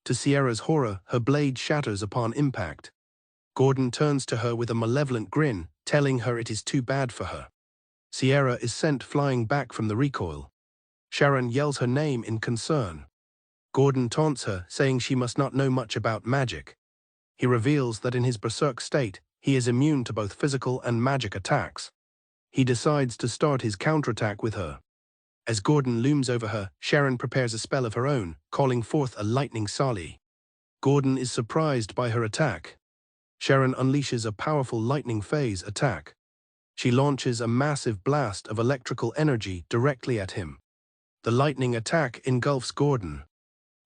[SPEAKER 1] To Sierra's horror, her blade shatters upon impact. Gordon turns to her with a malevolent grin, telling her it is too bad for her. Sierra is sent flying back from the recoil. Sharon yells her name in concern. Gordon taunts her, saying she must not know much about magic. He reveals that in his berserk state, he is immune to both physical and magic attacks. He decides to start his counterattack with her. As Gordon looms over her, Sharon prepares a spell of her own, calling forth a lightning sali. Gordon is surprised by her attack. Sharon unleashes a powerful lightning phase attack. She launches a massive blast of electrical energy directly at him. The lightning attack engulfs Gordon.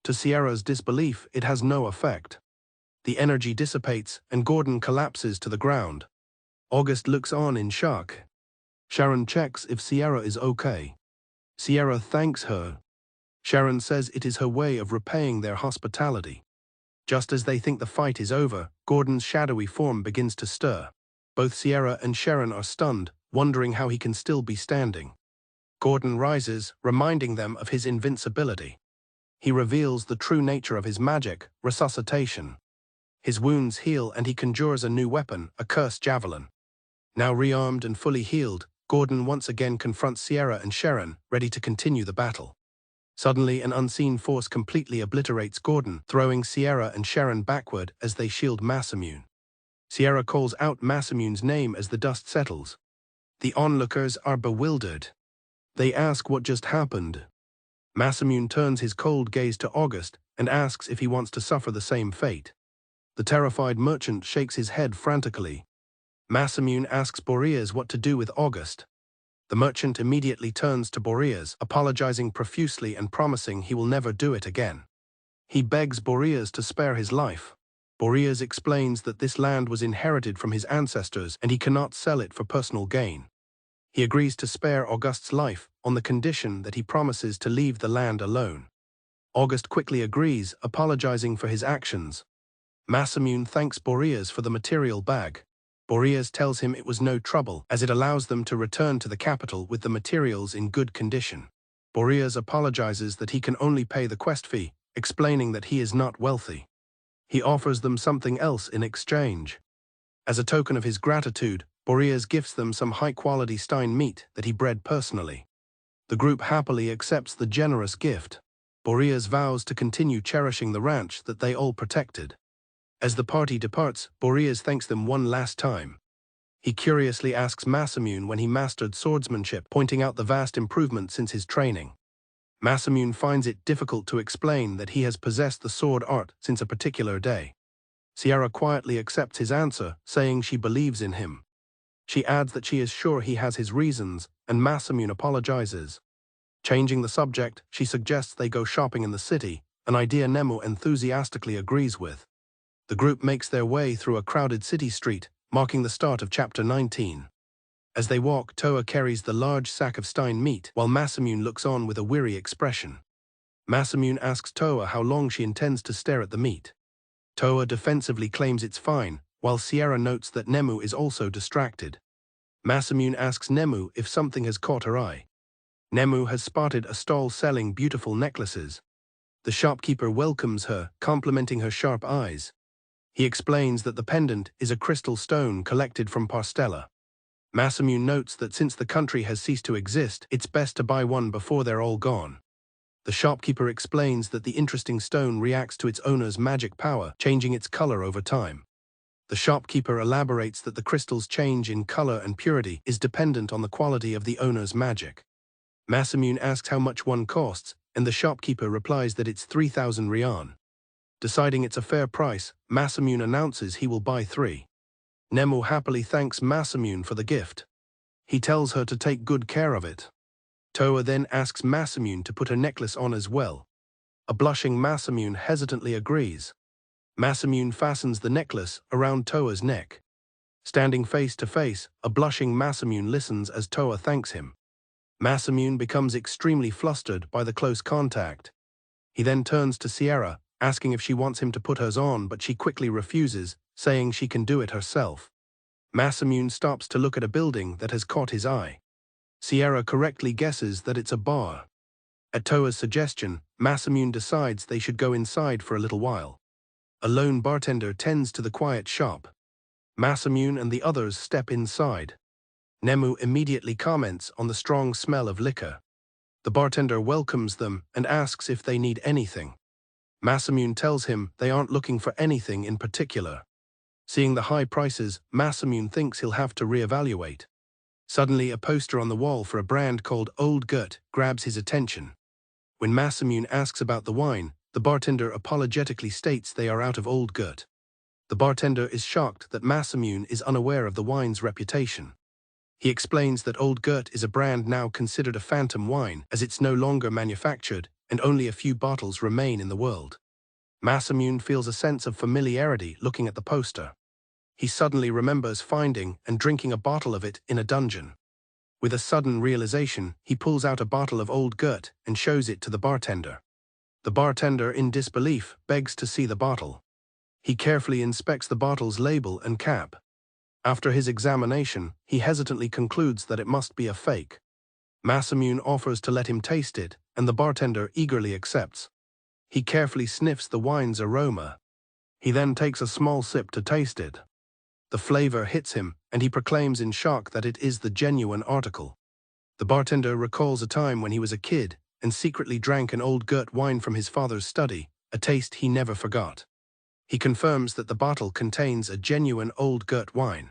[SPEAKER 1] To Sierra's disbelief, it has no effect. The energy dissipates and Gordon collapses to the ground. August looks on in shock. Sharon checks if Sierra is okay. Sierra thanks her. Sharon says it is her way of repaying their hospitality. Just as they think the fight is over, Gordon's shadowy form begins to stir. Both Sierra and Sharon are stunned, wondering how he can still be standing. Gordon rises, reminding them of his invincibility. He reveals the true nature of his magic, resuscitation. His wounds heal and he conjures a new weapon, a cursed javelin. Now rearmed and fully healed, Gordon once again confronts Sierra and Sharon, ready to continue the battle. Suddenly, an unseen force completely obliterates Gordon, throwing Sierra and Sharon backward as they shield Masamune. Sierra calls out Masamune's name as the dust settles. The onlookers are bewildered. They ask what just happened. Masamune turns his cold gaze to August and asks if he wants to suffer the same fate. The terrified merchant shakes his head frantically. Masamune asks Boreas what to do with August. The merchant immediately turns to Boreas, apologizing profusely and promising he will never do it again. He begs Boreas to spare his life. Boreas explains that this land was inherited from his ancestors and he cannot sell it for personal gain. He agrees to spare August's life on the condition that he promises to leave the land alone. August quickly agrees, apologizing for his actions. Masamune thanks Boreas for the material bag. Boreas tells him it was no trouble, as it allows them to return to the capital with the materials in good condition. Boreas apologizes that he can only pay the quest fee, explaining that he is not wealthy. He offers them something else in exchange. As a token of his gratitude, Boreas gifts them some high-quality Stein meat that he bred personally. The group happily accepts the generous gift. Boreas vows to continue cherishing the ranch that they all protected. As the party departs, Boreas thanks them one last time. He curiously asks Masamune when he mastered swordsmanship, pointing out the vast improvement since his training. Masamune finds it difficult to explain that he has possessed the sword art since a particular day. Sierra quietly accepts his answer, saying she believes in him. She adds that she is sure he has his reasons, and Masamune apologizes. Changing the subject, she suggests they go shopping in the city, an idea Nemu enthusiastically agrees with. The group makes their way through a crowded city street, marking the start of Chapter 19. As they walk, Toa carries the large sack of Stein meat, while Masamune looks on with a weary expression. Masamune asks Toa how long she intends to stare at the meat. Toa defensively claims it's fine, while Sierra notes that Nemu is also distracted. Masamune asks Nemu if something has caught her eye. Nemu has spotted a stall selling beautiful necklaces. The shopkeeper welcomes her, complimenting her sharp eyes. He explains that the pendant is a crystal stone collected from Parstella. Masamune notes that since the country has ceased to exist, it's best to buy one before they're all gone. The shopkeeper explains that the interesting stone reacts to its owner's magic power, changing its color over time. The shopkeeper elaborates that the crystal's change in color and purity is dependent on the quality of the owner's magic. Masamune asks how much one costs, and the shopkeeper replies that it's 3,000 rian. Deciding it's a fair price, Masamune announces he will buy 3. Nemu happily thanks Masamune for the gift. He tells her to take good care of it. Toa then asks Masamune to put her necklace on as well. A blushing Masamune hesitantly agrees. Masamune fastens the necklace around Toa's neck. Standing face to face, a blushing Masamune listens as Toa thanks him. Masamune becomes extremely flustered by the close contact. He then turns to Sierra, asking if she wants him to put hers on, but she quickly refuses, saying she can do it herself. Masamune stops to look at a building that has caught his eye. Sierra correctly guesses that it's a bar. At Toa's suggestion, Masamune decides they should go inside for a little while. A lone bartender tends to the quiet shop. Masamune and the others step inside. Nemu immediately comments on the strong smell of liquor. The bartender welcomes them and asks if they need anything. Masamune tells him they aren't looking for anything in particular. Seeing the high prices, Masamune thinks he'll have to reevaluate. Suddenly, a poster on the wall for a brand called Old Gut grabs his attention. When Masamune asks about the wine, the bartender apologetically states they are out of Old Gut. The bartender is shocked that Masamune is unaware of the wine's reputation. He explains that Old Gut is a brand now considered a phantom wine as it's no longer manufactured and only a few bottles remain in the world. Masamune feels a sense of familiarity looking at the poster. He suddenly remembers finding and drinking a bottle of it in a dungeon. With a sudden realization, he pulls out a bottle of Old Gut and shows it to the bartender. The bartender, in disbelief, begs to see the bottle. He carefully inspects the bottle's label and cap. After his examination, he hesitantly concludes that it must be a fake. Masamune offers to let him taste it, and the bartender eagerly accepts. He carefully sniffs the wine's aroma. He then takes a small sip to taste it. The flavor hits him, and he proclaims in shock that it is the genuine article. The bartender recalls a time when he was a kid and secretly drank an Old Gut wine from his father's study, a taste he never forgot. He confirms that the bottle contains a genuine Old Gut wine.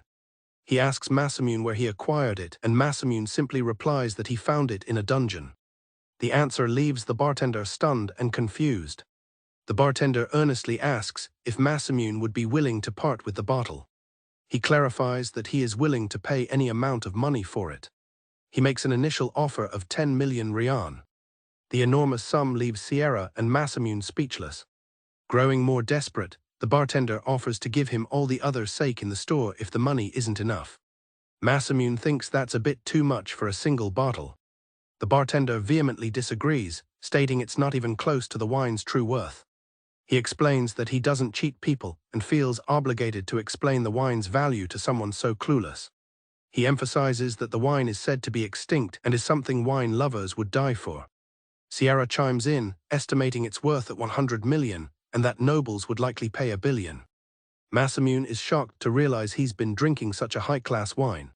[SPEAKER 1] He asks Masamune where he acquired it, and Masamune simply replies that he found it in a dungeon. The answer leaves the bartender stunned and confused. The bartender earnestly asks if Masamune would be willing to part with the bottle. He clarifies that he is willing to pay any amount of money for it. He makes an initial offer of 10 million rian. The enormous sum leaves Sierra and Masamune speechless. Growing more desperate, the bartender offers to give him all the other sake in the store if the money isn't enough. Masamune thinks that's a bit too much for a single bottle. The bartender vehemently disagrees, stating it's not even close to the wine's true worth. He explains that he doesn't cheat people and feels obligated to explain the wine's value to someone so clueless. He emphasizes that the wine is said to be extinct and is something wine lovers would die for. Sierra chimes in, estimating its worth at 100 million, and that nobles would likely pay 1 billion. Masamune is shocked to realize he's been drinking such a high-class wine.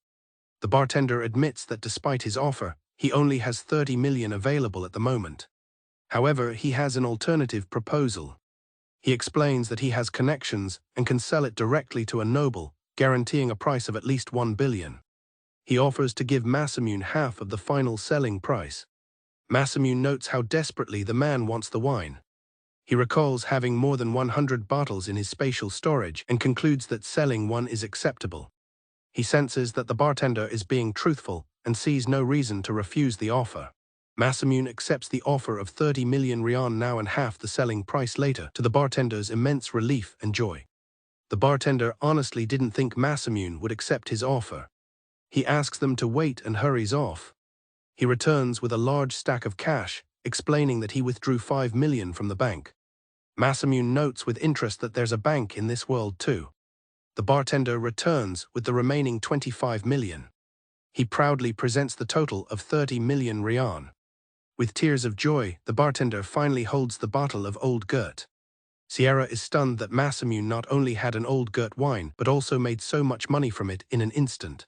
[SPEAKER 1] The bartender admits that despite his offer, he only has 30 million available at the moment. However, he has an alternative proposal. He explains that he has connections and can sell it directly to a noble, guaranteeing a price of at least 1 billion. He offers to give Masamune half of the final selling price. Masamune notes how desperately the man wants the wine. He recalls having more than 100 bottles in his spatial storage and concludes that selling one is acceptable. He senses that the bartender is being truthful and sees no reason to refuse the offer. Masamune accepts the offer of 30 million rian now and half the selling price later, to the bartender's immense relief and joy. The bartender honestly didn't think Masamune would accept his offer. He asks them to wait and hurries off. He returns with a large stack of cash, explaining that he withdrew 5 million from the bank. Masamune notes with interest that there's a bank in this world too. The bartender returns with the remaining 25 million. He proudly presents the total of 30 million rian. With tears of joy, the bartender finally holds the bottle of Old Gut. Sierra is stunned that Masamune not only had an Old Gut wine, but also made so much money from it in an instant.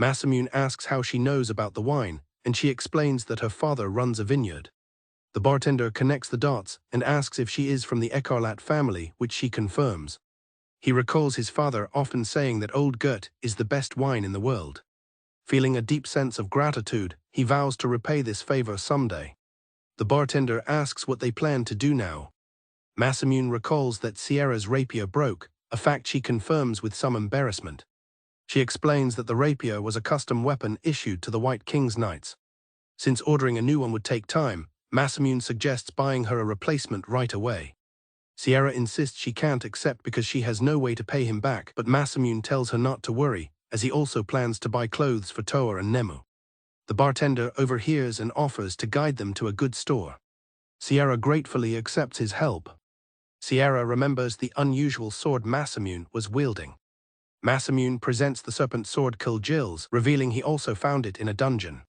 [SPEAKER 1] Masamune asks how she knows about the wine, and she explains that her father runs a vineyard. The bartender connects the dots and asks if she is from the Ecarlat family, which she confirms. He recalls his father often saying that Old Gut is the best wine in the world. Feeling a deep sense of gratitude, he vows to repay this favor someday. The bartender asks what they plan to do now. Masamune recalls that Sierra's rapier broke, a fact she confirms with some embarrassment. She explains that the rapier was a custom weapon issued to the White King's knights. Since ordering a new one would take time, Masamune suggests buying her a replacement right away. Sierra insists she can't accept because she has no way to pay him back, but Masamune tells her not to worry, as he also plans to buy clothes for Toa and Nemu. The bartender overhears and offers to guide them to a good store. Sierra gratefully accepts his help. Sierra remembers the unusual sword Masamune was wielding. Masamune presents the serpent sword Kiljil's, revealing he also found it in a dungeon.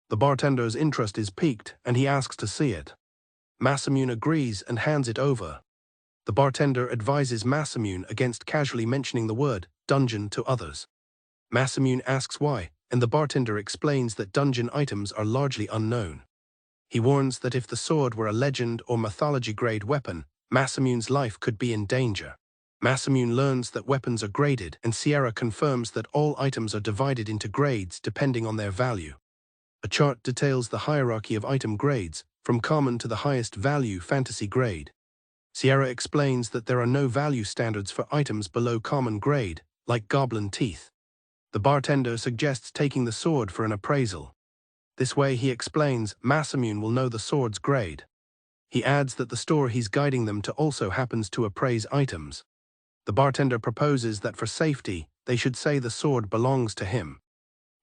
[SPEAKER 1] The bartender's interest is piqued, and he asks to see it. Masamune agrees and hands it over. The bartender advises Masamune against casually mentioning the word dungeon to others. Masamune asks why, and the bartender explains that dungeon items are largely unknown. He warns that if the sword were a legend or mythology-grade weapon, Masamune's life could be in danger. Masamune learns that weapons are graded, and Sierra confirms that all items are divided into grades depending on their value. A chart details the hierarchy of item grades, from common to the highest value fantasy grade. Sierra explains that there are no value standards for items below common grade, like goblin teeth. The bartender suggests taking the sword for an appraisal. This way, he explains, Masamune will know the sword's grade. He adds that the store he's guiding them to also happens to appraise items. The bartender proposes that for safety, they should say the sword belongs to him.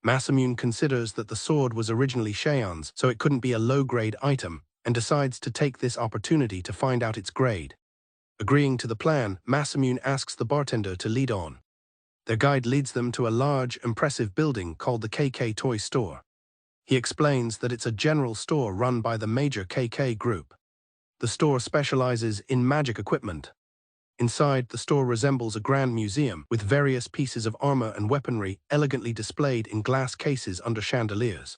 [SPEAKER 1] Masamune considers that the sword was originally Cheon's, so it couldn't be a low-grade item, and decides to take this opportunity to find out its grade. Agreeing to the plan, Masamune asks the bartender to lead on. Their guide leads them to a large, impressive building called the KK Toy Store. He explains that it's a general store run by the major KK group. The store specializes in magic equipment. Inside, the store resembles a grand museum, with various pieces of armor and weaponry elegantly displayed in glass cases under chandeliers.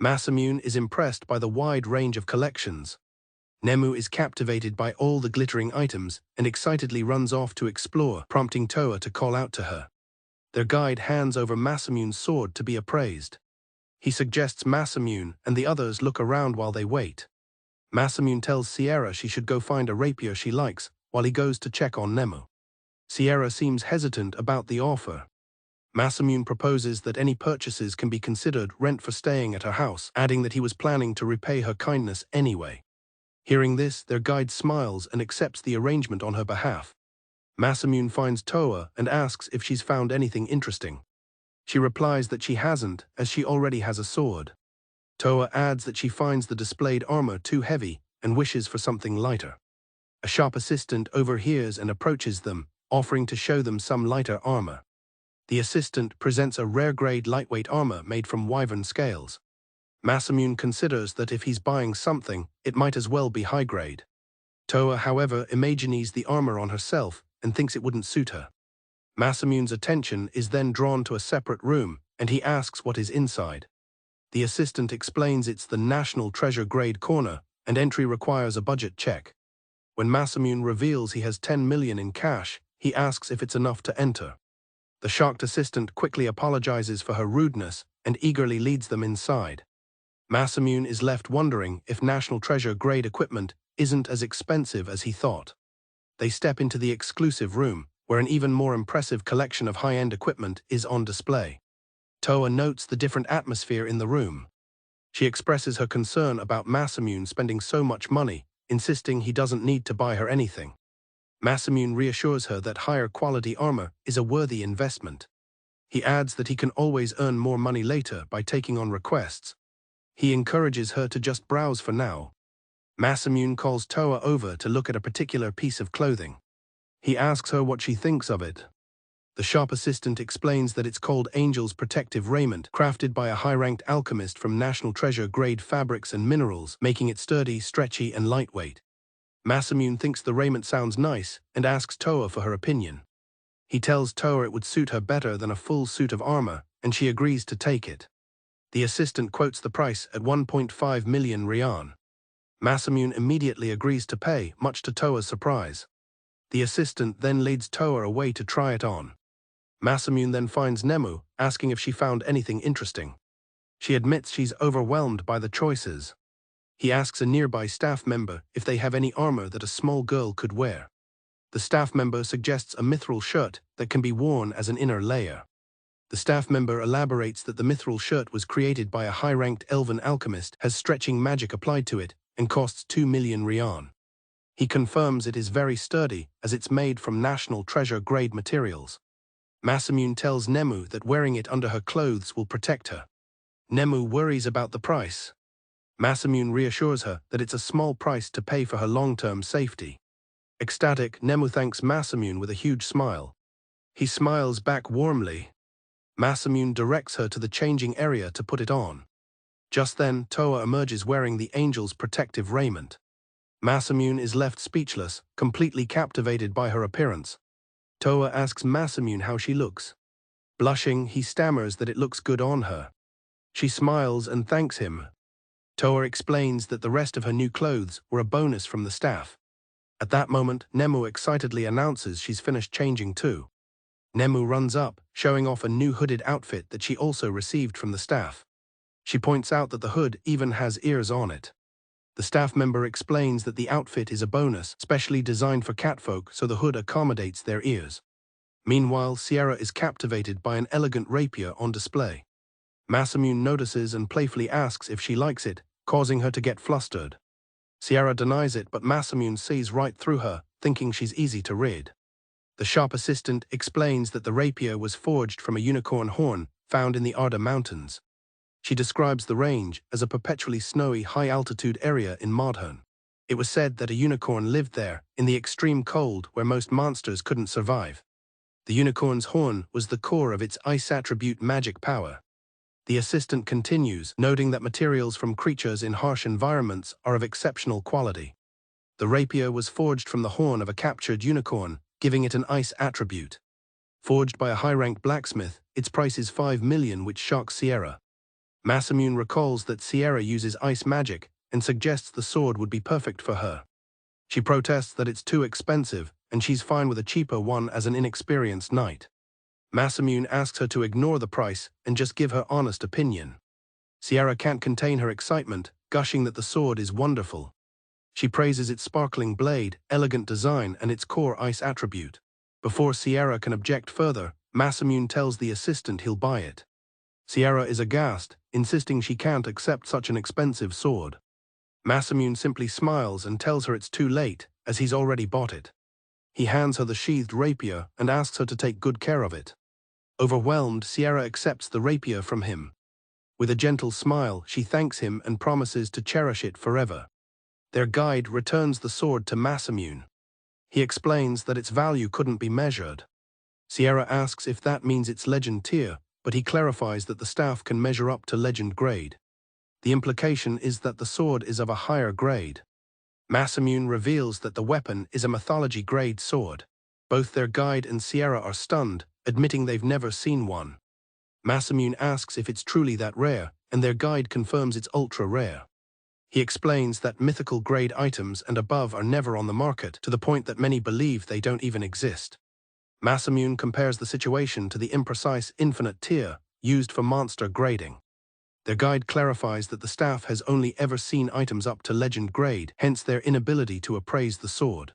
[SPEAKER 1] Masamune is impressed by the wide range of collections. Nemu is captivated by all the glittering items and excitedly runs off to explore, prompting Toa to call out to her. Their guide hands over Masamune's sword to be appraised. He suggests Masamune and the others look around while they wait. Masamune tells Sierra she should go find a rapier she likes, while he goes to check on Nemu. Sierra seems hesitant about the offer. Masamune proposes that any purchases can be considered rent for staying at her house, adding that he was planning to repay her kindness anyway. Hearing this, their guide smiles and accepts the arrangement on her behalf. Masamune finds Toa and asks if she's found anything interesting. She replies that she hasn't, as she already has a sword. Toa adds that she finds the displayed armor too heavy and wishes for something lighter. A shop assistant overhears and approaches them, offering to show them some lighter armor. The assistant presents a rare-grade lightweight armor made from wyvern scales. Masamune considers that if he's buying something, it might as well be high-grade. Toa, however, imagines the armor on herself and thinks it wouldn't suit her. Masamune's attention is then drawn to a separate room, and he asks what is inside. The assistant explains it's the National Treasure grade corner, and entry requires a budget check. When Masamune reveals he has 10 million in cash, he asks if it's enough to enter. The shocked assistant quickly apologizes for her rudeness and eagerly leads them inside. Masamune is left wondering if National Treasure grade equipment isn't as expensive as he thought. They step into the exclusive room, where an even more impressive collection of high-end equipment is on display. Toa notes the different atmosphere in the room. She expresses her concern about Masamune spending so much money, insisting he doesn't need to buy her anything. Masamune reassures her that higher quality armor is a worthy investment. He adds that he can always earn more money later by taking on requests. He encourages her to just browse for now. Masamune calls Toa over to look at a particular piece of clothing. He asks her what she thinks of it. The shop assistant explains that it's called Angel's Protective Raiment, crafted by a high-ranked alchemist from National Treasure grade fabrics and minerals, making it sturdy, stretchy, and lightweight. Masamune thinks the raiment sounds nice and asks Toa for her opinion. He tells Toa it would suit her better than a full suit of armor, and she agrees to take it. The assistant quotes the price at 1.5 million rian. Masamune immediately agrees to pay, much to Toa's surprise. The assistant then leads Toa away to try it on. Masamune then finds Nemu, asking if she found anything interesting. She admits she's overwhelmed by the choices. He asks a nearby staff member if they have any armor that a small girl could wear. The staff member suggests a mithril shirt that can be worn as an inner layer. The staff member elaborates that the mithril shirt was created by a high-ranked elven alchemist, has stretching magic applied to it, and costs 2 million rian. He confirms it is very sturdy, as it's made from national treasure-grade materials. Masamune tells Nemu that wearing it under her clothes will protect her. Nemu worries about the price. Masamune reassures her that it's a small price to pay for her long-term safety. Ecstatic, Nemu thanks Masamune with a huge smile. He smiles back warmly. Masamune directs her to the changing area to put it on. Just then, Toa emerges wearing the angel's protective raiment. Masamune is left speechless, completely captivated by her appearance. Toa asks Masamune how she looks. Blushing, he stammers that it looks good on her. She smiles and thanks him. Toa explains that the rest of her new clothes were a bonus from the staff. At that moment, Nemu excitedly announces she's finished changing too. Nemu runs up, showing off a new hooded outfit that she also received from the staff. She points out that the hood even has ears on it. The staff member explains that the outfit is a bonus, specially designed for catfolk, so the hood accommodates their ears. Meanwhile, Sierra is captivated by an elegant rapier on display. Masamune notices and playfully asks if she likes it, causing her to get flustered. Sierra denies it, but Masamune sees right through her, thinking she's easy to rid. The shop assistant explains that the rapier was forged from a unicorn horn found in the Arda Mountains. She describes the range as a perpetually snowy, high-altitude area in Modhern. It was said that a unicorn lived there, in the extreme cold where most monsters couldn't survive. The unicorn's horn was the core of its ice attribute magic power. The assistant continues, noting that materials from creatures in harsh environments are of exceptional quality. The rapier was forged from the horn of a captured unicorn, giving it an ice attribute. Forged by a high-ranked blacksmith, its price is 5 million, which shocks Sierra. Masamune recalls that Sierra uses ice magic and suggests the sword would be perfect for her. She protests that it's too expensive, and she's fine with a cheaper one as an inexperienced knight. Masamune asks her to ignore the price and just give her honest opinion. Sierra can't contain her excitement, gushing that the sword is wonderful. She praises its sparkling blade, elegant design, and its core ice attribute. Before Sierra can object further, Masamune tells the assistant he'll buy it. Sierra is aghast, insisting she can't accept such an expensive sword. Masamune simply smiles and tells her it's too late, as he's already bought it. He hands her the sheathed rapier and asks her to take good care of it. Overwhelmed, Sierra accepts the rapier from him. With a gentle smile, she thanks him and promises to cherish it forever. Their guide returns the sword to Masamune. He explains that its value couldn't be measured. Sierra asks if that means it's legend tier, but he clarifies that the staff can measure up to legend grade. The implication is that the sword is of a higher grade. Masamune reveals that the weapon is a mythology-grade sword. Both their guide and Sierra are stunned, admitting they've never seen one. Masamune asks if it's truly that rare, and their guide confirms it's ultra-rare. He explains that mythical-grade items and above are never on the market, to the point that many believe they don't even exist. Masamune compares the situation to the imprecise infinite tier used for monster grading. Their guide clarifies that the staff has only ever seen items up to legend grade, hence their inability to appraise the sword.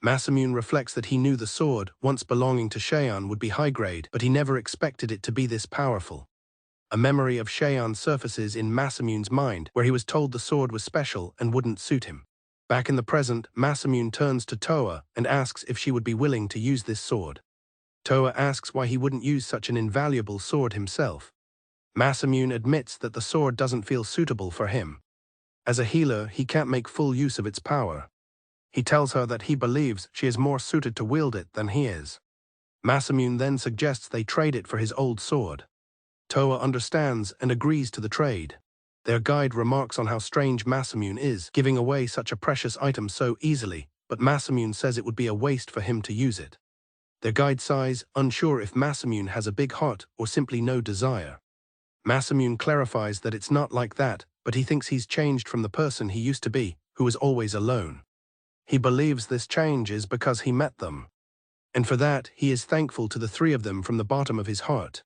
[SPEAKER 1] Masamune reflects that he knew the sword, once belonging to Cheyenne, would be high grade, but he never expected it to be this powerful. A memory of Cheyenne surfaces in Masamune's mind, where he was told the sword was special and wouldn't suit him. Back in the present, Masamune turns to Toa and asks if she would be willing to use this sword. Toa asks why he wouldn't use such an invaluable sword himself. Masamune admits that the sword doesn't feel suitable for him. As a healer, he can't make full use of its power. He tells her that he believes she is more suited to wield it than he is. Masamune then suggests they trade it for his old sword. Toa understands and agrees to the trade. Their guide remarks on how strange Masamune is, giving away such a precious item so easily, but Masamune says it would be a waste for him to use it. Their guide sighs, unsure if Masamune has a big heart or simply no desire. Masamune clarifies that it's not like that, but he thinks he's changed from the person he used to be, who was always alone. He believes this change is because he met them. And for that, he is thankful to the three of them from the bottom of his heart.